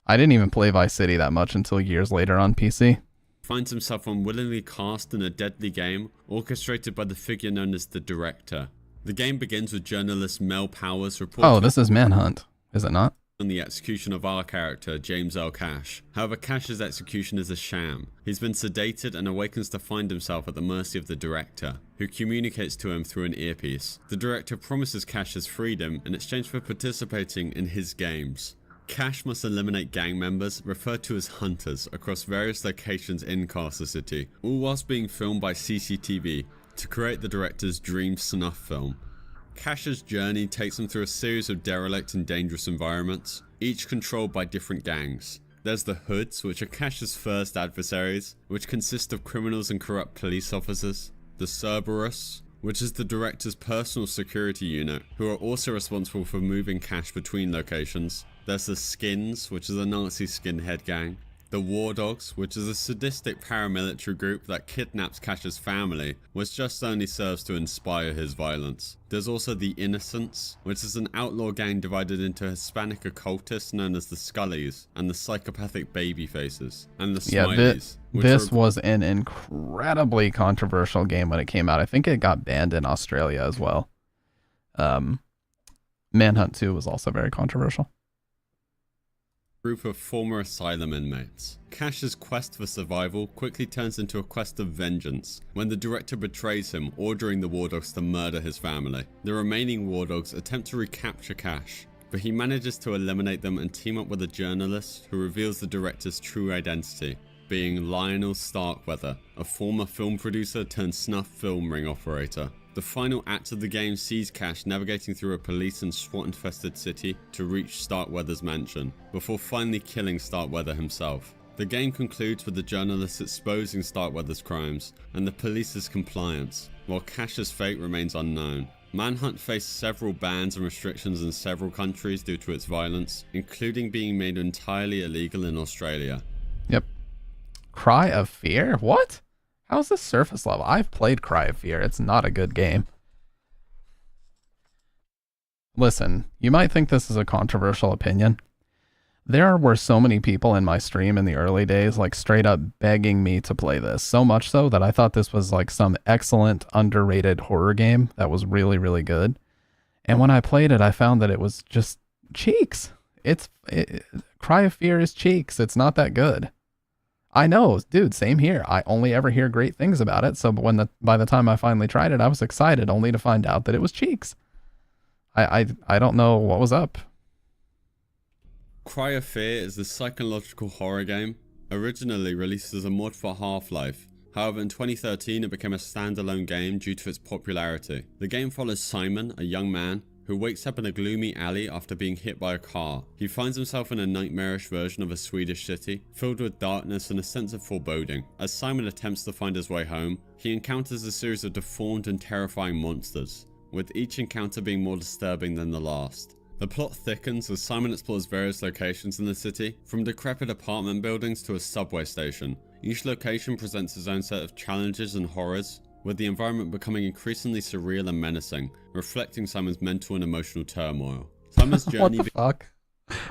I didn't even play Vice City that much until years later on PC. Finds himself unwillingly cast in a deadly game orchestrated by the figure known as the Director. The game begins with journalist Mel Powers reporting. Oh, this is Manhunt, is it not? On the execution of our character, James L. Cash. However, Cash's execution is a sham. He's been sedated and awakens to find himself at the mercy of the Director, who communicates to him through an earpiece. The Director promises Cash his freedom in exchange for participating in his games. Cash must eliminate gang members, referred to as hunters, across various locations in Carcer City, all whilst being filmed by CCTV to create the Director's dream snuff film. Cash's journey takes him through a series of derelict and dangerous environments, each controlled by different gangs. There's the Hoods, which are Cash's first adversaries, which consist of criminals and corrupt police officers. The Cerberus, which is the Director's personal security unit, who are also responsible for moving Cash between locations. There's the Skins, which is a Nazi skinhead gang. The War Dogs, which is a sadistic paramilitary group that kidnaps Cash's family, which just only serves to inspire his violence. There's also the Innocents, which is an outlaw gang divided into Hispanic occultists known as the Scullies, and the psychopathic Babyfaces, and the Smileys. This was an incredibly controversial game when it came out. I think it got banned in Australia as well. Manhunt 2 was also very controversial. Group of former asylum inmates. Cash's quest for survival quickly turns into a quest of vengeance when the director betrays him, ordering the War Dogs to murder his family. The remaining War Dogs attempt to recapture Cash, but he manages to eliminate them and team up with a journalist who reveals the director's true identity, being Lionel Starkweather, a former film producer turned snuff film ring operator. The final act of the game sees Cash navigating through a police and SWAT-infested city to reach Starkweather's mansion, before finally killing Starkweather himself. The game concludes with the journalist exposing Starkweather's crimes and the police's compliance, while Cash's fate remains unknown. Manhunt faced several bans and restrictions in several countries due to its violence, including being made entirely illegal in Australia. Yep. Cry of Fear? What? How's this surface level? I've played Cry of Fear. It's not a good game. Listen, you might think this is a controversial opinion. There were so many people in my stream in the early days, like straight up begging me to play this. So much so that I thought this was like some excellent, underrated horror game that was really, really good. And when I played it, I found that it was just cheeks. Cry of Fear is cheeks. It's not that good. I know, dude, same here. I only ever hear great things about it. So by the time I finally tried it, I was excited only to find out that it was cheeks. I don't know what was up. Cry of Fear is a psychological horror game, originally released as a mod for Half-Life. However, in 2013 it became a standalone game due to its popularity. The game follows Simon, a young man, who wakes up in a gloomy alley after being hit by a car. He finds himself in a nightmarish version of a Swedish city, filled with darkness and a sense of foreboding. As Simon attempts to find his way home, he encounters a series of deformed and terrifying monsters, with each encounter being more disturbing than the last. The plot thickens as Simon explores various locations in the city, from decrepit apartment buildings to a subway station. Each location presents its own set of challenges and horrors, with the environment becoming increasingly surreal and menacing, reflecting Simon's mental and emotional turmoil. Simon's journey What the fuck?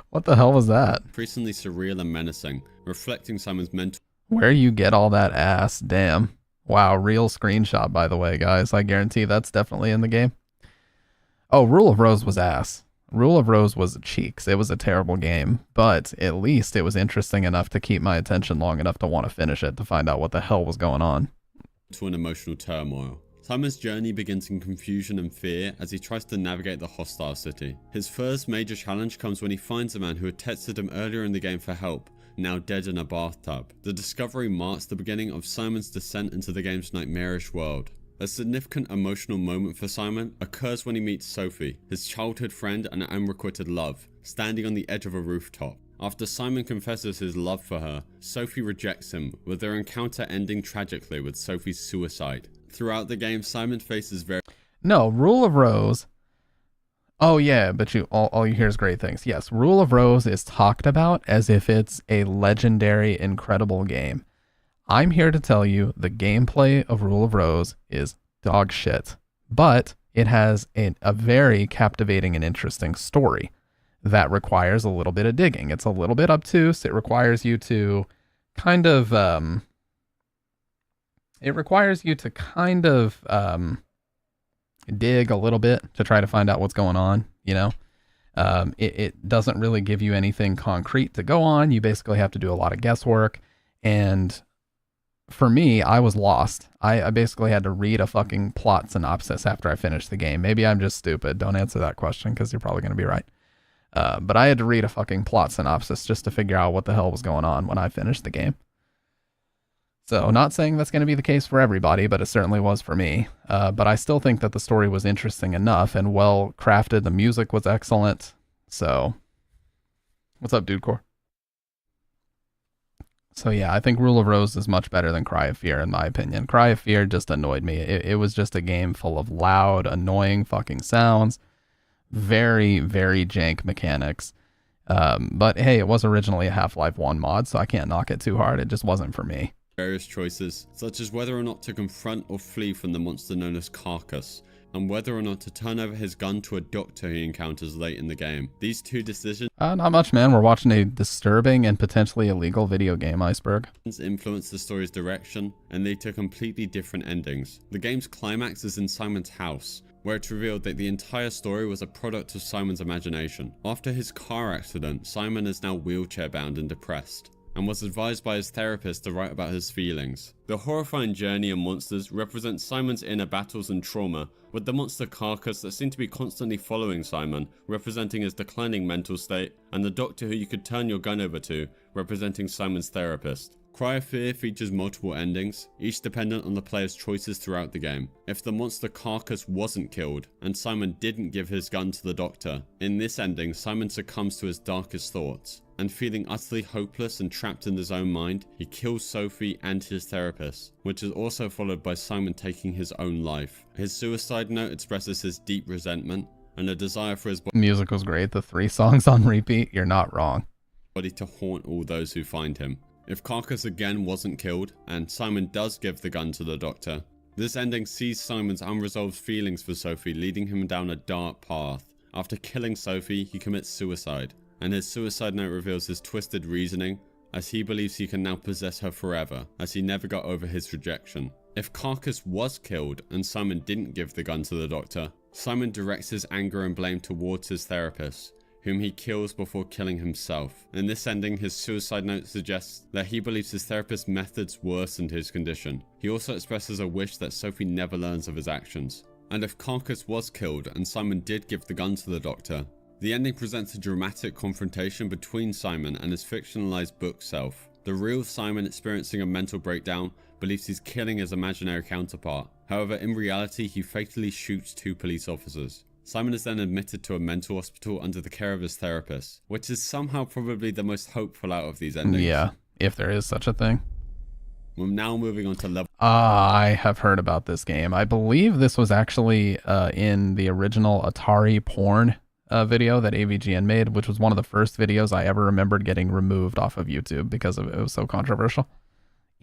What the hell was that? increasingly surreal and menacing, reflecting Simon's mental. Where you get all that ass? Damn. Wow, real screenshot, by the way, guys. I guarantee that's definitely in the game. Oh, Rule of Rose was ass. Rule of Rose was cheeks. It was a terrible game, but at least it was interesting enough to keep my attention long enough to want to finish it to find out what the hell was going on. To an emotional turmoil. Simon's journey begins in confusion and fear as he tries to navigate the hostile city. His first major challenge comes when he finds a man who had texted him earlier in the game for help, now dead in a bathtub. The discovery marks the beginning of Simon's descent into the game's nightmarish world. A significant emotional moment for Simon occurs when he meets Sophie, his childhood friend and unrequited love, standing on the edge of a rooftop. After Simon confesses his love for her, Sophie rejects him, with their encounter ending tragically with Sophie's suicide. Throughout the game, Simon faces No, Rule of Rose. Oh yeah, but all you hear is great things. Yes, Rule of Rose is talked about as if it's a legendary, incredible game. I'm here to tell you the gameplay of Rule of Rose is dog shit, but it has a very captivating and interesting story that requires a little bit of digging. It's a little bit obtuse. It requires you to kind of dig a little bit to try to find out what's going on, you know. It doesn't really give you anything concrete to go on. You basically have to do a lot of guesswork, and for me, I was lost. I basically had to read a fucking plot synopsis after I finished the game. Maybe I'm just stupid. Don't answer that question because you're probably going to be right. But I had to read a fucking plot synopsis just to figure out what the hell was going on when I finished the game. So not saying that's going to be the case for everybody, but it certainly was for me. But I still think that the story was interesting enough and well crafted. The music was excellent. So what's up, Dude Core? So yeah, I think Rule of Rose is much better than Cry of Fear in my opinion. Cry of Fear just annoyed me. It was just a game full of loud, annoying fucking sounds. Very, very jank mechanics. But hey, it was originally a Half-Life 1 mod, so I can't knock it too hard. It just wasn't for me. various choices, such as whether or not to confront or flee from the monster known as Carcass, and whether or not to turn over his gun to a doctor he encounters late in the game. These two decisions Not much, man. We're watching a disturbing and potentially illegal video game, Iceberg. influence the story's direction and lead to completely different endings. The game's climax is in Simon's house, where it's revealed that the entire story was a product of Simon's imagination. After his car accident, Simon is now wheelchair bound and depressed, and was advised by his therapist to write about his feelings. The horrifying journey and monsters represent Simon's inner battles and trauma, with the monster carcass that seemed to be constantly following Simon, representing his declining mental state, and the doctor who you could turn your gun over to, representing Simon's therapist. Cry of Fear features multiple endings, each dependent on the player's choices throughout the game. If the monster carcass wasn't killed, and Simon didn't give his gun to the doctor, in this ending Simon succumbs to his darkest thoughts, and feeling utterly hopeless and trapped in his own mind, he kills Sophie and his therapist, which is also followed by Simon taking his own life. His suicide note expresses his deep resentment, and a desire for his Music was great. The 3 songs on repeat. You're not wrong. body to haunt all those who find him. If Carcass again wasn't killed, and Simon does give the gun to the doctor, this ending sees Simon's unresolved feelings for Sophie leading him down a dark path. After killing Sophie, he commits suicide, and his suicide note reveals his twisted reasoning, as he believes he can now possess her forever, as he never got over his rejection. If Carcass was killed, and Simon didn't give the gun to the doctor, Simon directs his anger and blame towards his therapist, whom he kills before killing himself. In this ending, his suicide note suggests that he believes his therapist's methods worsened his condition. He also expresses a wish that Sophie never learns of his actions. And if Carcass was killed and Simon did give the gun to the doctor, the ending presents a dramatic confrontation between Simon and his fictionalized book self. The real Simon, experiencing a mental breakdown, believes he's killing his imaginary counterpart. However, in reality, he fatally shoots 2 police officers. Simon is then admitted to a mental hospital under the care of his therapist, which is somehow probably the most hopeful out of these endings. Yeah, if there is such a thing. We're now moving on to level. I have heard about this game. I believe this was actually in the original Atari porn video that AVGN made, which was one of the first videos I ever remembered getting removed off of YouTube because it was so controversial.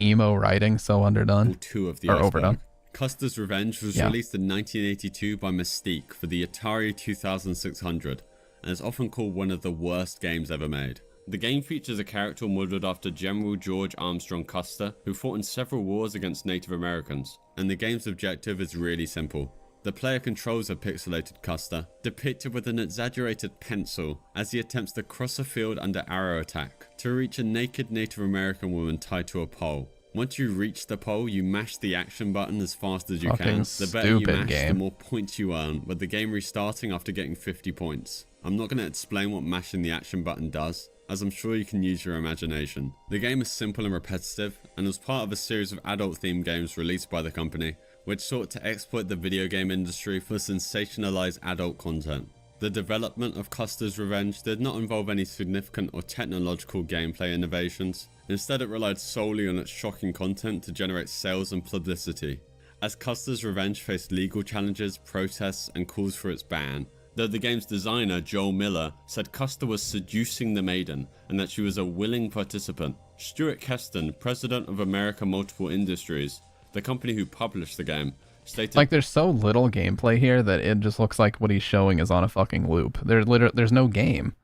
Emo writing, so underdone. 2 of the or iceberg. overdone. Custer's Revenge was released in 1982 by Mystique for the Atari 2600 and is often called one of the worst games ever made. The game features a character modeled after General George Armstrong Custer, who fought in several wars against Native Americans, and the game's objective is really simple. The player controls a pixelated Custer, depicted with an exaggerated pencil, as he attempts to cross a field under arrow attack to reach a naked Native American woman tied to a pole. Once you reach the pole, you mash the action button as fast as you can. The better you mash, the more points you earn, with the game restarting after getting 50 points. I'm not going to explain what mashing the action button does, as I'm sure you can use your imagination. The game is simple and repetitive, and was part of a series of adult-themed games released by the company, which sought to exploit the video game industry for sensationalized adult content. The development of Custer's Revenge did not involve any significant or technological gameplay innovations. Instead, it relied solely on its shocking content to generate sales and publicity. As Custer's Revenge faced legal challenges, protests, and calls for its ban, though the game's designer, Joel Miller, said Custer was seducing the maiden and that she was a willing participant. Stuart Keston, president of America Multiple Industries, the company who published the game, stated, like, there's so little gameplay here that it just looks like what he's showing is on a fucking loop. There's no game.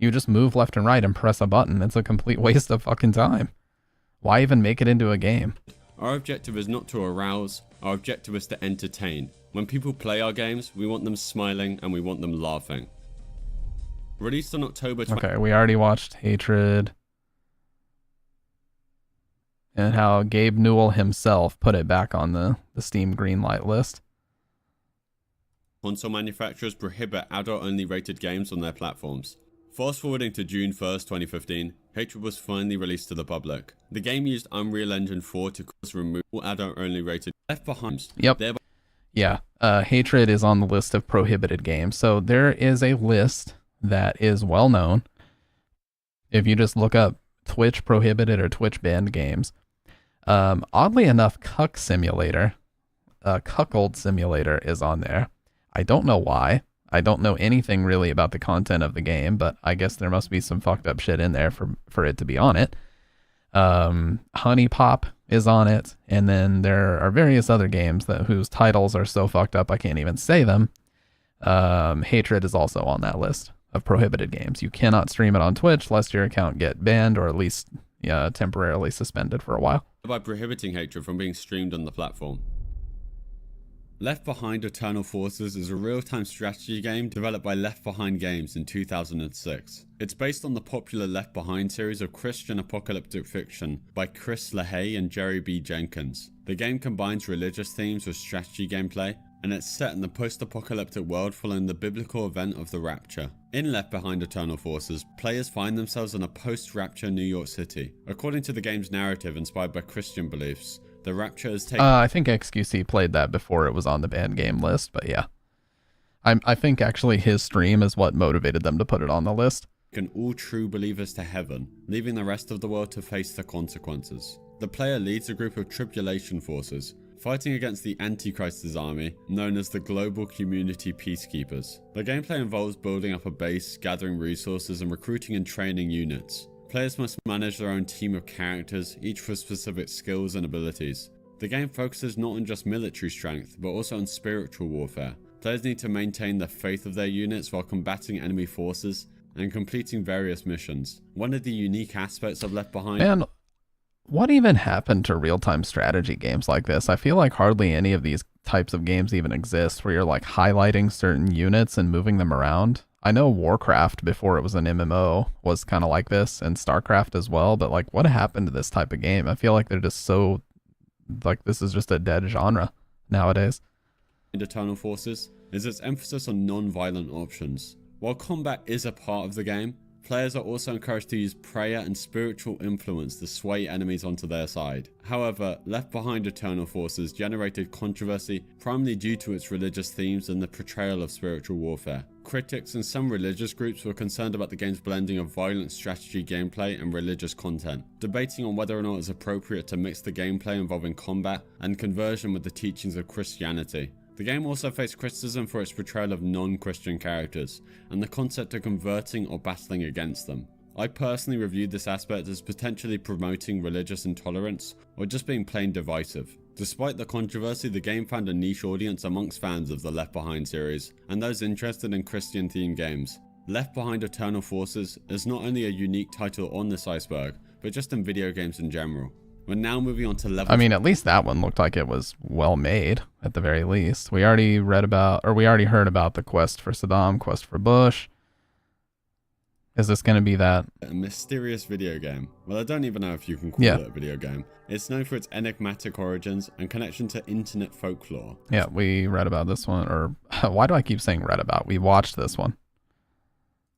You just move left and right and press a button. It's a complete waste of fucking time. Why even make it into a game? Our objective is not to arouse, our objective is to entertain. When people play our games, we want them smiling and we want them laughing. Released on October 20- Okay, we already watched Hatred. And how Gabe Newell himself put it back on the Steam Greenlight list. Console manufacturers prohibit adult-only rated games on their platforms. Fast forwarding to June 1st, 2015, Hatred was finally released to the public. The game used Unreal Engine 4 to remove all adult-only rated Left Behind. Yep. Yeah, Hatred is on the list of prohibited games. So there is a list that is well known. If you just look up Twitch prohibited or Twitch banned games. Oddly enough, Cuckold Simulator is on there. I don't know why. I don't know anything really about the content of the game, but I guess there must be some fucked up shit in there for it to be on it. Honey Pop is on it, and then there are various other games whose titles are so fucked up I can't even say them. Hatred is also on that list of prohibited games. You cannot stream it on Twitch lest your account get banned or at least temporarily suspended for a while. By prohibiting Hatred from being streamed on the platform. Left Behind Eternal Forces is a real-time strategy game developed by Left Behind Games in 2006. It's based on the popular Left Behind series of Christian apocalyptic fiction by Chris LaHaye and Jerry B. Jenkins. The game combines religious themes with strategy gameplay, and it's set in the post-apocalyptic world following the biblical event of the Rapture. In Left Behind Eternal Forces, players find themselves in a post-Rapture New York City. According to the game's narrative inspired by Christian beliefs, the Rapture is taken... I think XQC played that before it was on the banned game list, but yeah. I think actually his stream is what motivated them to put it on the list. all true believers to heaven, leaving the rest of the world to face the consequences. The player leads a group of tribulation forces, fighting against the Antichrist's army, known as the Global Community Peacekeepers. The gameplay involves building up a base, gathering resources, and recruiting and training units. Players must manage their own team of characters, each with specific skills and abilities. The game focuses not on just military strength, but also on spiritual warfare. Players need to maintain the faith of their units while combating enemy forces and completing various missions. One of the unique aspects of Left Behind... Man, what even happened to real-time strategy games like this? I feel like hardly any of these types of games even exist where you're like highlighting certain units and moving them around. I know Warcraft, before it was an MMO, was kind of like this, and StarCraft as well, but like what happened to this type of game? I feel like they're just so, like this is just a dead genre nowadays. Eternal Forces is its emphasis on non-violent options. While combat is a part of the game, players are also encouraged to use prayer and spiritual influence to sway enemies onto their side. However, Left Behind Eternal Forces generated controversy primarily due to its religious themes and the portrayal of spiritual warfare. Critics and some religious groups were concerned about the game's blending of violent strategy gameplay and religious content, debating on whether or not it's appropriate to mix the gameplay involving combat and conversion with the teachings of Christianity. The game also faced criticism for its portrayal of non-Christian characters, and the concept of converting or battling against them. I personally reviewed this aspect as potentially promoting religious intolerance, or just being plain divisive. Despite the controversy, the game found a niche audience amongst fans of the Left Behind series, and those interested in Christian-themed games. Left Behind Eternal Forces is not only a unique title on this iceberg, but just in video games in general. We're now moving on to level... I mean, at least that one looked like it was well made, at the very least. We already read about, or we already heard about the quest for Saddam, quest for Bush. Is this going to be that? A mysterious video game. Well, I don't even know if you can call it a video game. It's known for its enigmatic origins and connection to internet folklore. Yeah, we read about this one, or why do I keep saying read about? We watched this one.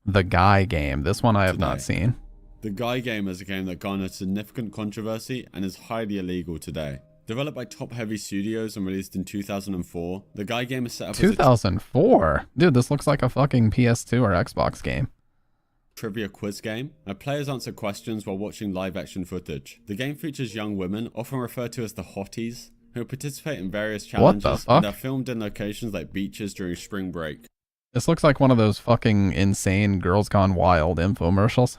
The Guy game. This one I have not seen. The Guy game is a game that garnered significant controversy and is highly illegal today. Developed by Top Heavy Studios and released in 2004, the Guy game is set up 2004? Dude, this looks like a fucking PS2 or Xbox game. Trivia quiz game. Players answer questions while watching live action footage. The game features young women, often referred to as the hotties, who participate in various challenges What the fuck? and are filmed in locations like beaches during spring break. This looks like one of those fucking insane Girls Gone Wild infomercials.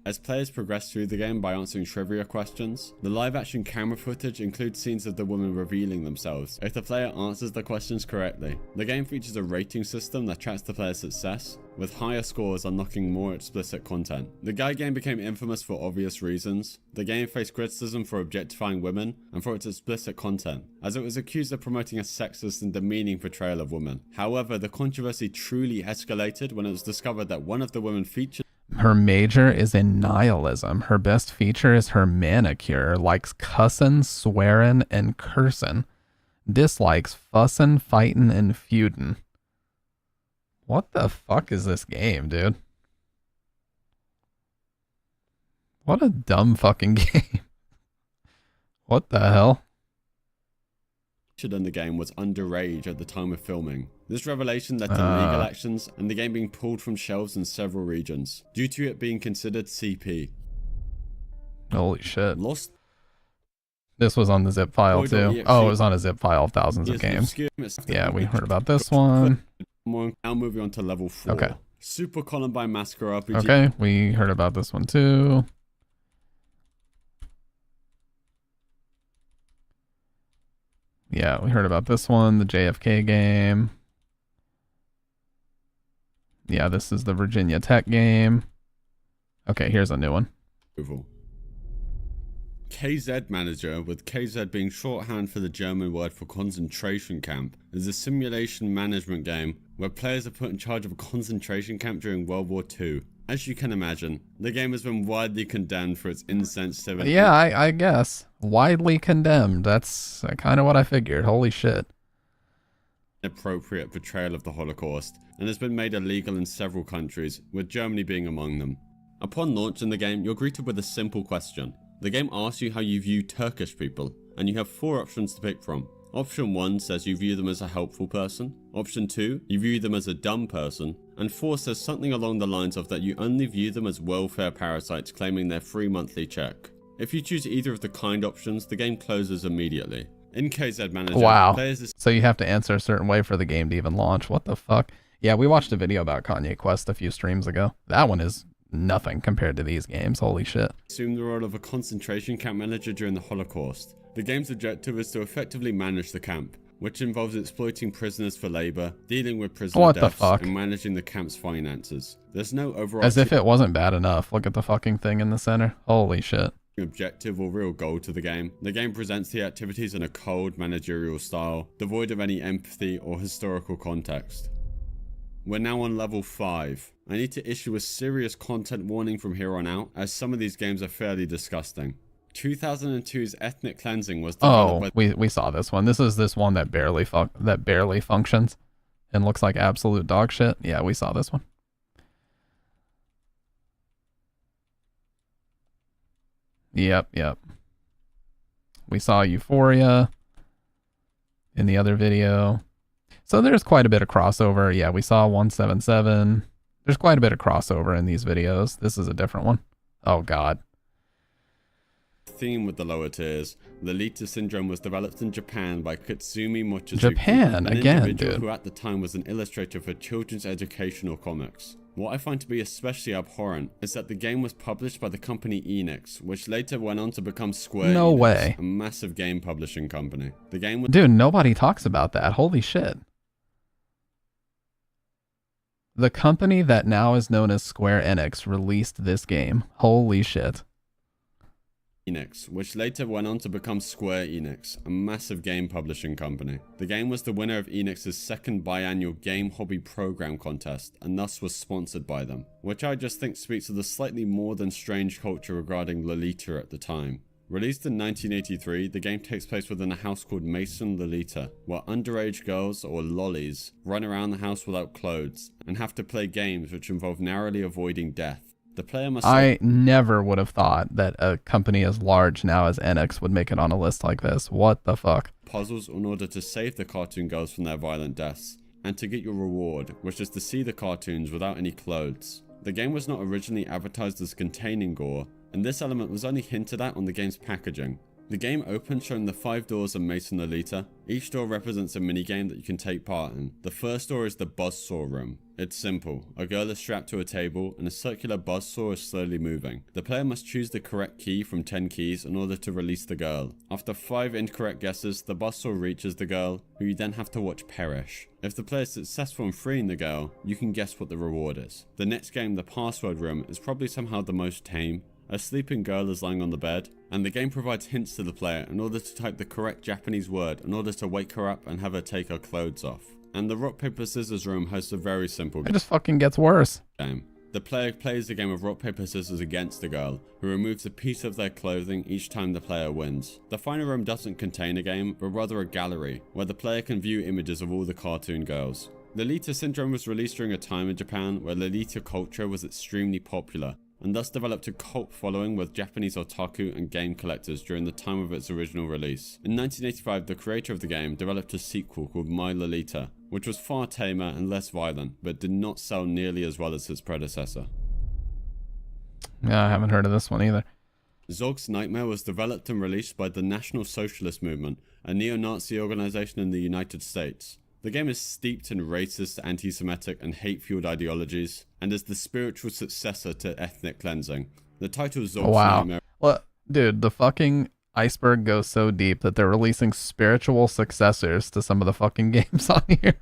As players progress through the game by answering trivia questions, the live-action camera footage includes scenes of the women revealing themselves if the player answers the questions correctly. The game features a rating system that tracks the player's success, with higher scores unlocking more explicit content. The Guy game became infamous for obvious reasons. The game faced criticism for objectifying women and for its explicit content, as it was accused of promoting a sexist and demeaning portrayal of women. However, the controversy truly escalated when it was discovered that one of the women featured... Her major is in nihilism. Her best feature is her manicure. Likes cussin', swearin', and cursin'. Dislikes fussin', fightin', and feudin'. What the fuck is this game, dude? What a dumb fucking game. What the hell? in the game was underage at the time of filming. This revelation led to legal actions and the game being pulled from shelves in several regions, due to it being considered CP. Holy shit. Lost. This was on the zip file too. Oh, it was on a zip file of thousands of games. Yeah, we heard about this one. Now moving on to level 4. Okay. Super Columbine Massacre RPG. Okay, we heard about this one too. Yeah, we heard about this one, the JFK game. Yeah, this is the Virginia Tech game. Okay, here's a new one. KZ Manager, with KZ being shorthand for the German word for concentration camp, is a simulation management game where players are put in charge of a concentration camp during World War II. As you can imagine, the game has been widely condemned for its insensitivity. Yeah, I guess. Widely condemned. That's kind of what I figured. Holy shit. Inappropriate portrayal of the Holocaust, and has been made illegal in several countries, with Germany being among them. Upon launch in the game, you're greeted with a simple question. The game asks you how you view Turkish people, and you have 4 options to pick from. Option 1 says you view them as a helpful person. Option 2, you view them as a dumb person. And 4 says something along the lines of that you only view them as welfare parasites claiming their free monthly check. If you choose either of the kind options, the game closes immediately. In KZ Manager, Wow. players... So you have to answer a certain way for the game to even launch. What the fuck? Yeah, we watched a video about Kanye Quest a few streams ago. That one is nothing compared to these games. Holy shit. assume the role of a concentration camp manager during the Holocaust. The game's objective is to effectively manage the camp, which involves exploiting prisoners for labor, dealing with prisoner deaths, and managing the camp's finances. There's no overarching... As if it wasn't bad enough. Look at the fucking thing in the center. Holy shit. Objective or real goal to the game. The game presents the activities in a cold managerial style, devoid of any empathy or historical context. We're now on level 5. I need to issue a serious content warning from here on out, as some of these games are fairly disgusting. 2002's Ethnic Cleansing was developed by... we saw this one. This is this one that barely functions and looks like absolute dog shit. Yeah, we saw this one. Yep. We saw Euphoria in the other video. So there's quite a bit of crossover. Yeah, we saw 177. There's quite a bit of crossover in these videos. This is a different one. Oh, God. Theme with the lower tiers. Lolita Syndrome was developed in Japan by Katsumi Mochizuki, Japan, an again, individual dude. who at the time was an illustrator for children's educational comics. What I find to be especially abhorrent is that the game was published by the company Enix, which later went on to become Square No Enix, way. a massive game publishing company. The game was... Dude, nobody talks about that. Holy shit. The company that now is known as Square Enix released this game. Holy shit. Enix, which later went on to become Square Enix, a massive game publishing company. The game was the winner of Enix's second biannual Game Hobby Program contest, and thus was sponsored by them, which I just think speaks to the slightly more than strange culture regarding Lolita at the time. Released in 1983, the game takes place within a house called Mason Lolita, where underage girls, or lollies, run around the house without clothes, and have to play games which involve narrowly avoiding death. The player must... I never would have thought that a company as large now as Enix would make it on a list like this. What the fuck? Puzzles in order to save the cartoon girls from their violent deaths, and to get your reward, which is to see the cartoons without any clothes. The game was not originally advertised as containing gore, and this element was only hinted at on the game's packaging. The game opens showing the 5 doors of Mason Lolita. Each door represents a minigame that you can take part in. The first door is the buzzsaw room. It's simple. A girl is strapped to a table and a circular buzzsaw is slowly moving. The player must choose the correct key from 10 keys in order to release the girl. After 5 incorrect guesses, the buzzsaw reaches the girl, who you then have to watch perish. If the player is successful in freeing the girl, you can guess what the reward is. The next game, the password room, is probably somehow the most tame. A sleeping girl is lying on the bed, and the game provides hints to the player in order to type the correct Japanese word in order to wake her up and have her take her clothes off. And the rock paper scissors room hosts a very simple It just fucking gets worse. game. The player plays the game of rock paper scissors against the girl, who removes a piece of their clothing each time the player wins. The final room doesn't contain a game, but rather a gallery, where the player can view images of all the cartoon girls. Lolita Syndrome was released during a time in Japan where Lolita culture was extremely popular, and thus developed a cult following with Japanese otaku and game collectors during the time of its original release. In 1985, the creator of the game developed a sequel called My Lolita, which was far tamer and less violent, but did not sell nearly as well as its predecessor. Yeah, I haven't heard of this one either. Zog's Nightmare was developed and released by the National Socialist Movement, a neo-Nazi organization in the United States. The game is steeped in racist, anti-Semitic, and hate-fueled ideologies, and is the spiritual successor to Ethnic Cleansing. The title Zog's Nightmare... Well, dude, the fucking iceberg goes so deep that they're releasing spiritual successors to some of the fucking games on here.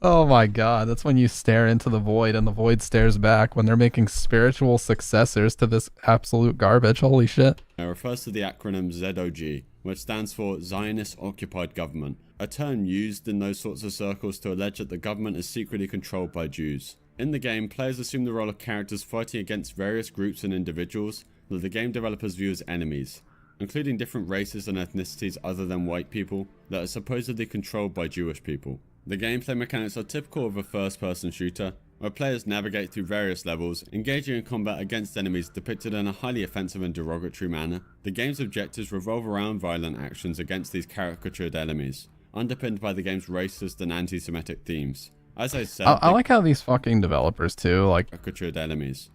Oh my god, that's when you stare into the void and the void stares back when they're making spiritual successors to this absolute garbage. Holy shit. It refers to the acronym ZOG, which stands for Zionist Occupied Government, a term used in those sorts of circles to allege that the government is secretly controlled by Jews. In the game, players assume the role of characters fighting against various groups and individuals that the game developers view as enemies, including different races and ethnicities other than white people that are supposedly controlled by Jewish people. The gameplay mechanics are typical of a first-person shooter, where players navigate through various levels, engaging in combat against enemies depicted in a highly offensive and derogatory manner. The game's objectives revolve around violent actions against these caricatured enemies, underpinned by the game's racist and anti-Semitic themes. As I said, I like how these fucking developers too, like, caricatured enemies.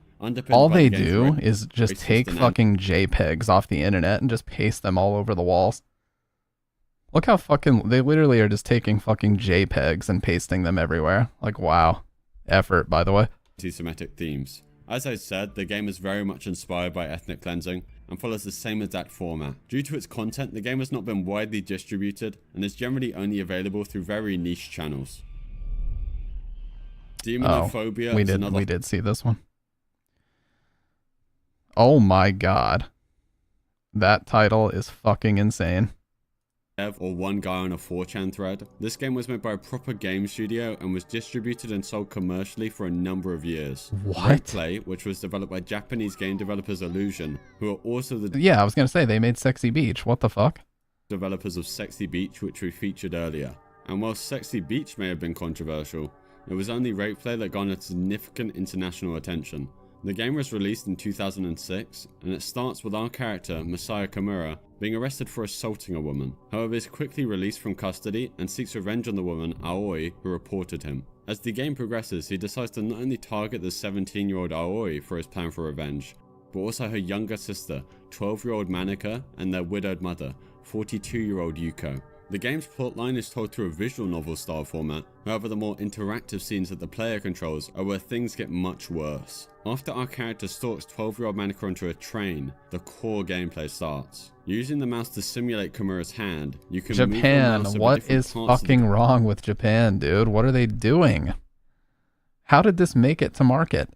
All they do is just take fucking JPEGs off the internet and just paste them all over the walls. Look how fucking, they literally are just taking fucking JPEGs and pasting them everywhere. Like, wow. Effort, by the way. Anti-Semitic themes. As I said, the game is very much inspired by ethnic cleansing and follows the same exact format. Due to its content, the game has not been widely distributed and is generally only available through very niche channels. Demonophobia is another... we did see this one. Oh my god. That title is fucking insane. Or one guy on a 4chan thread. This game was made by a proper game studio and was distributed and sold commercially for a number of years. What? Play, which was developed by Japanese game developers Illusion, who are also the I was gonna say, they made Sexy Beach. What the fuck? developers of Sexy Beach, which we featured earlier. And while Sexy Beach may have been controversial, it was only Rapeplay that garnered significant international attention. The game was released in 2006, and it starts with our character, Messiah Kimura, being arrested for assaulting a woman. However, he is quickly released from custody and seeks revenge on the woman, Aoi, who reported him. As the game progresses, he decides to not only target the 17-year-old Aoi for his plan for revenge, but also her younger sister, 12-year-old Manika, and their widowed mother, 42-year-old Yuko. The game's plotline is told through a visual novel style format, however the more interactive scenes that the player controls are where things get much worse. After our character stalks 12-year-old Manika onto a train, the core gameplay starts. Using the mouse to simulate Kimura's hand, you can move the Japan, mouse over what different is parts of the fucking wrong with Japan, dude? What are they doing? How did this make it to market?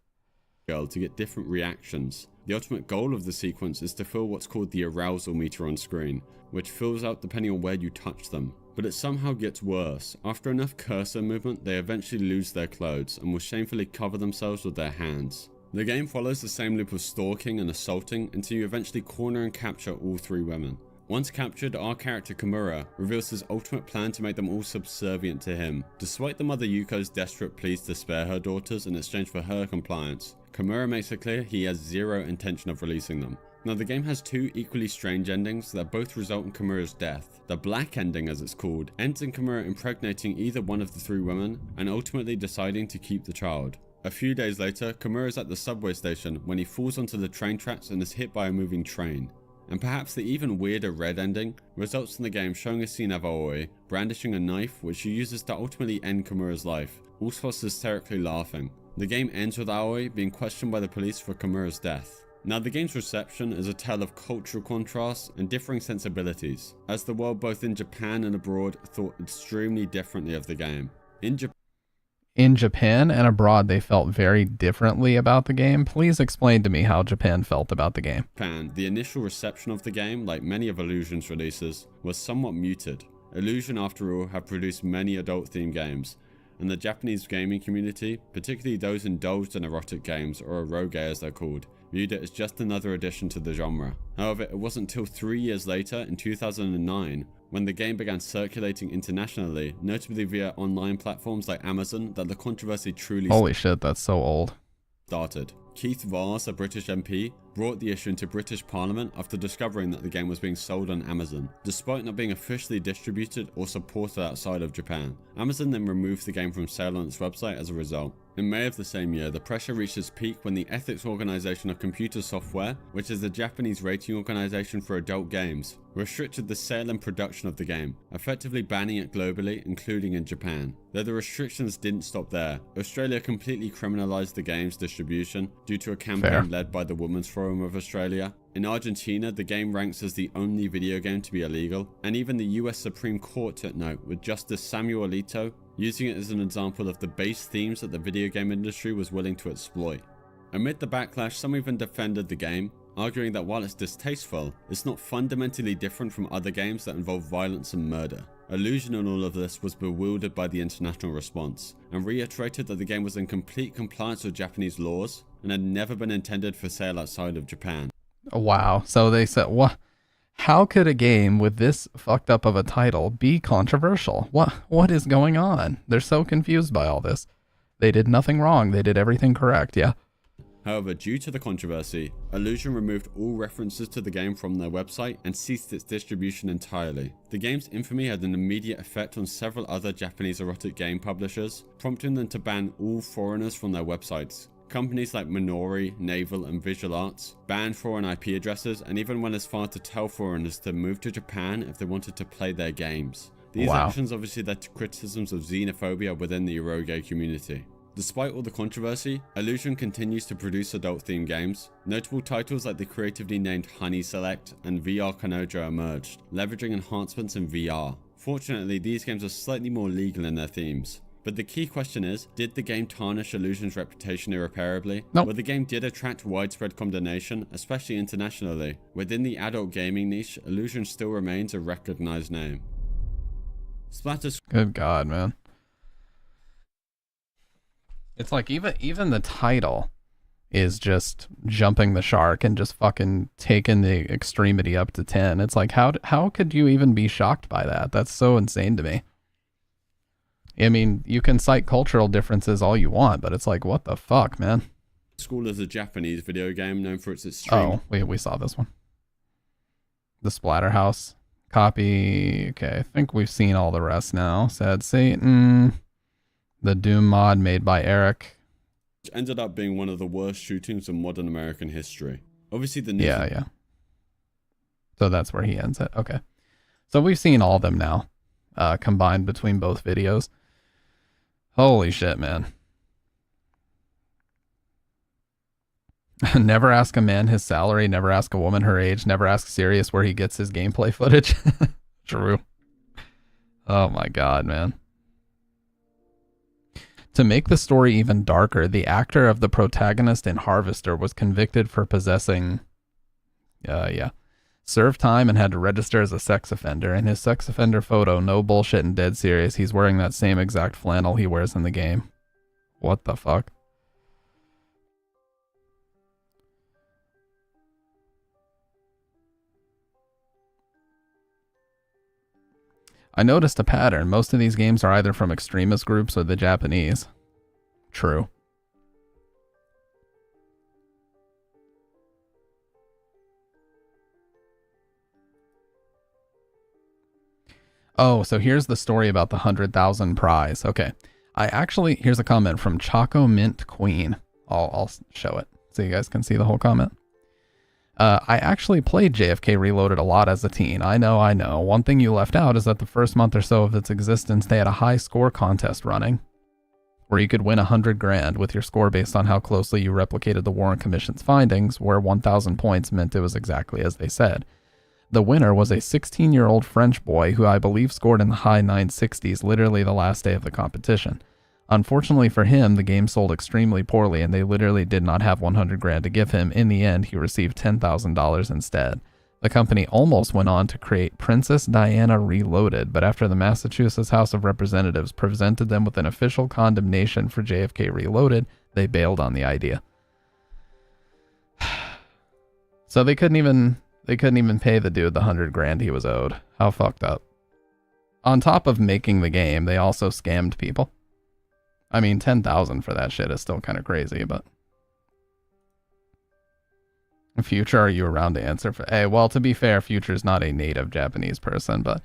girl to get different reactions. The ultimate goal of the sequence is to fill what's called the arousal meter on screen, which fills out depending on where you touch them. But it somehow gets worse. After enough cursor movement, they eventually lose their clothes and will shamefully cover themselves with their hands. The game follows the same loop of stalking and assaulting until you eventually corner and capture all three women. Once captured, our character Kimura reveals his ultimate plan to make them all subservient to him. Despite the mother Yuko's desperate pleas to spare her daughters in exchange for her compliance, Kimura makes it clear he has zero intention of releasing them. Now the game has two equally strange endings that both result in Kimura's death. The black ending, as it's called, ends in Kimura impregnating either one of the three women and ultimately deciding to keep the child. A few days later, Kimura is at the subway station when he falls onto the train tracks and is hit by a moving train. And perhaps the even weirder red ending results in the game showing a scene of Aoi brandishing a knife which she uses to ultimately end Kimura's life, all whilst hysterically laughing. The game ends with Aoi being questioned by the police for Kimura's death. Now the game's reception is a tale of cultural contrasts and differing sensibilities, as the world both in Japan and abroad thought extremely differently of the game. In Japan and abroad, they felt very differently about the game. Please explain to me how Japan felt about the game. Japan, the initial reception of the game, like many of Illusion's releases, was somewhat muted. Illusion, after all, have produced many adult-themed games, and the Japanese gaming community, particularly those indulged in erotic games, or eroge as they're called, viewed it as just another addition to the genre. However, it wasn't until 3 years later, in 2009, when the game began circulating internationally, notably via online platforms like Amazon, that the controversy truly Holy shit, that's so old. started. Keith Vars, a British MP, brought the issue into British Parliament after discovering that the game was being sold on Amazon, despite not being officially distributed or supported outside of Japan. Amazon then removed the game from sale on its website as a result. In May of the same year, the pressure reached its peak when the Ethics Organization of Computer Software, which is the Japanese rating organization for adult games, restricted the sale and production of the game, effectively banning it globally, including in Japan. Though the restrictions didn't stop there, Australia completely criminalized the game's distribution due to a campaign led by the Women's Forum of Australia. In Argentina, the game ranks as the only video game to be illegal, and even the US Supreme Court took note, with Justice Samuel Alito using it as an example of the base themes that the video game industry was willing to exploit. Amid the backlash, some even defended the game, arguing that while it's distasteful, it's not fundamentally different from other games that involve violence and murder. Illusion in all of this was bewildered by the international response, and reiterated that the game was in complete compliance with Japanese laws, and had never been intended for sale outside of Japan. Wow. So they said, what? How could a game with this fucked up of a title be controversial? What is going on? They're so confused by all this. They did nothing wrong. They did everything correct. Yeah. However, due to the controversy, Illusion removed all references to the game from their website and ceased its distribution entirely. The game's infamy had an immediate effect on several other Japanese erotic game publishers, prompting them to ban all foreigners from their websites. Companies like Minori, Naval, and Visual Arts banned foreign IP addresses and even went as far to tell foreigners to move to Japan if they wanted to play their games. These actions obviously led to criticisms of xenophobia within the eroge community. Despite all the controversy, Illusion continues to produce adult-themed games. Notable titles like the creatively named Honey Select and VR Kanojo emerged, leveraging enhancements in VR. Fortunately, these games are slightly more legal in their themes. But the key question is, did the game tarnish Illusion's reputation irreparably? Nope. Well, the game did attract widespread condemnation, especially internationally. Within the adult gaming niche, Illusion still remains a recognized name. Good God, man. It's like even the title is just jumping the shark and just fucking taking the extremity up to 10. It's like, how could you even be shocked by that? That's so insane to me. I mean, you can cite cultural differences all you want, but it's like, what the fuck, man? School is a Japanese video game known for its extreme... Oh, we saw this one. The Splatterhouse copy. Okay, I think we've seen all the rest now. Sad Satan. The Doom mod made by Eric. Which ended up being one of the worst shootings in modern American history. Obviously the... Yeah. So that's where he ends it. Okay. So we've seen all of them now, combined between both videos. Holy shit, man. Never ask a man his salary, never ask a woman her age, never ask Sirius where he gets his gameplay footage. True. Oh my God, man. To make the story even darker, the actor of the protagonist in Harvester was convicted for possessing... served time and had to register as a sex offender. In his sex offender photo, no bullshit and dead serious, he's wearing that same exact flannel he wears in the game. What the fuck? I noticed a pattern. Most of these games are either from extremist groups or the Japanese. True. Oh, so here's the story about the 100,000 prize. Okay. Here's a comment from Choco Mint Queen. I'll show it so you guys can see the whole comment. I actually played JFK Reloaded a lot as a teen. I know. One thing you left out is that the first month or so of its existence, they had a high score contest running where you could win 100 grand with your score based on how closely you replicated the Warren Commission's findings, where 1,000 points meant it was exactly as they said. The winner was a 16-year-old French boy who I believe scored in the high 960s literally the last day of the competition. Unfortunately for him, the game sold extremely poorly and they literally did not have 100 grand to give him. In the end, he received $10,000 instead. The company almost went on to create Princess Diana Reloaded, but after the Massachusetts House of Representatives presented them with an official condemnation for JFK Reloaded, they bailed on the idea. So they couldn't even pay the dude the 100 grand he was owed. How fucked up. On top of making the game, they also scammed people. I mean, 10,000 for that shit is still kind of crazy, but... Future, are you around to answer for... Hey, well, to be fair, Future's not a native Japanese person, but...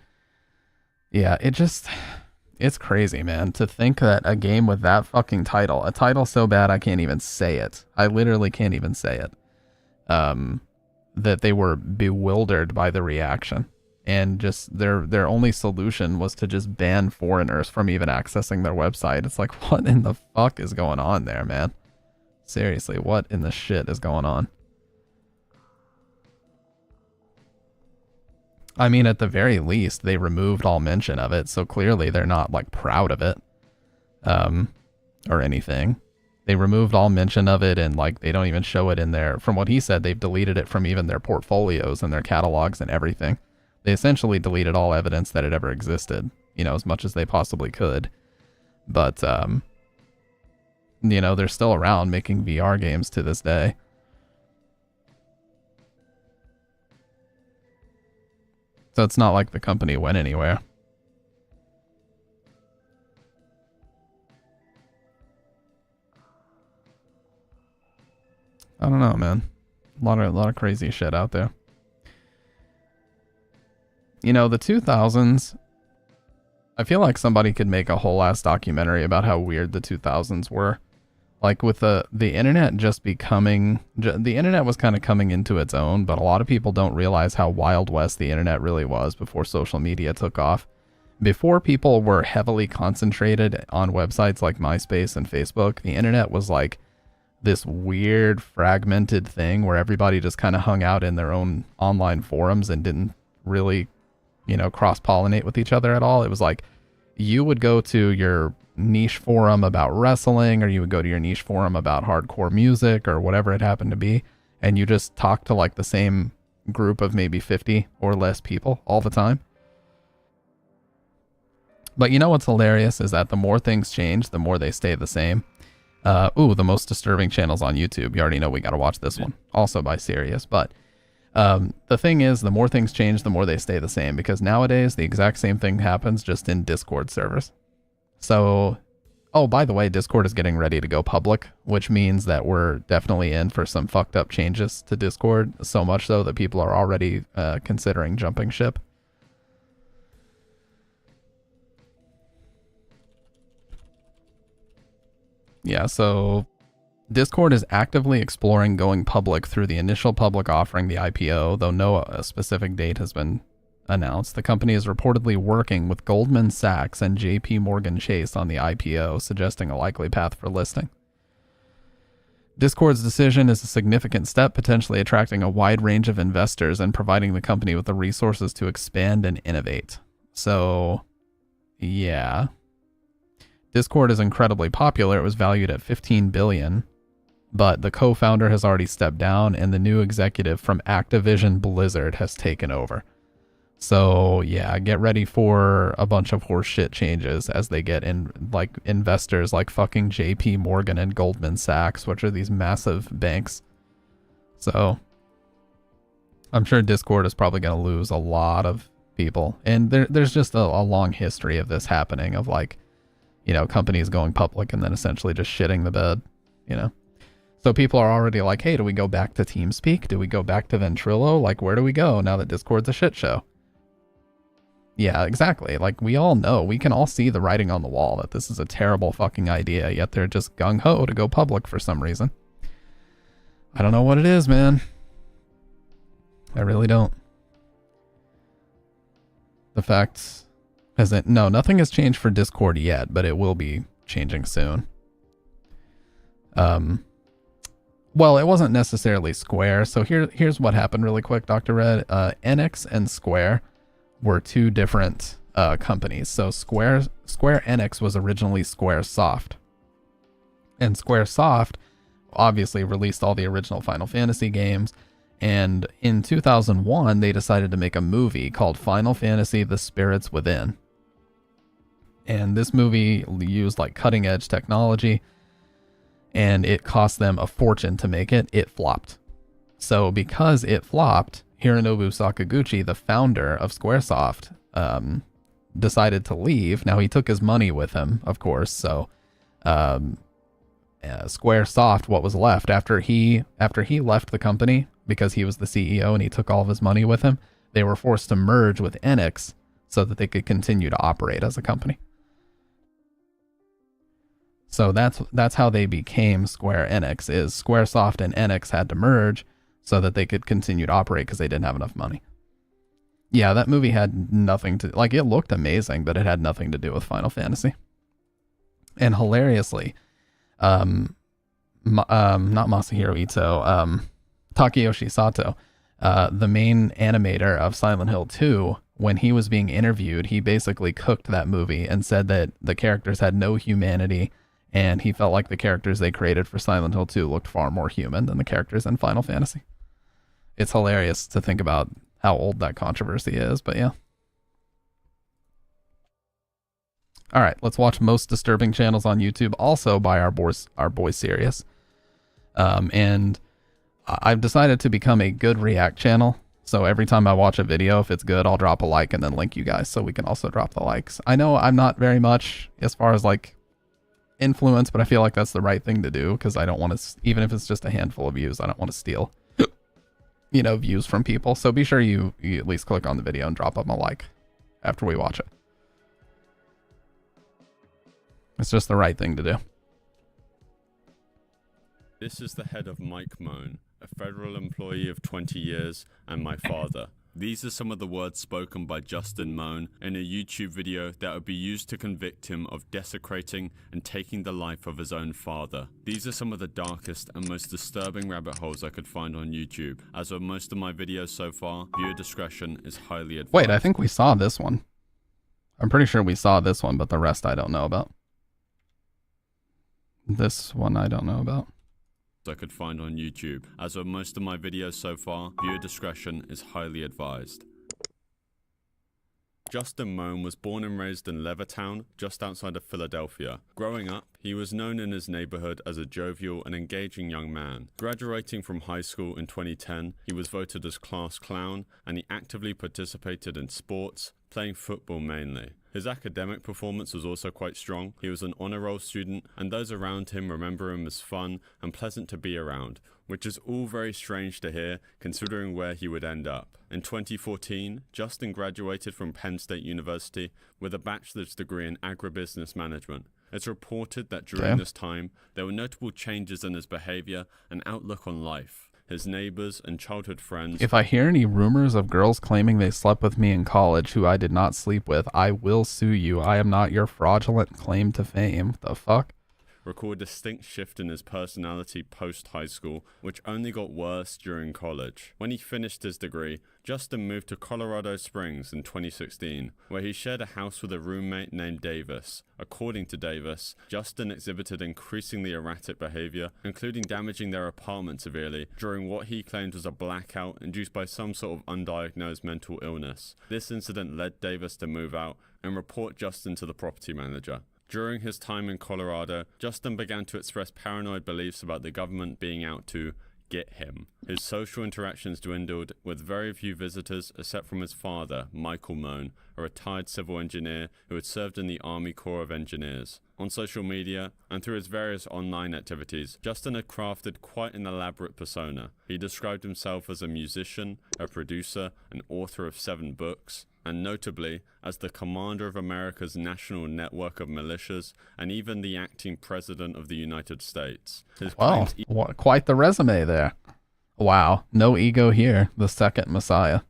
Yeah, it's crazy, man, to think that a game with that fucking title, a title so bad I can't even say it. I literally can't even say it. That they were bewildered by the reaction. And just their only solution was to just ban foreigners from even accessing their website. It's like, what in the fuck is going on there, man? Seriously, what in the shit is going on? I mean, at the very least, they removed all mention of it, so clearly they're not, like, proud of it. or anything. They removed all mention of it, and like they don't even show it in their, from what he said, they've deleted it from even their portfolios and their catalogs and everything. They essentially deleted all evidence that it ever existed, you know, as much as they possibly could. But, you know, they're still around making VR games to this day. So it's not like the company went anywhere. I don't know, man. A lot of crazy shit out there. You know, the 2000s, I feel like somebody could make a whole ass documentary about how weird the 2000s were. Like with the internet just becoming, the internet was kind of coming into its own, but a lot of people don't realize how Wild West the internet really was before social media took off. Before people were heavily concentrated on websites like MySpace and Facebook, the internet was like this weird fragmented thing where everybody just kind of hung out in their own online forums and didn't really, you know, cross-pollinate with each other at all. It was like you would go to your niche forum about wrestling, or you would go to your niche forum about hardcore music or whatever it happened to be, and you just talk to like the same group of maybe 50 or less people all the time. But you know what's hilarious is that the more things change, the more they stay the same. The most disturbing channels on YouTube. You already know we got to watch this one. Also by Sirius. But the thing is, the more things change, the more they stay the same. Because nowadays, the exact same thing happens just in Discord servers. So, oh, by the way, Discord is getting ready to go public, which means that we're definitely in for some fucked up changes to Discord. So much so that people are already considering jumping ship. Yeah, so Discord is actively exploring going public through the initial public offering, the IPO, though no specific date has been announced. The company is reportedly working with Goldman Sachs and JP Morgan Chase on the IPO, suggesting a likely path for listing. Discord's decision is a significant step, potentially attracting a wide range of investors and providing the company with the resources to expand and innovate. So, yeah. Discord is incredibly popular. It was valued at $15 billion, but the co-founder has already stepped down and the new executive from Activision Blizzard has taken over. So yeah, get ready for a bunch of horseshit changes as they get in, like investors like fucking JP Morgan and Goldman Sachs, which are these massive banks. So I'm sure Discord is probably going to lose a lot of people. And there's just a long history of this happening, of like, you know, companies going public and then essentially just shitting the bed, you know? So people are already like, hey, do we go back to TeamSpeak? Do we go back to Ventrilo? Like, where do we go now that Discord's a shit show? Yeah, exactly. Like, we all know, we can all see the writing on the wall that this is a terrible fucking idea, yet they're just gung-ho to go public for some reason. I don't know what it is, man. I really don't. The fact... No, nothing has changed for Discord yet, but it will be changing soon. Well, it wasn't necessarily Square. So here's what happened really quick, Dr. Red. Enix and Square were two different companies. So Square Enix was originally Squaresoft. And Squaresoft obviously released all the original Final Fantasy games. And in 2001, they decided to make a movie called Final Fantasy: The Spirits Within. And this movie used like cutting edge technology, and it cost them a fortune to make it. It flopped. So because it flopped, Hironobu Sakaguchi, the founder of Squaresoft, decided to leave. Now he took his money with him, of course. So Squaresoft, what was left after he left the company, because he was the CEO and he took all of his money with him, they were forced to merge with Enix so that they could continue to operate as a company. So that's how they became Square Enix, is Squaresoft and Enix had to merge so that they could continue to operate because they didn't have enough money. Yeah, that movie had nothing to, like, it looked amazing, but it had nothing to do with Final Fantasy. And hilariously, not Masahiro Ito, Takeyoshi Sato, the main animator of Silent Hill 2, when he was being interviewed, he basically cooked that movie and said that the characters had no humanity, and he felt like the characters they created for Silent Hill 2 looked far more human than the characters in Final Fantasy. It's hilarious to think about how old that controversy is, but yeah. All right, let's watch most disturbing channels on YouTube, also by our boy Sirius. And I've decided to become a good react channel. So every time I watch a video, if it's good, I'll drop a like and then link you guys so we can also drop the likes. I know I'm not very much as far as like influence, but I feel like that's the right thing to do because I don't want to, even if it's just a handful of views, I don't want to steal, you know, views from people. So be sure you at least click on the video and drop them a like after we watch it. It's just the right thing to do. This is the head of Mike Moan, a federal employee of 20 years, and my father. These are some of the words spoken by Justin Moan in a YouTube video that would be used to convict him of desecrating and taking the life of his own father. These are some of the darkest and most disturbing rabbit holes I could find on YouTube. As with most of my videos so far, viewer discretion is highly advised. Wait, I think we saw this one. I'm pretty sure we saw this one, but the rest I don't know about. This one I don't know about. I could find on YouTube. As with most of my videos so far, viewer discretion is highly advised. Justin Moan was born and raised in Levittown, just outside of Philadelphia. Growing up, he was known in his neighborhood as a jovial and engaging young man. Graduating from high school in 2010, he was voted as class clown, and he actively participated in sports, playing football mainly. His academic performance was also quite strong. He was an honor roll student, and those around him remember him as fun and pleasant to be around, which is all very strange to hear considering where he would end up. In 2014, Justin graduated from Penn State University with a bachelor's degree in agribusiness management. It's reported that during this time, there were notable changes in his behavior and outlook on life. His neighbors and childhood friends. If I hear any rumors of girls claiming they slept with me in college who I did not sleep with, I will sue you. I am not your fraudulent claim to fame. The fuck? Record a distinct shift in his personality post-high school, which only got worse during college. When he finished his degree, Justin moved to Colorado Springs in 2016, where he shared a house with a roommate named Davis. According to Davis, Justin exhibited increasingly erratic behavior, including damaging their apartment severely during what he claimed was a blackout induced by some sort of undiagnosed mental illness. This incident led Davis to move out and report Justin to the property manager. During his time in Colorado, Justin began to express paranoid beliefs about the government being out to get him. His social interactions dwindled, with very few visitors except from his father, Michael Moan, a retired civil engineer who had served in the Army Corps of Engineers. On social media, and through his various online activities, Justin had crafted quite an elaborate persona. He described himself as a musician, a producer, and author of 7 books, and notably as the commander of America's national network of militias, and even the acting president of the United States. Wow, quite the resume there. Wow, no ego here, the second Messiah.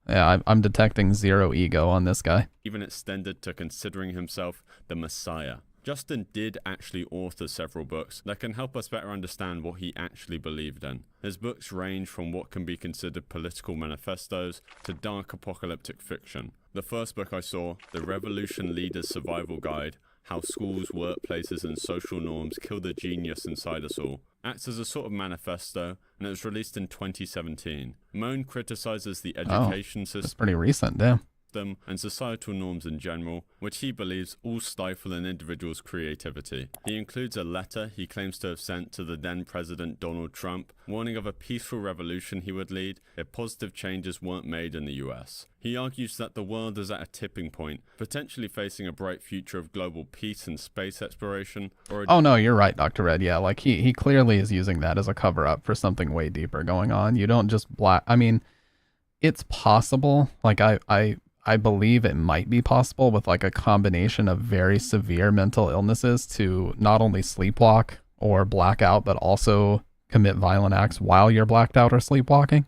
Yeah, I'm detecting zero ego on this guy. Even extended to considering himself the Messiah. Justin did actually author several books that can help us better understand what he actually believed in. His books range from what can be considered political manifestos to dark apocalyptic fiction. The first book I saw, The Revolution Leader's Survival Guide, How Schools, Workplaces, and Social Norms Kill the Genius Inside Us All, acts as a sort of manifesto, and it was released in 2017. Moan criticizes the education system. It's pretty recent, damn. And societal norms in general, which he believes all stifle an individual's creativity. He includes a letter he claims to have sent to the then President Donald Trump, warning of a peaceful revolution he would lead if positive changes weren't made in the US. He argues that the world is at a tipping point, potentially facing a bright future of global peace and space exploration. Oh no, you're right, Dr. Red. Yeah, like he clearly is using that as a cover-up for something way deeper going on. You don't just I mean, it's possible. Like I believe it might be possible with like a combination of very severe mental illnesses to not only sleepwalk or black out, but also commit violent acts while you're blacked out or sleepwalking.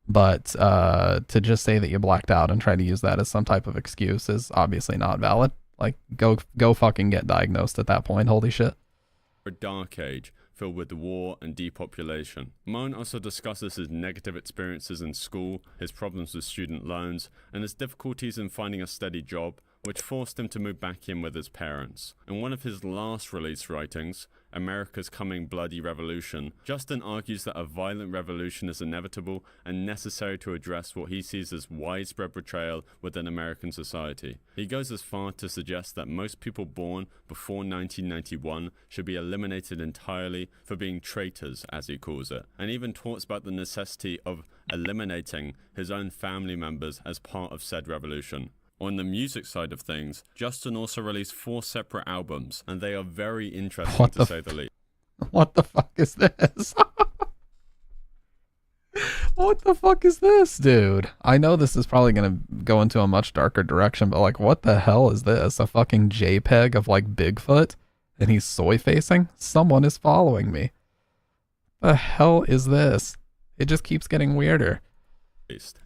But to just say that you blacked out and try to use that as some type of excuse is obviously not valid. Like go fucking get diagnosed at that point. Holy shit. A dark age, filled with war and depopulation. Moan also discusses his negative experiences in school, his problems with student loans, and his difficulties in finding a steady job, which forced him to move back in with his parents. In one of his last released writings, America's Coming Bloody Revolution, Justin argues that a violent revolution is inevitable and necessary to address what he sees as widespread betrayal within American society. He goes as far to suggest that most people born before 1991 should be eliminated entirely for being traitors, as he calls it, and even talks about the necessity of eliminating his own family members as part of said revolution. On the music side of things, Justin also released 4 separate albums, and they are very interesting to say the least. What the fuck is this? What the fuck is this, dude? I know this is probably gonna go into a much darker direction, but like, what the hell is this? A fucking JPEG of like Bigfoot? And he's soy facing? Someone is following me. The hell is this? It just keeps getting weirder.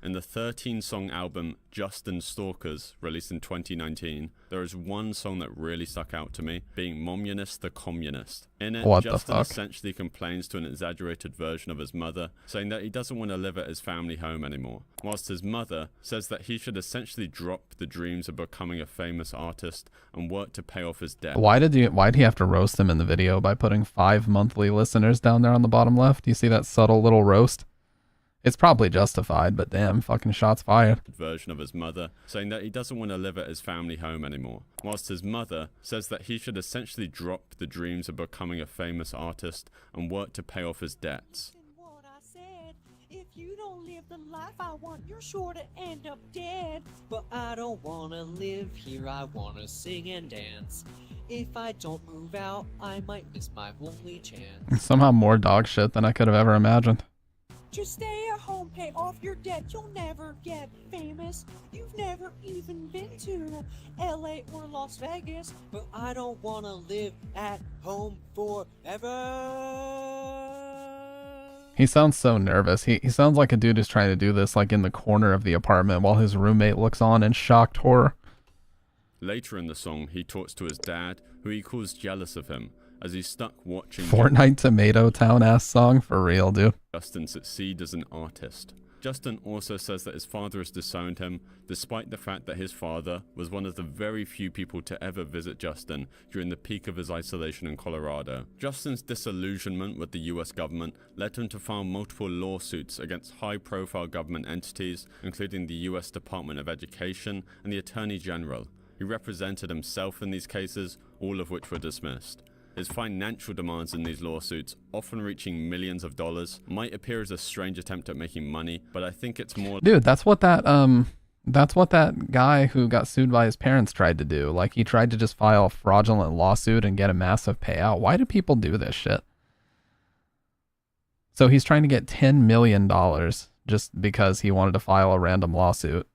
In the 13-song album Justin Stalkers, released in 2019, there is one song that really stuck out to me, being Momunist the Communist. In it, Justin essentially complains to an exaggerated version of his mother, saying that he doesn't want to live at his family home anymore, whilst his mother says that he should essentially drop the dreams of becoming a famous artist and work to pay off his debt. Why'd he have to roast him in the video by putting 5 monthly listeners down there on the bottom left? Do you see that subtle little roast? It's probably justified, but damn, fucking shots fired. Version of his mother, saying that he doesn't want to live at his family home anymore, whilst his mother says that he should essentially drop the dreams of becoming a famous artist and work to pay off his debts. If you don't live the life I want, you're sure to end up dead. But I don't wanna live here, I wanna sing and dance. If I don't move out, I might miss my only chance. Somehow more dog shit than I could have ever imagined. Just stay at home, pay off your debt, you'll never get famous. You've never even been to LA or Las Vegas. But I don't wanna live at home forever. He sounds so nervous. He sounds like a dude who's trying to do this like in the corner of the apartment while his roommate looks on in shocked horror. Later in the song, he talks to his dad, who he calls jealous of him, as he's stuck watching Fortnite Tomato Town ass song for real, dude. Justin succeed as an artist. Justin also says that his father has disowned him, despite the fact that his father was one of the very few people to ever visit Justin during the peak of his isolation in Colorado. Justin's disillusionment with the US government led him to file multiple lawsuits against high-profile government entities, including the US Department of Education and the Attorney General. He represented himself in these cases, all of which were dismissed. His financial demands in these lawsuits, often reaching millions of dollars, might appear as a strange attempt at making money, but I think it's more... Dude, that's what that guy who got sued by his parents tried to do. Like, he tried to just file a fraudulent lawsuit and get a massive payout. Why do people do this shit? So he's trying to get $10 million just because he wanted to file a random lawsuit.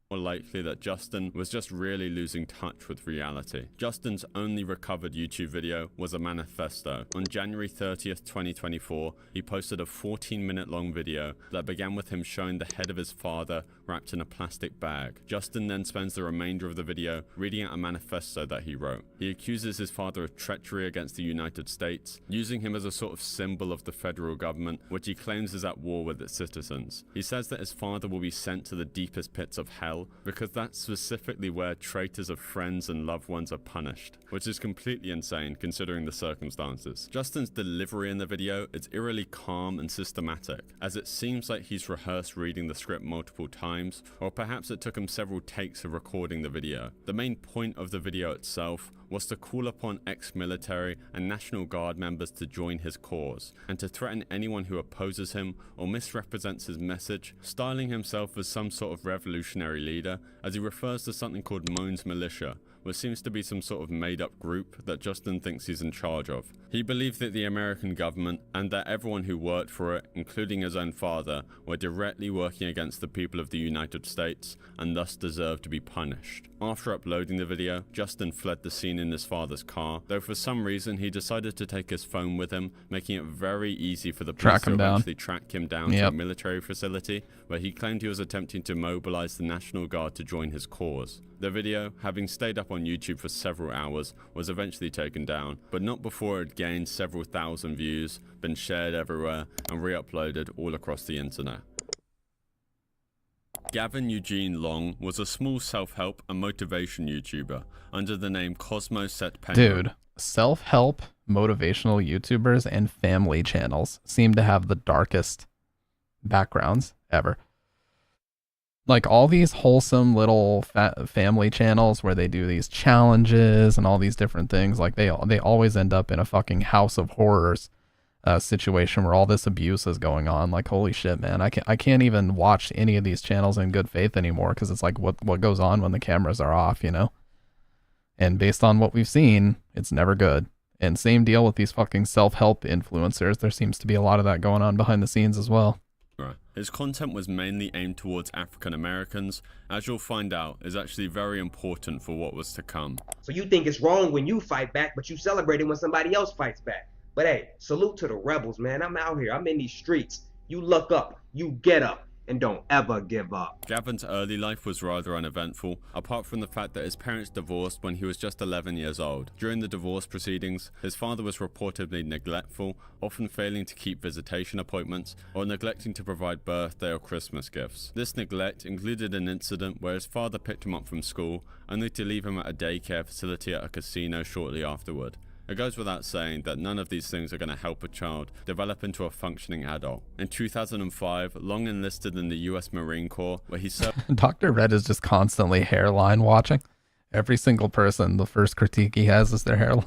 More likely that Justin was just really losing touch with reality. Justin's only recovered YouTube video was a manifesto. On January 30th, 2024, he posted a 14-minute long video that began with him showing the head of his father wrapped in a plastic bag. Justin then spends the remainder of the video reading out a manifesto that he wrote. He accuses his father of treachery against the United States, using him as a sort of symbol of the federal government, which he claims is at war with its citizens. He says that his father will be sent to the deepest pits of hell, because that's specifically where traitors of friends and loved ones are punished, which is completely insane considering the circumstances. Justin's delivery in the video is eerily calm and systematic, as it seems like he's rehearsed reading the script multiple times, or perhaps it took him several takes of recording the video. The main point of the video itself was to call upon ex-military and National Guard members to join his cause, and to threaten anyone who opposes him or misrepresents his message, styling himself as some sort of revolutionary leader, as he refers to something called Moan's Militia, which seems to be some sort of made-up group that Justin thinks he's in charge of. He believed that the American government, and that everyone who worked for it, including his own father, were directly working against the people of the United States, and thus deserved to be punished. After uploading the video, Justin fled the scene in his father's car, though for some reason he decided to take his phone with him, making it very easy for the police to eventually track him down to a military facility, where he claimed he was attempting to mobilize the National Guard to join his cause. The video, having stayed up on on YouTube for several hours, was eventually taken down, but not before it had gained several thousand views, been shared everywhere, and re-uploaded all across the internet. Gavin Eugene Long was a small self-help and motivation YouTuber under the name Cosmo Set Penguin. Dude, self-help, motivational YouTubers, and family channels seem to have the darkest backgrounds ever. Like all these wholesome little family channels where they do these challenges and all these different things, like they always end up in a fucking house of horrors situation where all this abuse is going on. Like, holy shit, man, I can't even watch any of these channels in good faith anymore, because it's like what goes on when the cameras are off, you know? And based on what we've seen, it's never good. And same deal with these fucking self-help influencers. There seems to be a lot of that going on behind the scenes as well. His content was mainly aimed towards African Americans, as you'll find out is actually very important for what was to come. So you think it's wrong when you fight back, but you celebrate it when somebody else fights back. But hey, salute to the rebels, man. I'm out here. I'm in these streets. You look up, you get up, and don't ever give up. Gavin's early life was rather uneventful, apart from the fact that his parents divorced when he was just 11 years old. During the divorce proceedings, his father was reportedly neglectful, often failing to keep visitation appointments or neglecting to provide birthday or Christmas gifts. This neglect included an incident where his father picked him up from school, only to leave him at a daycare facility at a casino shortly afterward. It goes without saying that none of these things are going to help a child develop into a functioning adult. In 2005, Long enlisted in the US Marine Corps, where he served. Dr. Red is just constantly hairline watching. Every single person, the first critique he has is their hairline.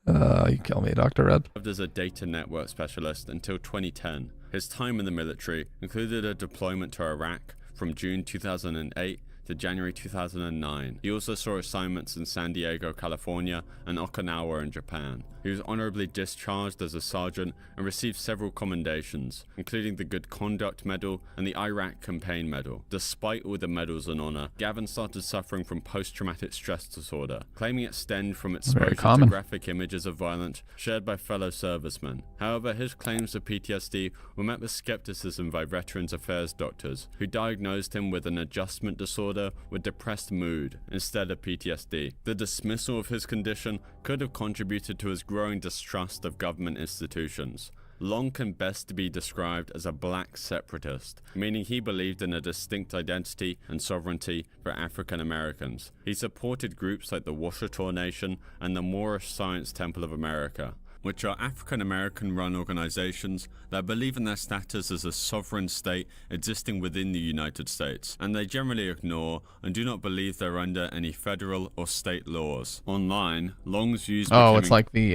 You kill me, Dr. Red. Served as a data network specialist until 2010. His time in the military included a deployment to Iraq from June 2008 to January 2009. He also saw assignments in San Diego, California, and Okinawa in Japan. He was honorably discharged as a sergeant and received several commendations, including the Good Conduct Medal and the Iraq Campaign Medal. Despite all the medals and honor, Gavin started suffering from post-traumatic stress disorder, claiming it stemmed from exposure to graphic images of violence shared by fellow servicemen. However, his claims of PTSD were met with skepticism by Veterans Affairs doctors, who diagnosed him with an adjustment disorder with depressed mood instead of PTSD. The dismissal of his condition could have contributed to his growing distrust of government institutions. Long can best be described as a black separatist, meaning he believed in a distinct identity and sovereignty for African Americans. He supported groups like the Washita Nation and the Moorish Science Temple of America, which are African American run organizations that believe in their status as a sovereign state existing within the United States, and they generally ignore and do not believe they're under any federal or state laws. Online, Long's views it's like the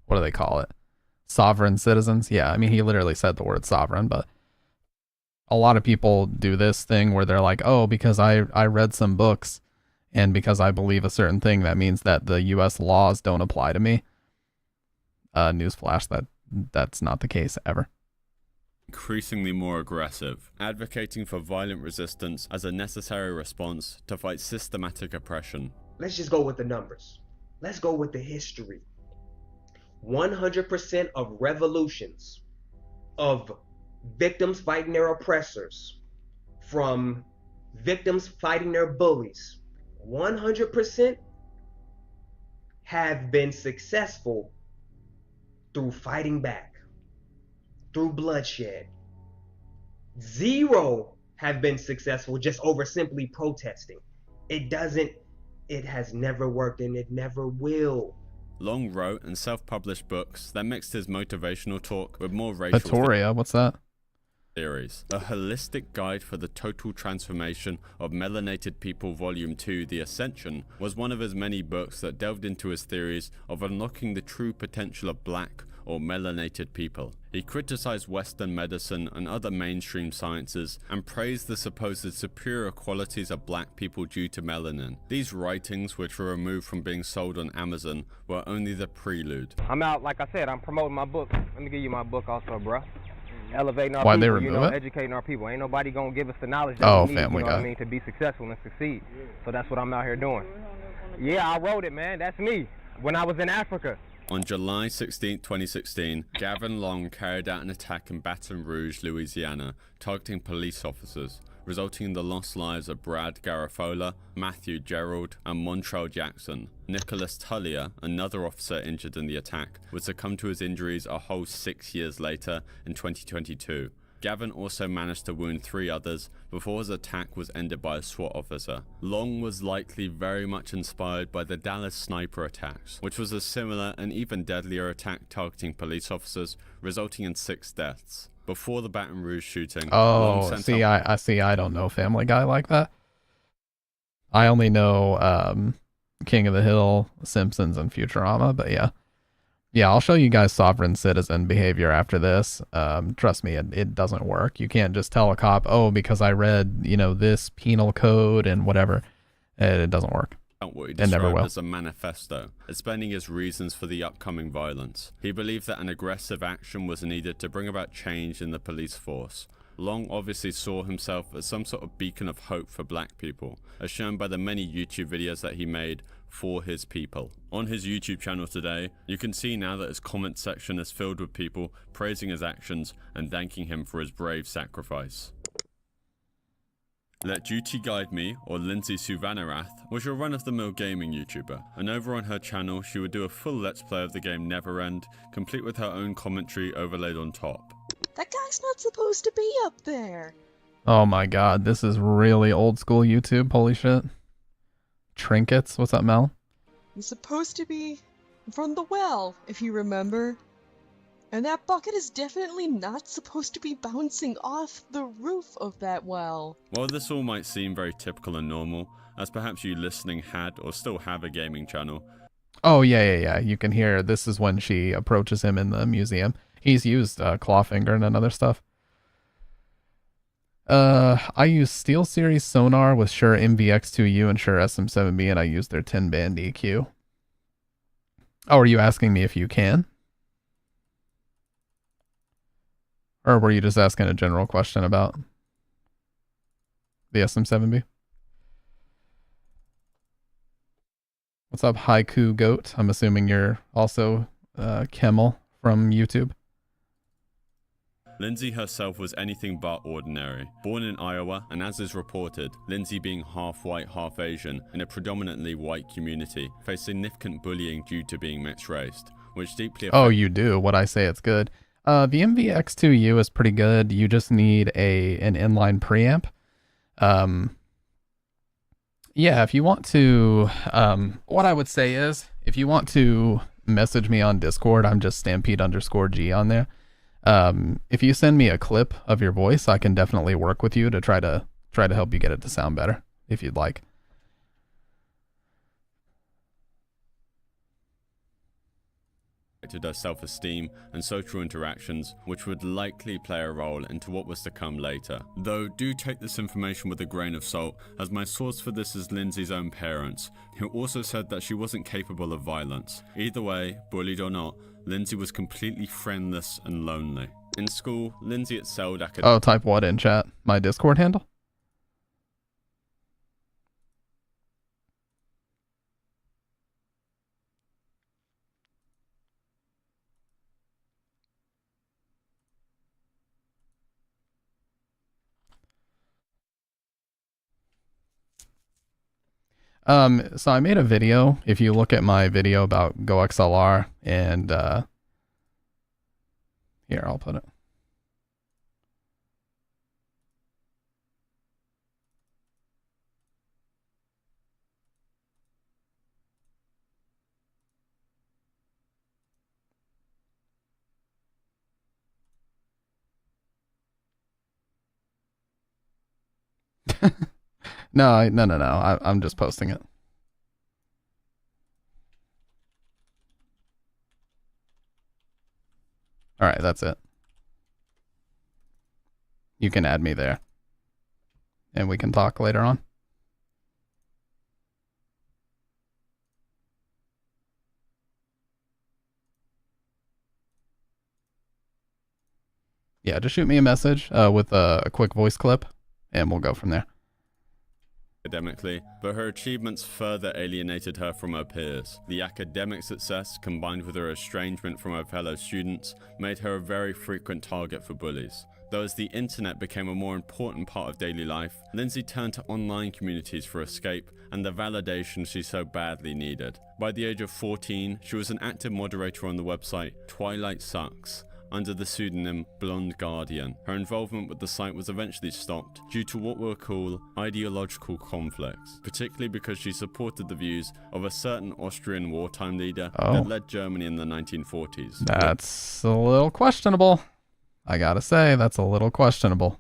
what do they call it? Sovereign citizens? Yeah, I mean, he literally said the word sovereign, but a lot of people do this thing where they're like, oh, because I read some books and because I believe a certain thing, that means that the U.S. laws don't apply to me. Newsflash, that's not the case ever. Increasingly more aggressive, advocating for violent resistance as a necessary response to fight systematic oppression. Let's just go with the numbers. Let's go with the history. 100% of revolutions, of victims fighting their oppressors, from victims fighting their bullies, 100% have been successful through fighting back, through bloodshed. 0 have been successful just over simply protesting. It has never worked, and it never will. Long wrote and self-published books that mixed his motivational talk with more racial Vittoria, what's that? Theories. A Holistic Guide for the Total Transformation of Melanated People Volume 2, The Ascension, was one of his many books that delved into his theories of unlocking the true potential of black or melanated people. He criticized Western medicine and other mainstream sciences and praised the supposed superior qualities of black people due to melanin. These writings, which were removed from being sold on Amazon, were only the prelude. I'm out, like I said, I'm promoting my book. Let me give you my book also, bro. Elevating our Why'd people, they remove it? educating our people. Ain't nobody gonna give us the knowledge that we need, Family Guy. what I mean, to be successful and succeed. So that's what I'm out here doing. Yeah, I wrote it, man. That's me. When I was in Africa. On July 16, 2016, Gavin Long carried out an attack in Baton Rouge, Louisiana, targeting police officers, resulting in the lost lives of Brad Garafola, Matthew Gerald, and Montrell Jackson. Nicholas Tullier, another officer injured in the attack, would succumb to his injuries a whole 6 years later in 2022. Gavin also managed to wound 3 others before his attack was ended by a SWAT officer. Long was likely very much inspired by the Dallas sniper attacks, which was a similar and even deadlier attack targeting police officers, resulting in 6 deaths. Before the Baton Rouge shooting, Long Oh, sent see, up- I don't know Family Guy like that. I only know King of the Hill, Simpsons, and Futurama, but yeah. Yeah, I'll show you guys sovereign citizen behavior after this. Trust me, it doesn't work. You can't just tell a cop, oh, because I read, this penal code and whatever. It doesn't work. what he And never described will. as a manifesto, explaining his reasons for the upcoming violence. He believed that an aggressive action was needed to bring about change in the police force. Long obviously saw himself as some sort of beacon of hope for black people, as shown by the many YouTube videos that he made for his people. On his YouTube channel today, you can see now that his comment section is filled with people praising his actions and thanking him for his brave sacrifice. Let Duty Guide Me, or Lindsay Suvanarath, was your run-of-the-mill gaming YouTuber, and over on her channel she would do a full let's play of the game Neverend, complete with her own commentary overlaid on top. That guy's not supposed to be up there. Oh my god, this is really old school YouTube. Holy shit. Trinkets? What's up, Mel? He's supposed to be from the well, if you remember. And that bucket is definitely not supposed to be bouncing off the roof of that well. While this all might seem very typical and normal, as perhaps you listening had or still have a gaming channel. Oh, yeah. You can hear this is when she approaches him in the museum. He's used Clawfinger and other stuff. I use SteelSeries sonar with Shure MVX2U and Shure SM7B, and I use their 10-band EQ. Oh, are you asking me if you can? Or were you just asking a general question about the SM7B? What's up, Haiku Goat? I'm assuming you're also Kemmel from YouTube. Lindsay herself was anything but ordinary. Born in Iowa, and as is reported, Lindsay being half white, half Asian, in a predominantly white community, faced significant bullying due to being mixed-raced, which deeply affected... Oh, you do? What I say, it's good. The MVX2U is pretty good. You just need an inline preamp. Yeah, if you want to, what I would say is, if you want to message me on Discord, I'm just Stampede_G on there. If you send me a clip of your voice, I can definitely work with you to try to help you get it to sound better, if you'd like. Her self-esteem and social interactions, which would likely play a role into what was to come later. Though do take this information with a grain of salt, as my source for this is Lindsay's own parents, who also said that she wasn't capable of violence. Either way, bullied or not, Lindsay was completely friendless and lonely. In school, Lindsay excelled academically. Oh, type what in chat? My Discord handle? So I made a video. If you look at my video about GoXLR and here, I'll put it. No. I'm just posting it. All right, that's it. You can add me there, and we can talk later on. Yeah, just shoot me a message with a quick voice clip, and we'll go from there. Academically, but her achievements further alienated her from her peers. The academic success, combined with her estrangement from her fellow students, made her a very frequent target for bullies. Though as the internet became a more important part of daily life, Lindsay turned to online communities for escape and the validation she so badly needed. By the age of 14, she was an active moderator on the website Twilight Sucks, under the pseudonym Blonde Guardian. Her involvement with the site was eventually stopped due to what we'll call ideological conflicts, particularly because she supported the views of a certain Austrian wartime leader that led Germany in the 1940s. That's a little questionable. I gotta say, that's a little questionable.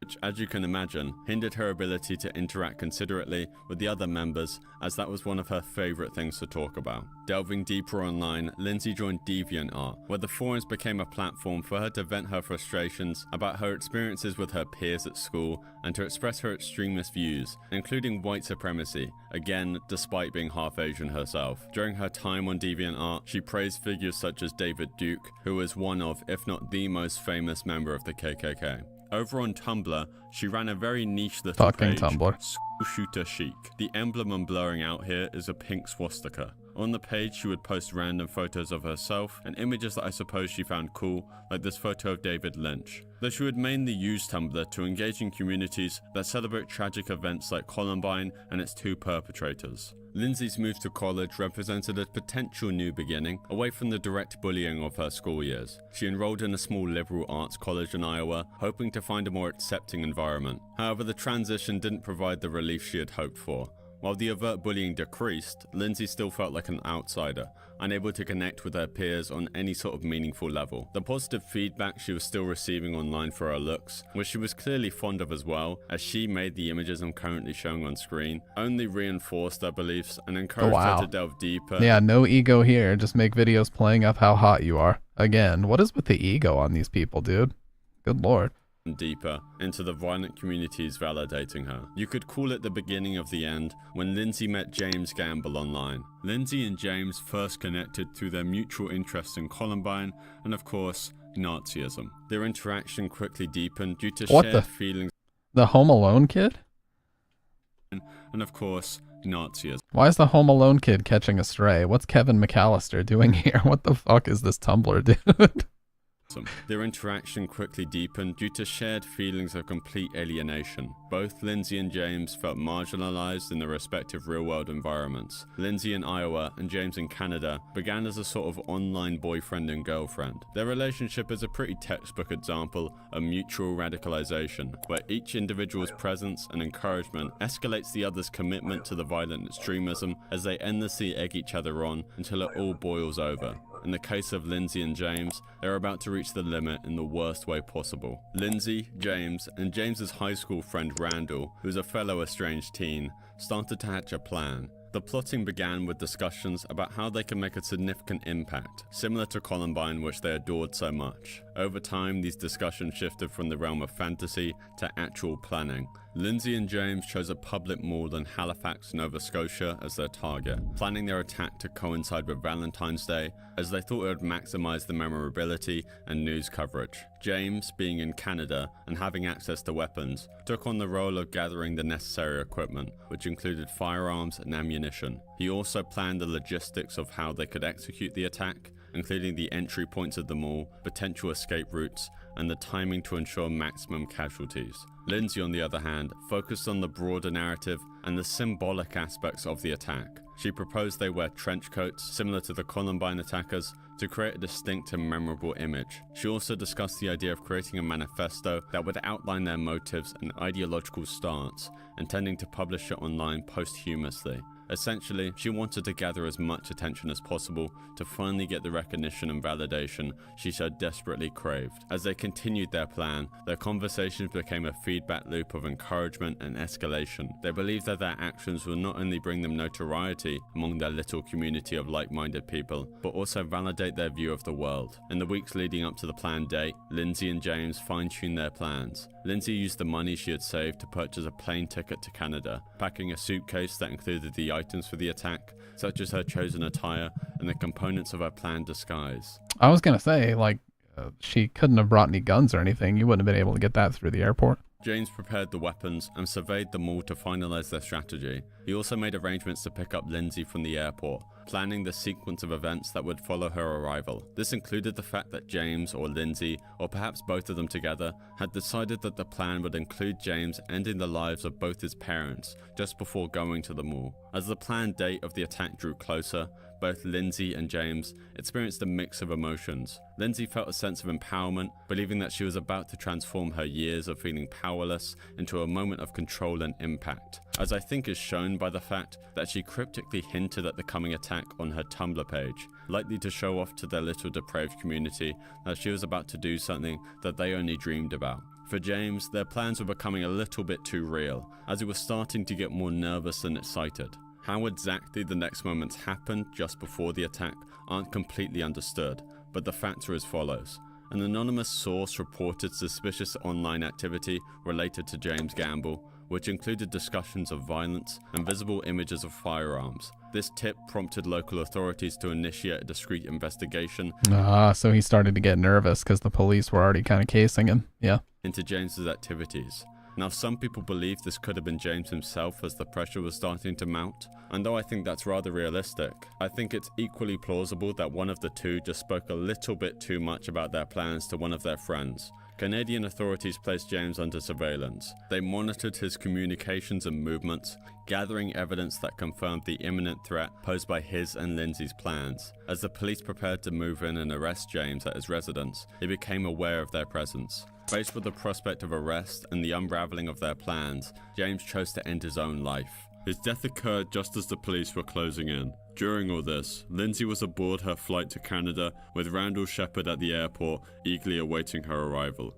Which, as you can imagine, hindered her ability to interact considerately with the other members, as that was one of her favourite things to talk about. Delving deeper online, Lindsay joined DeviantArt, where the forums became a platform for her to vent her frustrations about her experiences with her peers at school and to express her extremist views, including white supremacy, again despite being half Asian herself. During her time on DeviantArt, she praised figures such as David Duke, who was one of, if not the most famous member of the KKK. Over on Tumblr, she ran a very niche little page, Tumblr. School Shooter Chic. The emblem I'm blurring out here is a pink swastika. On the page, she would post random photos of herself and images that I suppose she found cool, like this photo of David Lynch. Though she would mainly use Tumblr to engage in communities that celebrate tragic events like Columbine and its 2 perpetrators. Lindsay's move to college represented a potential new beginning, away from the direct bullying of her school years. She enrolled in a small liberal arts college in Iowa, hoping to find a more accepting environment. However, the transition didn't provide the relief she had hoped for. While the overt bullying decreased, Lindsay still felt like an outsider, unable to connect with her peers on any sort of meaningful level. The positive feedback she was still receiving online for her looks, which she was clearly fond of as well, as she made the images I'm currently showing on screen, only reinforced her beliefs and encouraged her to delve deeper. Yeah, no ego here. Just make videos playing up how hot you are. Again, what is with the ego on these people, dude? Good lord. Deeper into the violent communities validating her. You could call it the beginning of the end when Lindsay met James Gamble online. Lindsay and James first connected through their mutual interest in Columbine and, of course, Nazism. Their interaction quickly deepened due to shared feelings. The Home Alone kid? And, of course, Nazism. Why is the Home Alone kid catching a stray? What's Kevin McAllister doing here? What the fuck is this Tumblr, dude? Their interaction quickly deepened due to shared feelings of complete alienation. Both Lindsay and James felt marginalized in their respective real-world environments. Lindsay in Iowa and James in Canada began as a sort of online boyfriend and girlfriend. Their relationship is a pretty textbook example of mutual radicalization, where each individual's presence and encouragement escalates the other's commitment to the violent extremism as they endlessly egg each other on until it all boils over. In the case of Lindsay and James, they're about to reach the limit in the worst way possible. Lindsay, James, and James's high school friend Randall, who's a fellow estranged teen, started to hatch a plan. The plotting began with discussions about how they can make a significant impact, similar to Columbine, which they adored so much. Over time, these discussions shifted from the realm of fantasy to actual planning. Lindsay and James chose a public mall in Halifax, Nova Scotia as their target, planning their attack to coincide with Valentine's Day, as they thought it would maximize the memorability and news coverage. James, being in Canada and having access to weapons, took on the role of gathering the necessary equipment, which included firearms and ammunition. He also planned the logistics of how they could execute the attack, including the entry points of the mall, potential escape routes, and the timing to ensure maximum casualties. Lindsay, on the other hand, focused on the broader narrative and the symbolic aspects of the attack. She proposed they wear trench coats, similar to the Columbine attackers, to create a distinct and memorable image. She also discussed the idea of creating a manifesto that would outline their motives and ideological stance, intending to publish it online posthumously. Essentially, she wanted to gather as much attention as possible to finally get the recognition and validation she so desperately craved. As they continued their plan, their conversations became a feedback loop of encouragement and escalation. They believed that their actions would not only bring them notoriety among their little community of like-minded people, but also validate their view of the world. In the weeks leading up to the planned date, Lindsay and James fine-tuned their plans. Lindsay used the money she had saved to purchase a plane ticket to Canada, packing a suitcase that included the items for the attack, such as her chosen attire and the components of her planned disguise. I was gonna say, like, she couldn't have brought any guns or anything. You wouldn't have been able to get that through the airport. James prepared the weapons and surveyed the mall to finalize their strategy. He also made arrangements to pick up Lindsay from the airport, planning the sequence of events that would follow her arrival. This included the fact that James or Lindsay, or perhaps both of them together, had decided that the plan would include James ending the lives of both his parents just before going to the mall. As the planned date of the attack drew closer, both Lindsay and James experienced a mix of emotions. Lindsay felt a sense of empowerment, believing that she was about to transform her years of feeling powerless into a moment of control and impact, as I think is shown by the fact that she cryptically hinted at the coming attack on her Tumblr page, likely to show off to their little depraved community that she was about to do something that they only dreamed about. For James, their plans were becoming a little bit too real, as he was starting to get more nervous than excited. How exactly the next moments happened just before the attack aren't completely understood, but the facts are as follows. An anonymous source reported suspicious online activity related to James Gamble, which included discussions of violence and visible images of firearms. This tip prompted local authorities to initiate a discreet investigation. So he started to get nervous because the police were already kind of casing him. Yeah. Into James's activities. Now, some people believe this could have been James himself as the pressure was starting to mount, and though I think that's rather realistic, I think it's equally plausible that one of the two just spoke a little bit too much about their plans to one of their friends. Canadian authorities placed James under surveillance. They monitored his communications and movements, gathering evidence that confirmed the imminent threat posed by his and Lindsay's plans. As the police prepared to move in and arrest James at his residence, he became aware of their presence. Faced with the prospect of arrest and the unraveling of their plans, James chose to end his own life. His death occurred just as the police were closing in. During all this, Lindsay was aboard her flight to Canada with Randall Shepard at the airport, eagerly awaiting her arrival.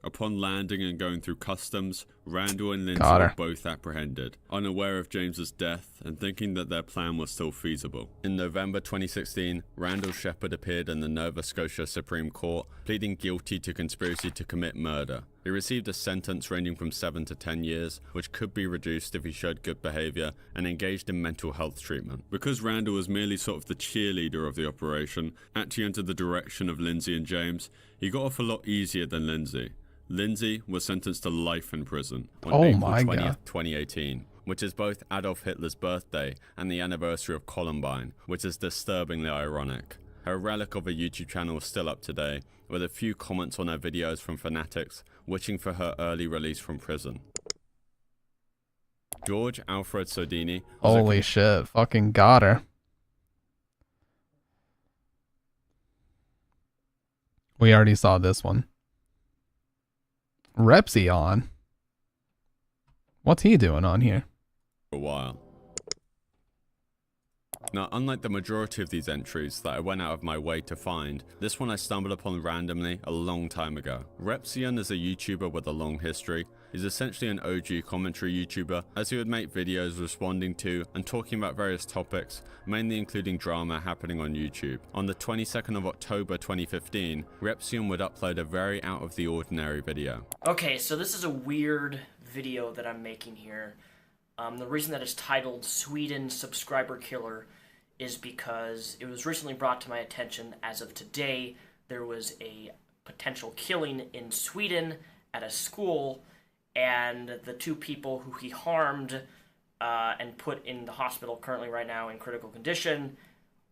Upon landing and going through customs, Randall and Lindsay were both apprehended, unaware of James's death and thinking that their plan was still feasible. In November 2016, Randall Shepard appeared in the Nova Scotia Supreme Court, pleading guilty to conspiracy to commit murder. He received a sentence ranging from 7 to 10 years, which could be reduced if he showed good behavior and engaged in mental health treatment. Because Randall was merely sort of the cheerleader of the operation, acting under the direction of Lindsay and James, he got off a lot easier than Lindsay. Lindsay was sentenced to life in prison on April 20th, 2018, which is both Adolf Hitler's birthday and the anniversary of Columbine, which is disturbingly ironic. Her relic of a YouTube channel is still up today, with a few comments on her videos from fanatics wishing for her early release from prison. George Alfred Sodini. Holy shit, fucking got her. We already saw this one. Repsion? What's he doing on here? For a while. Now, unlike the majority of these entries that I went out of my way to find, this one I stumbled upon randomly a long time ago. Repsion is a YouTuber with a long history. He's essentially an OG commentary YouTuber, as he would make videos responding to and talking about various topics, mainly including drama happening on YouTube. On the 22nd of October 2015, Repsion would upload a very out of the ordinary video. Okay, so this is a weird video that I'm making here. The reason that it's titled Sweden Subscriber Killer is because it was recently brought to my attention as of today there was a potential killing in Sweden at a school, and the two people who he harmed and put in the hospital currently right now in critical condition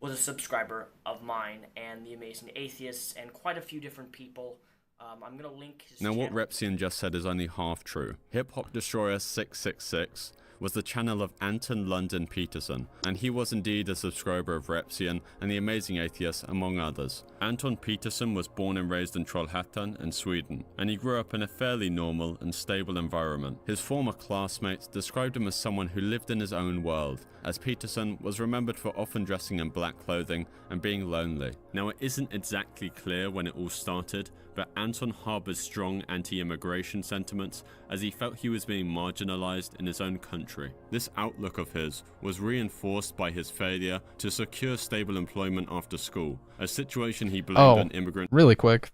was a subscriber of mine and The Amazing Atheists and quite a few different people. I'm going to link his channel. What Repsion just said is only half true. Hip Hop Destroyer 666 was the channel of Anton London Peterson, and he was indeed a subscriber of Repsion and The Amazing Atheists, among others. Anton Peterson was born and raised in Trollhättan in Sweden, and he grew up in a fairly normal and stable environment. His former classmates described him as someone who lived in his own world, as Peterson was remembered for often dressing in black clothing and being lonely. Now, it isn't exactly clear when it all started, but Anton harbored strong anti-immigration sentiments as he felt he was being marginalized in his own country. This outlook of his was reinforced by his failure to secure stable employment after school, a situation he blamed on immigrant. Really quick,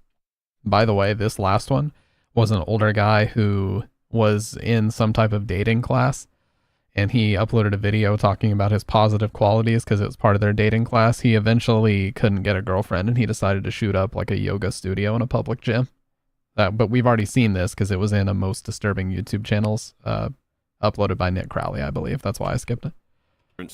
by the way, this last one was an older guy who was in some type of dating class, and he uploaded a video talking about his positive qualities because it was part of their dating class. He eventually couldn't get a girlfriend, and he decided to shoot up like a yoga studio in a public gym. But we've already seen this because it was in a most disturbing YouTube channels uploaded by Nick Crowley, I believe. That's why I skipped it.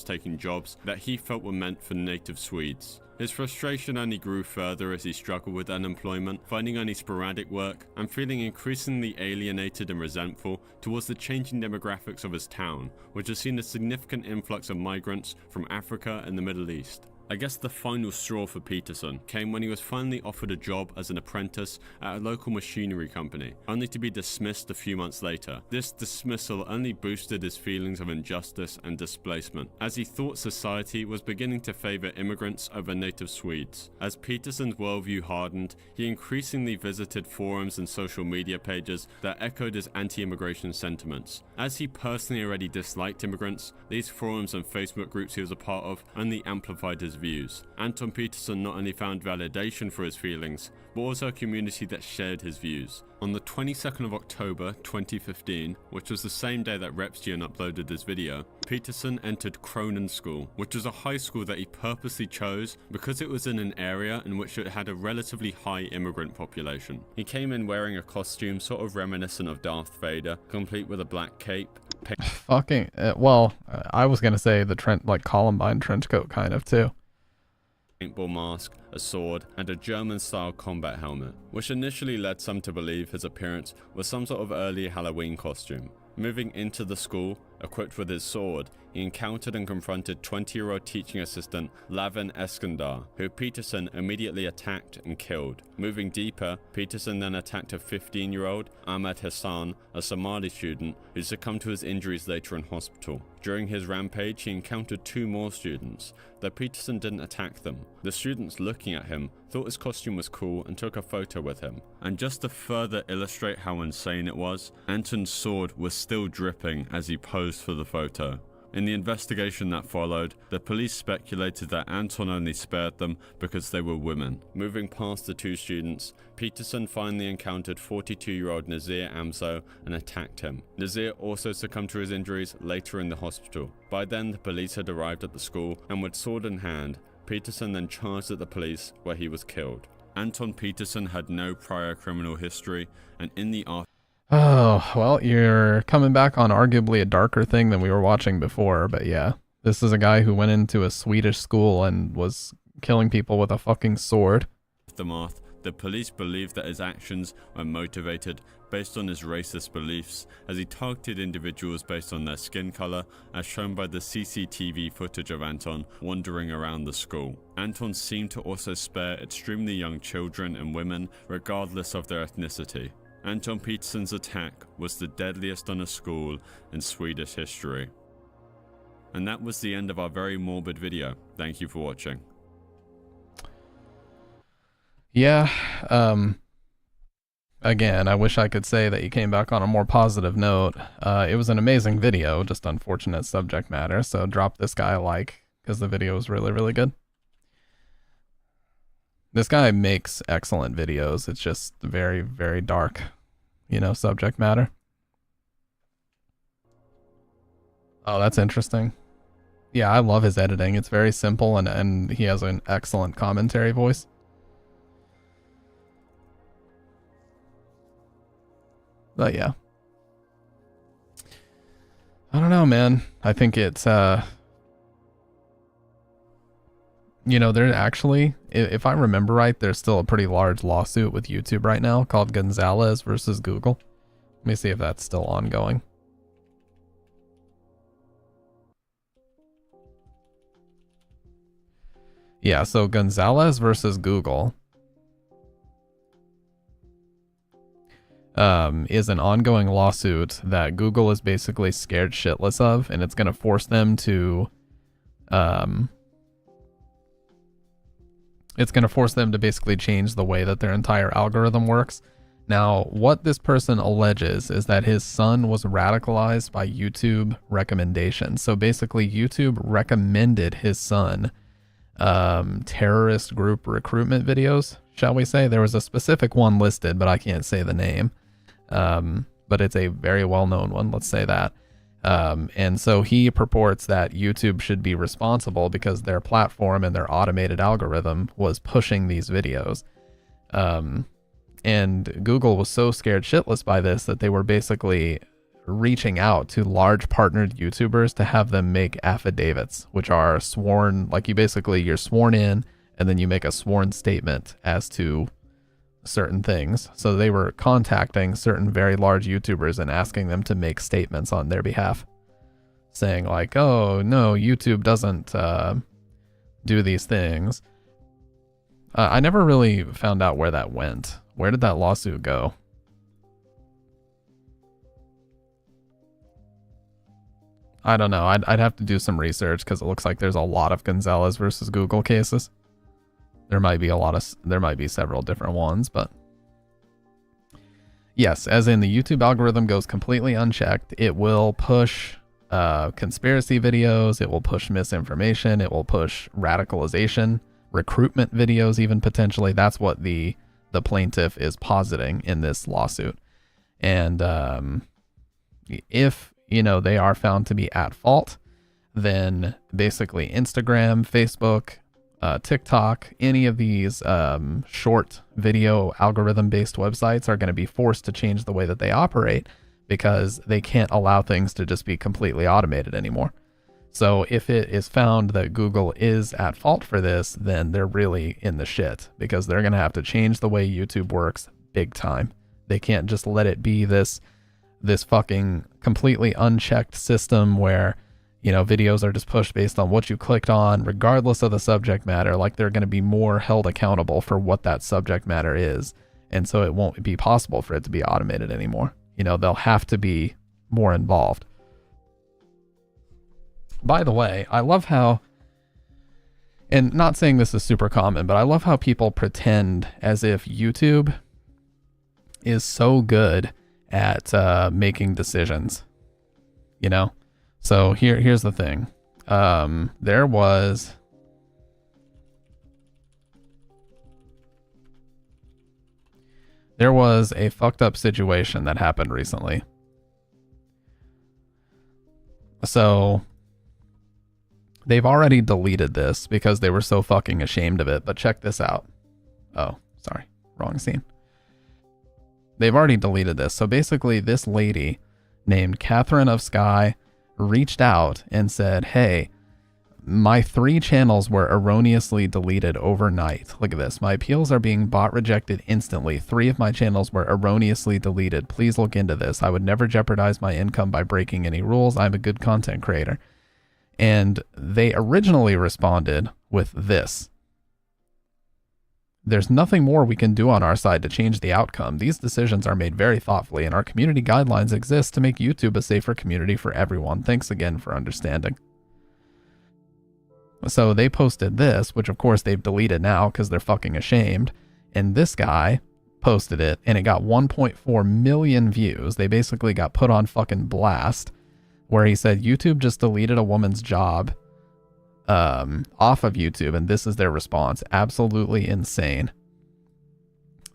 Taking jobs that he felt were meant for native Swedes. His frustration only grew further as he struggled with unemployment, finding only sporadic work, and feeling increasingly alienated and resentful towards the changing demographics of his town, which has seen a significant influx of migrants from Africa and the Middle East. I guess the final straw for Peterson came when he was finally offered a job as an apprentice at a local machinery company, only to be dismissed a few months later. This dismissal only boosted his feelings of injustice and displacement, as he thought society was beginning to favor immigrants over native Swedes. As Peterson's worldview hardened, he increasingly visited forums and social media pages that echoed his anti-immigration sentiments. As he personally already disliked immigrants, these forums and Facebook groups he was a part of only amplified his views. Anton Peterson not only found validation for his feelings, but also a community that shared his views. On the 22nd of October 2015, which was the same day that Repstian uploaded this video, Peterson entered Cronin School, which was a high school that he purposely chose because it was in an area in which it had a relatively high immigrant population. He came in wearing a costume sort of reminiscent of Darth Vader, complete with a black cape. Fucking, well, I was gonna say the like Columbine trench coat kind of too. Paintball mask, a sword, and a German-style combat helmet, which initially led some to believe his appearance was some sort of early Halloween costume. Moving into the school, equipped with his sword, he encountered and confronted 20-year-old teaching assistant Lavin Eskandar, who Peterson immediately attacked and killed. Moving deeper, Peterson then attacked a 15-year-old Ahmed Hassan, a Somali student, who succumbed to his injuries later in hospital. During his rampage, he encountered 2 more students, though Peterson didn't attack them. The students looking at him thought his costume was cool and took a photo with him. And just to further illustrate how insane it was, Anton's sword was still dripping as he posed for the photo. In the investigation that followed, the police speculated that Anton only spared them because they were women. Moving past the 2 students, Peterson finally encountered 42-year-old Nazir Amzo and attacked him. Nazir also succumbed to his injuries later in the hospital. By then, the police had arrived at the school, and with sword in hand, Peterson then charged at the police, where he was killed. Anton Peterson had no prior criminal history, and in the Oh, well, you're coming back on arguably a darker thing than we were watching before, but yeah. This is a guy who went into a Swedish school and was killing people with a fucking sword. Aftermath, the police believed that his actions were motivated based on his racist beliefs, as he targeted individuals based on their skin color, as shown by the CCTV footage of Anton wandering around the school. Anton seemed to also spare extremely young children and women, regardless of their ethnicity. Anton Peterson's attack was the deadliest on a school in Swedish history. And that was the end of our very morbid video. Thank you for watching. Yeah, again, I wish I could say that you came back on a more positive note. It was an amazing video, just unfortunate subject matter, so drop this guy a like, because the video was really, really good. This guy makes excellent videos. It's just very, very dark, you know, subject matter. Oh, that's interesting. Yeah, I love his editing. It's very simple, and he has an excellent commentary voice. But yeah. I don't know, man. I think it's, you know, there's actually, if I remember right, there's still a pretty large lawsuit with YouTube right now called Gonzalez versus Google. Let me see if that's still ongoing. Yeah, so Gonzalez versus Google is an ongoing lawsuit that Google is basically scared shitless of, and it's going to force them to basically change the way that their entire algorithm works. Now, what this person alleges is that his son was radicalized by YouTube recommendations. So basically, YouTube recommended his son terrorist group recruitment videos, shall we say. There was a specific one listed, but I can't say the name. But it's a very well-known one, let's say that. And so he purports that YouTube should be responsible because their platform and their automated algorithm was pushing these videos. And Google was so scared shitless by this that they were basically reaching out to large partnered YouTubers to have them make affidavits, which are sworn, like you're sworn in and then you make a sworn statement as to certain things. So they were contacting certain very large YouTubers and asking them to make statements on their behalf, saying like, oh no, YouTube doesn't do these things. I never really found out where that went. Where did that lawsuit go? I don't know. I'd have to do some research because it looks like there's a lot of Gonzalez versus Google cases. There might be several different ones, but yes, as in the YouTube algorithm goes completely unchecked, it will push conspiracy videos, it will push misinformation, it will push radicalization, recruitment videos, even potentially. That's what the plaintiff is positing in this lawsuit. And if they are found to be at fault, then basically Instagram, Facebook, TikTok, any of these short video algorithm based websites are going to be forced to change the way that they operate because they can't allow things to just be completely automated anymore. So if it is found that Google is at fault for this, then they're really in the shit because they're going to have to change the way YouTube works big time. They can't just let it be this fucking completely unchecked system where videos are just pushed based on what you clicked on, regardless of the subject matter. Like, they're going to be more held accountable for what that subject matter is. And so it won't be possible for it to be automated anymore. They'll have to be more involved. By the way, I love how, and not saying this is super common, but I love how people pretend as if YouTube is so good at making decisions, So here's the thing. There was a fucked up situation that happened recently. So they've already deleted this because they were so fucking ashamed of it, but check this out. Oh, sorry, wrong scene. They've already deleted this. So basically this lady named Catherine of Sky reached out and said, hey, my 3 channels were erroneously deleted overnight. Look at this. My appeals are being bot rejected instantly. 3 of my channels were erroneously deleted. Please look into this. I would never jeopardize my income by breaking any rules. I'm a good content creator. And they originally responded with this. There's nothing more we can do on our side to change the outcome. These decisions are made very thoughtfully, and our community guidelines exist to make YouTube a safer community for everyone. Thanks again for understanding. So they posted this, which of course they've deleted now because they're fucking ashamed. And this guy posted it, and it got 1.4 million views. They basically got put on fucking blast, where he said YouTube just deleted a woman's job off of YouTube, and this is their response. Absolutely insane.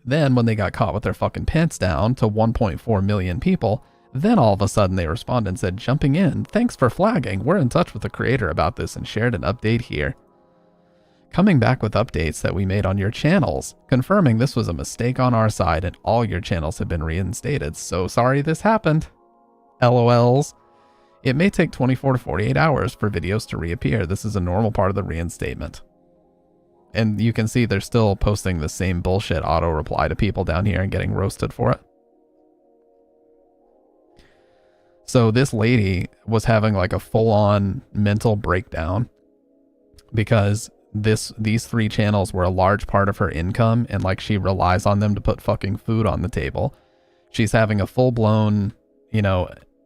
Then when they got caught with their fucking pants down to 1.4 million people, then all of a sudden they responded and said, jumping in, thanks for flagging. We're in touch with the creator about this and shared an update here. Coming back with updates that we made on your channels, confirming this was a mistake on our side and all your channels have been reinstated. So sorry this happened. LOLs. It may take 24 to 48 hours for videos to reappear. This is a normal part of the reinstatement. And you can see they're still posting the same bullshit auto reply to people down here and getting roasted for it. So this lady was having like a full-on mental breakdown because these 3 channels were a large part of her income, and like she relies on them to put fucking food on the table. She's having a full-blown,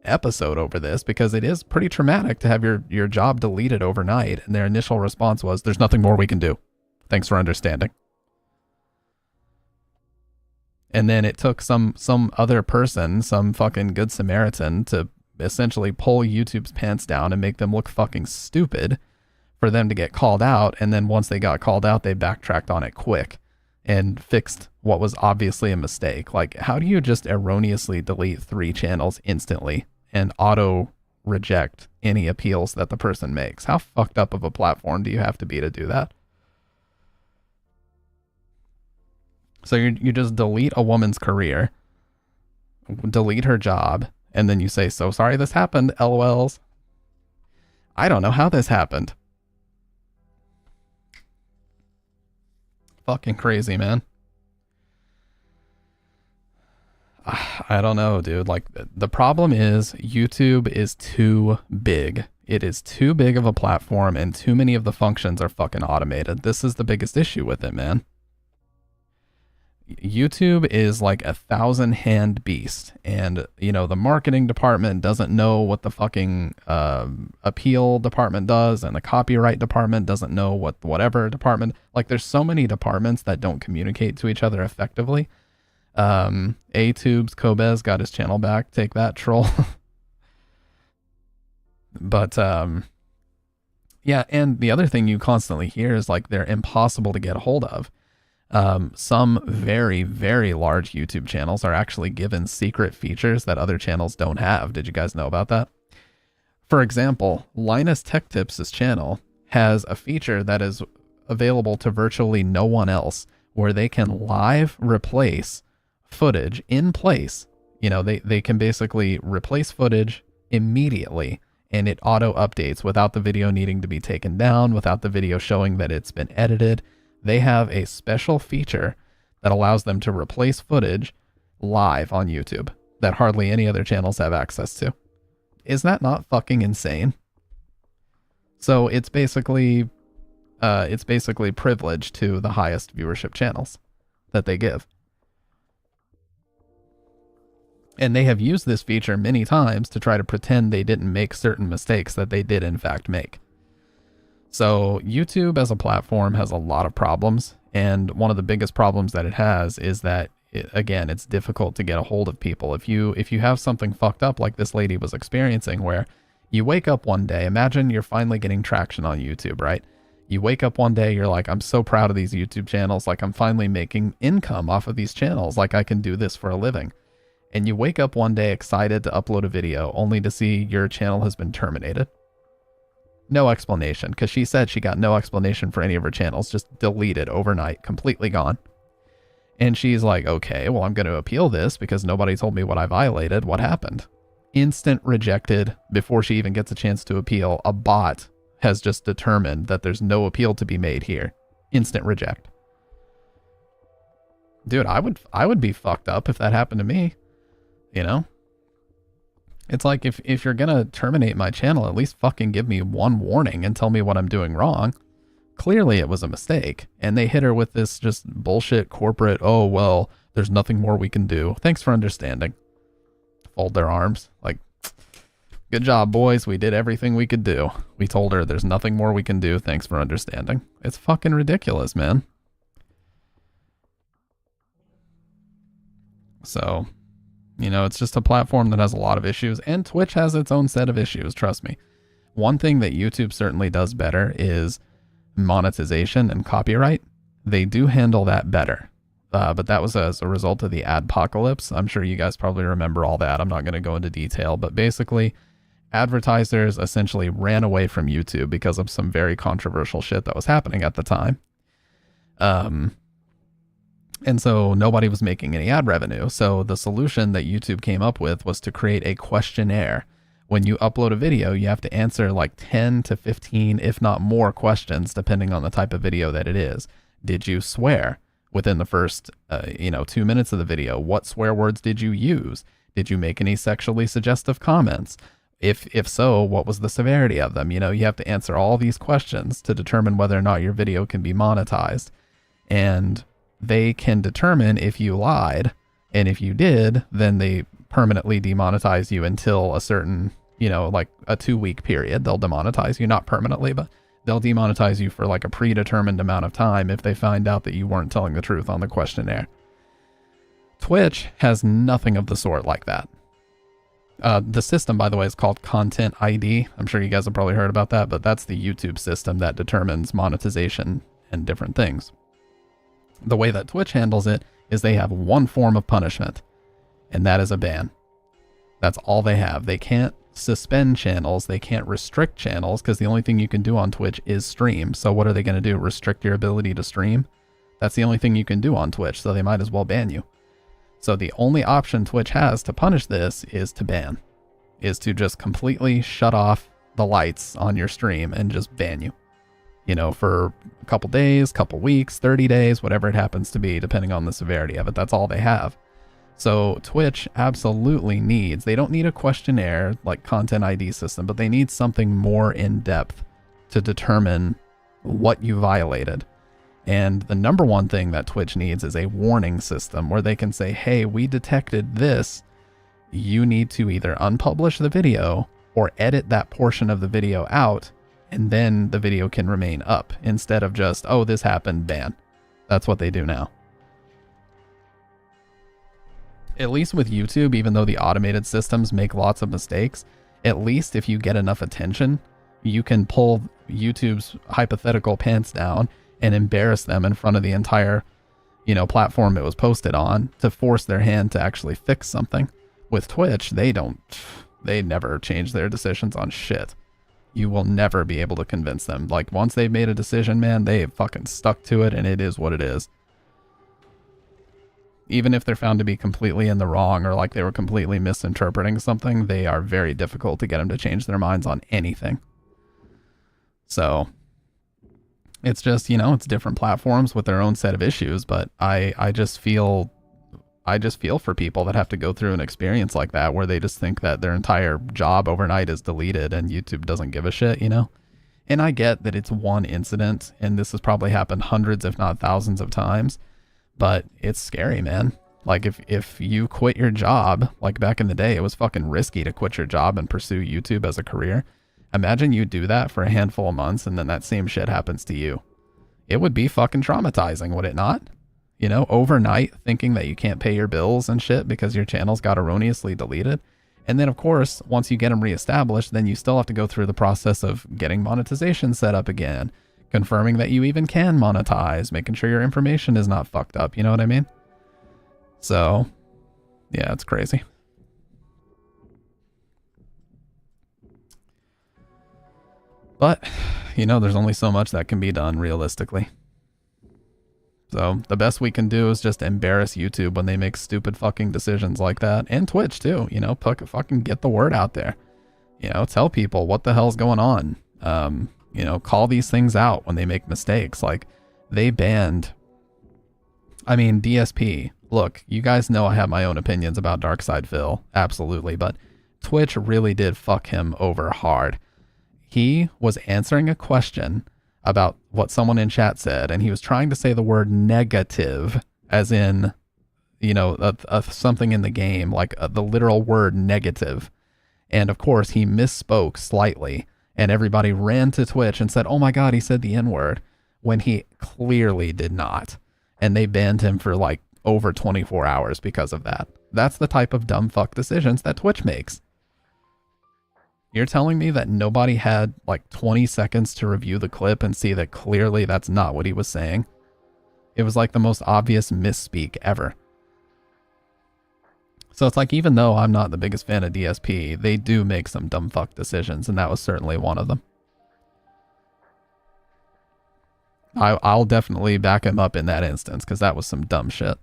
episode over this because it is pretty traumatic to have your job deleted overnight. And their initial response was, there's nothing more we can do. Thanks for understanding. And then it took some other person, some fucking good Samaritan, to essentially pull YouTube's pants down and make them look fucking stupid for them to get called out. And then once they got called out, they backtracked on it quick and fixed what was obviously a mistake. Like, how do you just erroneously delete 3 channels instantly and auto reject any appeals that the person makes? How fucked up of a platform do you have to be to do that? So you just delete a woman's career, delete her job, And then you say, so sorry this happened, LOLs. I don't know how this happened. Fucking crazy, man. I don't know, dude. Like, the problem is YouTube is too big. It is too big of a platform and too many of the functions are fucking automated. This is the biggest issue with it, man. YouTube is like a 1,000-hand beast, and you know the marketing department doesn't know what the fucking appeal department does, and the copyright department doesn't know what whatever department. Like, there's so many departments that don't communicate to each other effectively. A-Tubes Kobez got his channel back. Take that, troll. But yeah, and the other thing you constantly hear is like they're impossible to get a hold of. Some very, very large YouTube channels are actually given secret features that other channels don't have. Did you guys know about that? For example, Linus Tech Tips' channel has a feature that is available to virtually no one else, where they can live replace footage in place. You know, they can basically replace footage immediately, and it auto updates without the video needing to be taken down, without the video showing that it's been edited. They have a special feature that allows them to replace footage live on YouTube that hardly any other channels have access to. Is that not fucking insane? So it's basically privilege to the highest viewership channels that they give. And they have used this feature many times to try to pretend they didn't make certain mistakes that they did in fact make. So YouTube as a platform has a lot of problems, and one of the biggest problems that it has is that again, it's difficult to get a hold of people. If you have something fucked up like this lady was experiencing, where you wake up one day, imagine you're finally getting traction on YouTube, right? You wake up one day, you're like, I'm so proud of these YouTube channels, like I'm finally making income off of these channels, like I can do this for a living. And you wake up one day excited to upload a video, only to see your channel has been terminated. No explanation, because she said she got no explanation for any of her channels, just deleted overnight, completely gone. And she's like, okay, well, I'm going to appeal this because nobody told me what I violated. What happened? Instant rejected before she even gets a chance to appeal. A bot has just determined that there's no appeal to be made here. Instant reject. Dude, I would be fucked up if that happened to me. You know? It's like, if you're gonna terminate my channel, at least fucking give me one warning and tell me what I'm doing wrong. Clearly it was a mistake. And they hit her with this just bullshit corporate, oh, well, there's nothing more we can do. Thanks for understanding. Fold their arms. Like, good job, boys. We did everything we could do. We told her there's nothing more we can do. Thanks for understanding. It's fucking ridiculous, man. So, you know, it's just a platform that has a lot of issues, and Twitch has its own set of issues, trust me. One thing that YouTube certainly does better is monetization and copyright. They do handle that better. But that was as a result of the adpocalypse. I'm sure you guys probably remember all that. I'm not going to go into detail, but basically advertisers essentially ran away from YouTube because of some very controversial shit that was happening at the time. And so nobody was making any ad revenue. So the solution that YouTube came up with was to create a questionnaire. When you upload a video, you have to answer like 10 to 15, if not more, questions, depending on the type of video that it is. Did you swear within the first, 2 minutes of the video? What swear words did you use? Did you make any sexually suggestive comments? If so, what was the severity of them? You know, you have to answer all these questions to determine whether or not your video can be monetized. And they can determine if you lied, and if you did, then they permanently demonetize you until a certain, like a 2-week period. They'll demonetize you, not permanently, but they'll demonetize you for like a predetermined amount of time if they find out that you weren't telling the truth on the questionnaire. Twitch has nothing of the sort like that. The system, by the way, is called Content ID. I'm sure you guys have probably heard about that, but that's the YouTube system that determines monetization and different things. The way that Twitch handles it is they have one form of punishment, and that is a ban. That's all they have. They can't suspend channels. They can't restrict channels because the only thing you can do on Twitch is stream. So what are they going to do? Restrict your ability to stream? That's the only thing you can do on Twitch, so they might as well ban you. So the only option Twitch has to punish this is to ban, is to just completely shut off the lights on your stream and just ban you, you know, for a couple days, couple weeks, 30 days, whatever it happens to be, depending on the severity of it. That's all they have. So Twitch absolutely needs, they don't need a questionnaire like content ID system, but they need something more in depth to determine what you violated. And the number one thing that Twitch needs is a warning system where they can say, hey, we detected this. You need to either unpublish the video or edit that portion of the video out, and then the video can remain up instead of just, oh, this happened, ban. That's what they do now. At least with YouTube, even though the automated systems make lots of mistakes, at least if you get enough attention, you can pull YouTube's hypothetical pants down and embarrass them in front of the entire, you know, platform it was posted on to force their hand to actually fix something. With Twitch, they never change their decisions on shit. You will never be able to convince them. Like, once they've made a decision, man, they fucking stuck to it, and it is what it is. Even if they're found to be completely in the wrong or like they were completely misinterpreting something, they are very difficult to get them to change their minds on anything. So it's just, you know, it's different platforms with their own set of issues, but I just feel for people that have to go through an experience like that where they just think that their entire job overnight is deleted and YouTube doesn't give a shit, you know? And I get that it's one incident and this has probably happened hundreds if not thousands of times. But it's scary, man. Like, if you quit your job, like back in the day, it was fucking risky to quit your job and pursue YouTube as a career. Imagine you do that for a handful of months and then that same shit happens to you. It would be fucking traumatizing, would it not? You know, overnight thinking that you can't pay your bills and shit because your channels got erroneously deleted. And then, of course, once you get them reestablished, then you still have to go through the process of getting monetization set up again. Confirming that you even can monetize, making sure your information is not fucked up, you know what I mean? So, yeah, it's crazy. But, you know, there's only so much that can be done realistically. So, the best we can do is just embarrass YouTube when they make stupid fucking decisions like that. And Twitch, too, you know, fucking get the word out there. You know, tell people what the hell's going on. You know, call these things out when they make mistakes. Like, they banned, I mean, DSP. Look, you guys know I have my own opinions about Darkside Phil, absolutely, but Twitch really did fuck him over hard. He was answering a question about what someone in chat said, and he was trying to say the word negative, as in, you know, something in the game, like the literal word negative. And of course, he misspoke slightly. And everybody ran to Twitch and said, oh my God, he said the N-word, when he clearly did not. And they banned him for like over 24 hours because of that. That's the type of dumb fuck decisions that Twitch makes. You're telling me that nobody had like 20 seconds to review the clip and see that clearly that's not what he was saying? It was like the most obvious misspeak ever. So it's like, even though I'm not the biggest fan of DSP, they do make some dumb fuck decisions, and that was certainly one of them. I'll definitely back him up in that instance, because that was some dumb shit.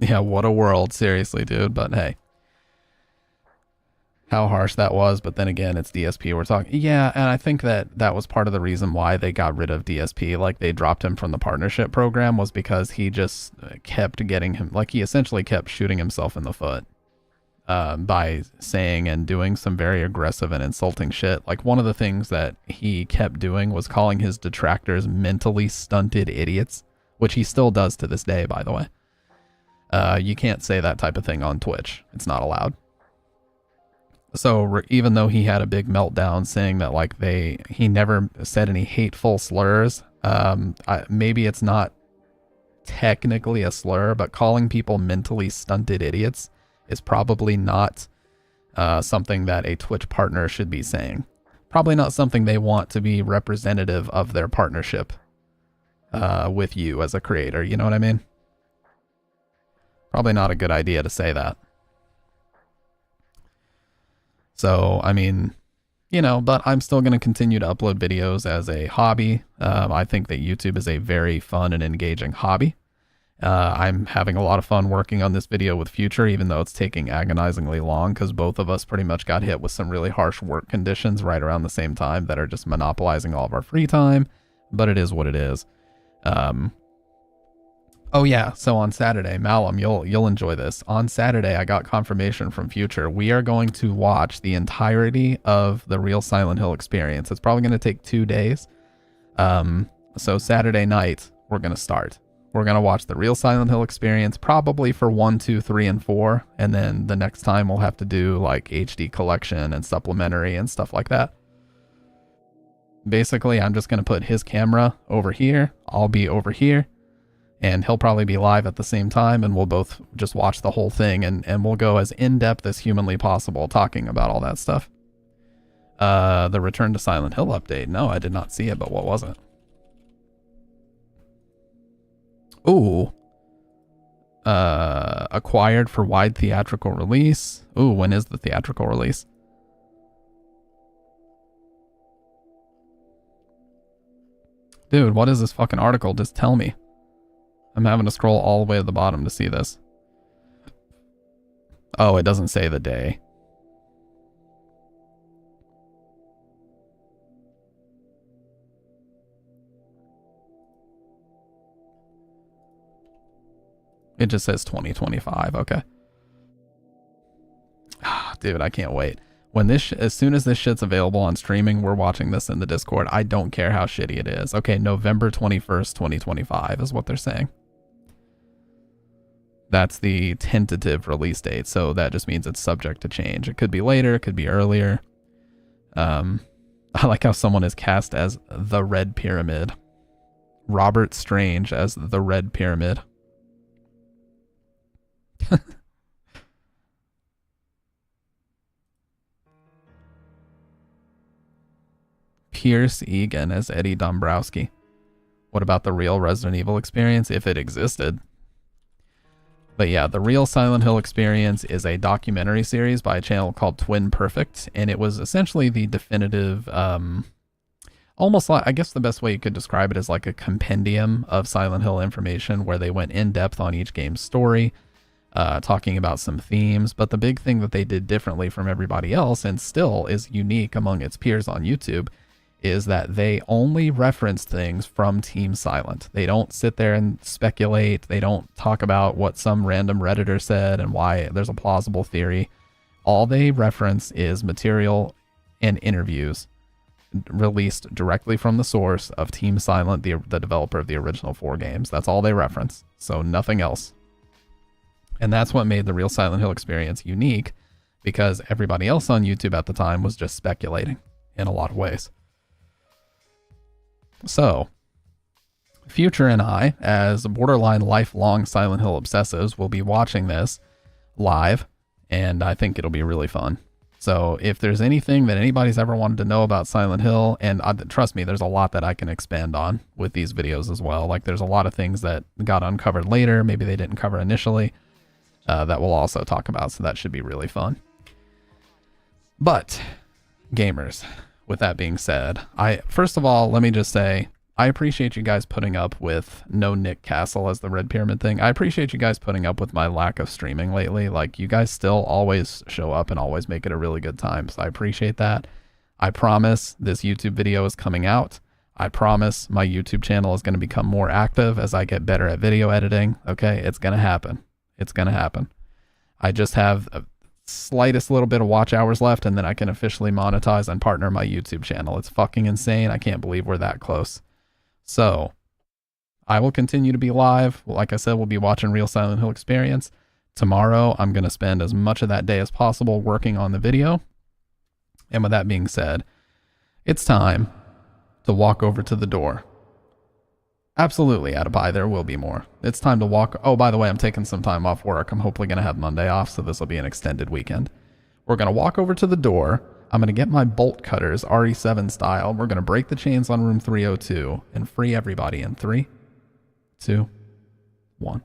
Yeah, what a world, seriously, dude, but hey. How harsh that was, but then again, it's DSP we're talking. Yeah, and I think that that was part of the reason why they got rid of DSP. Like, they dropped him from the partnership program was because he just kept getting him, like, he essentially kept shooting himself in the foot by saying and doing some very aggressive and insulting shit. Like, one of the things that he kept doing was calling his detractors mentally stunted idiots, which he still does to this day, by the way. You can't say that type of thing on Twitch. It's not allowed. So even though he had a big meltdown saying that like he never said any hateful slurs, maybe it's not technically a slur, but calling people mentally stunted idiots is probably not something that a Twitch partner should be saying. Probably not something they want to be representative of their partnership with you as a creator, you know what I mean? Probably not a good idea to say that. So, I mean, you know, but I'm still going to continue to upload videos as a hobby. I think that YouTube is a very fun and engaging hobby. I'm having a lot of fun working on this video with Future, even though it's taking agonizingly long because both of us pretty much got hit with some really harsh work conditions right around the same time that are just monopolizing all of our free time, but it is what it is. Oh yeah, so on Saturday, Malum, you'll enjoy this. On Saturday, I got confirmation from Future. We are going to watch the entirety of the real Silent Hill experience. It's probably going to take 2 days. So Saturday night, we're going to start. We're going to watch the real Silent Hill experience, probably for 1, 2, 3, and 4. And then the next time we'll have to do like HD collection and supplementary and stuff like that. Basically, I'm just going to put his camera over here. I'll be over here. And he'll probably be live at the same time, and we'll both just watch the whole thing, and we'll go as in-depth as humanly possible talking about all that stuff. The Return to Silent Hill update. No, I did not see it, but what was it? Ooh. Acquired for wide theatrical release. Ooh, when is the theatrical release? Dude, what is this fucking article? Just tell me. I'm having to scroll all the way to the bottom to see this. Oh, it doesn't say the day. It just says 2025. Okay. Dude, I can't wait. When this, as soon as this shit's available on streaming, we're watching this in the Discord. I don't care how shitty it is. Okay, November 21st, 2025 is what they're saying. That's the tentative release date, so that just means it's subject to change. It could be later, it could be earlier. I like how someone is cast as the Red Pyramid. Robert Strange as the Red Pyramid. Pierce Egan as Eddie Dombrowski. What about the real Resident Evil experience, if it existed? But yeah, the real Silent Hill experience is a documentary series by a channel called Twin Perfect, and it was essentially the definitive, almost like, I guess the best way you could describe it is like a compendium of Silent Hill information where they went in depth on each game's story, talking about some themes. But the big thing that they did differently from everybody else, and still is unique among its peers on YouTube, is that they only reference things from Team Silent. They don't sit there and speculate. They don't talk about what some random Redditor said and why there's a plausible theory. All they reference is material and interviews released directly from the source of Team Silent, the developer of the original 4 games. That's all they reference, so nothing else. And that's what made the real Silent Hill experience unique, because everybody else on YouTube at the time was just speculating in a lot of ways. So, Future and I, as borderline lifelong Silent Hill obsessives, will be watching this live, and I think it'll be really fun. So if there's anything that anybody's ever wanted to know about Silent Hill, and trust me, there's a lot that I can expand on with these videos as well. Like, there's a lot of things that got uncovered later, maybe they didn't cover initially, that we'll also talk about, so that should be really fun. But, gamers, with that being said, first of all, let me just say, I appreciate you guys putting up with no Nick Castle as the Red Pyramid thing. I appreciate you guys putting up with my lack of streaming lately. Like, you guys still always show up and always make it a really good time, so I appreciate that. I promise this YouTube video is coming out. I promise my YouTube channel is going to become more active as I get better at video editing. Okay, it's going to happen. It's going to happen. I just have a slightest little bit of watch hours left, and then I can officially monetize and partner my YouTube channel. It's fucking insane. I can't believe we're that close. So, I will continue to be live. Like I said, we'll be watching Real Silent Hill Experience. Tomorrow, I'm going to spend as much of that day as possible working on the video. And with that being said, it's time to walk over to the door. Absolutely, Adebai, there will be more. It's time to walk. Oh, by the way, I'm taking some time off work. I'm hopefully going to have Monday off, so this will be an extended weekend. We're going to walk over to the door. I'm going to get my bolt cutters, RE7 style. We're going to break the chains on room 302 and free everybody in 3, 2, 1.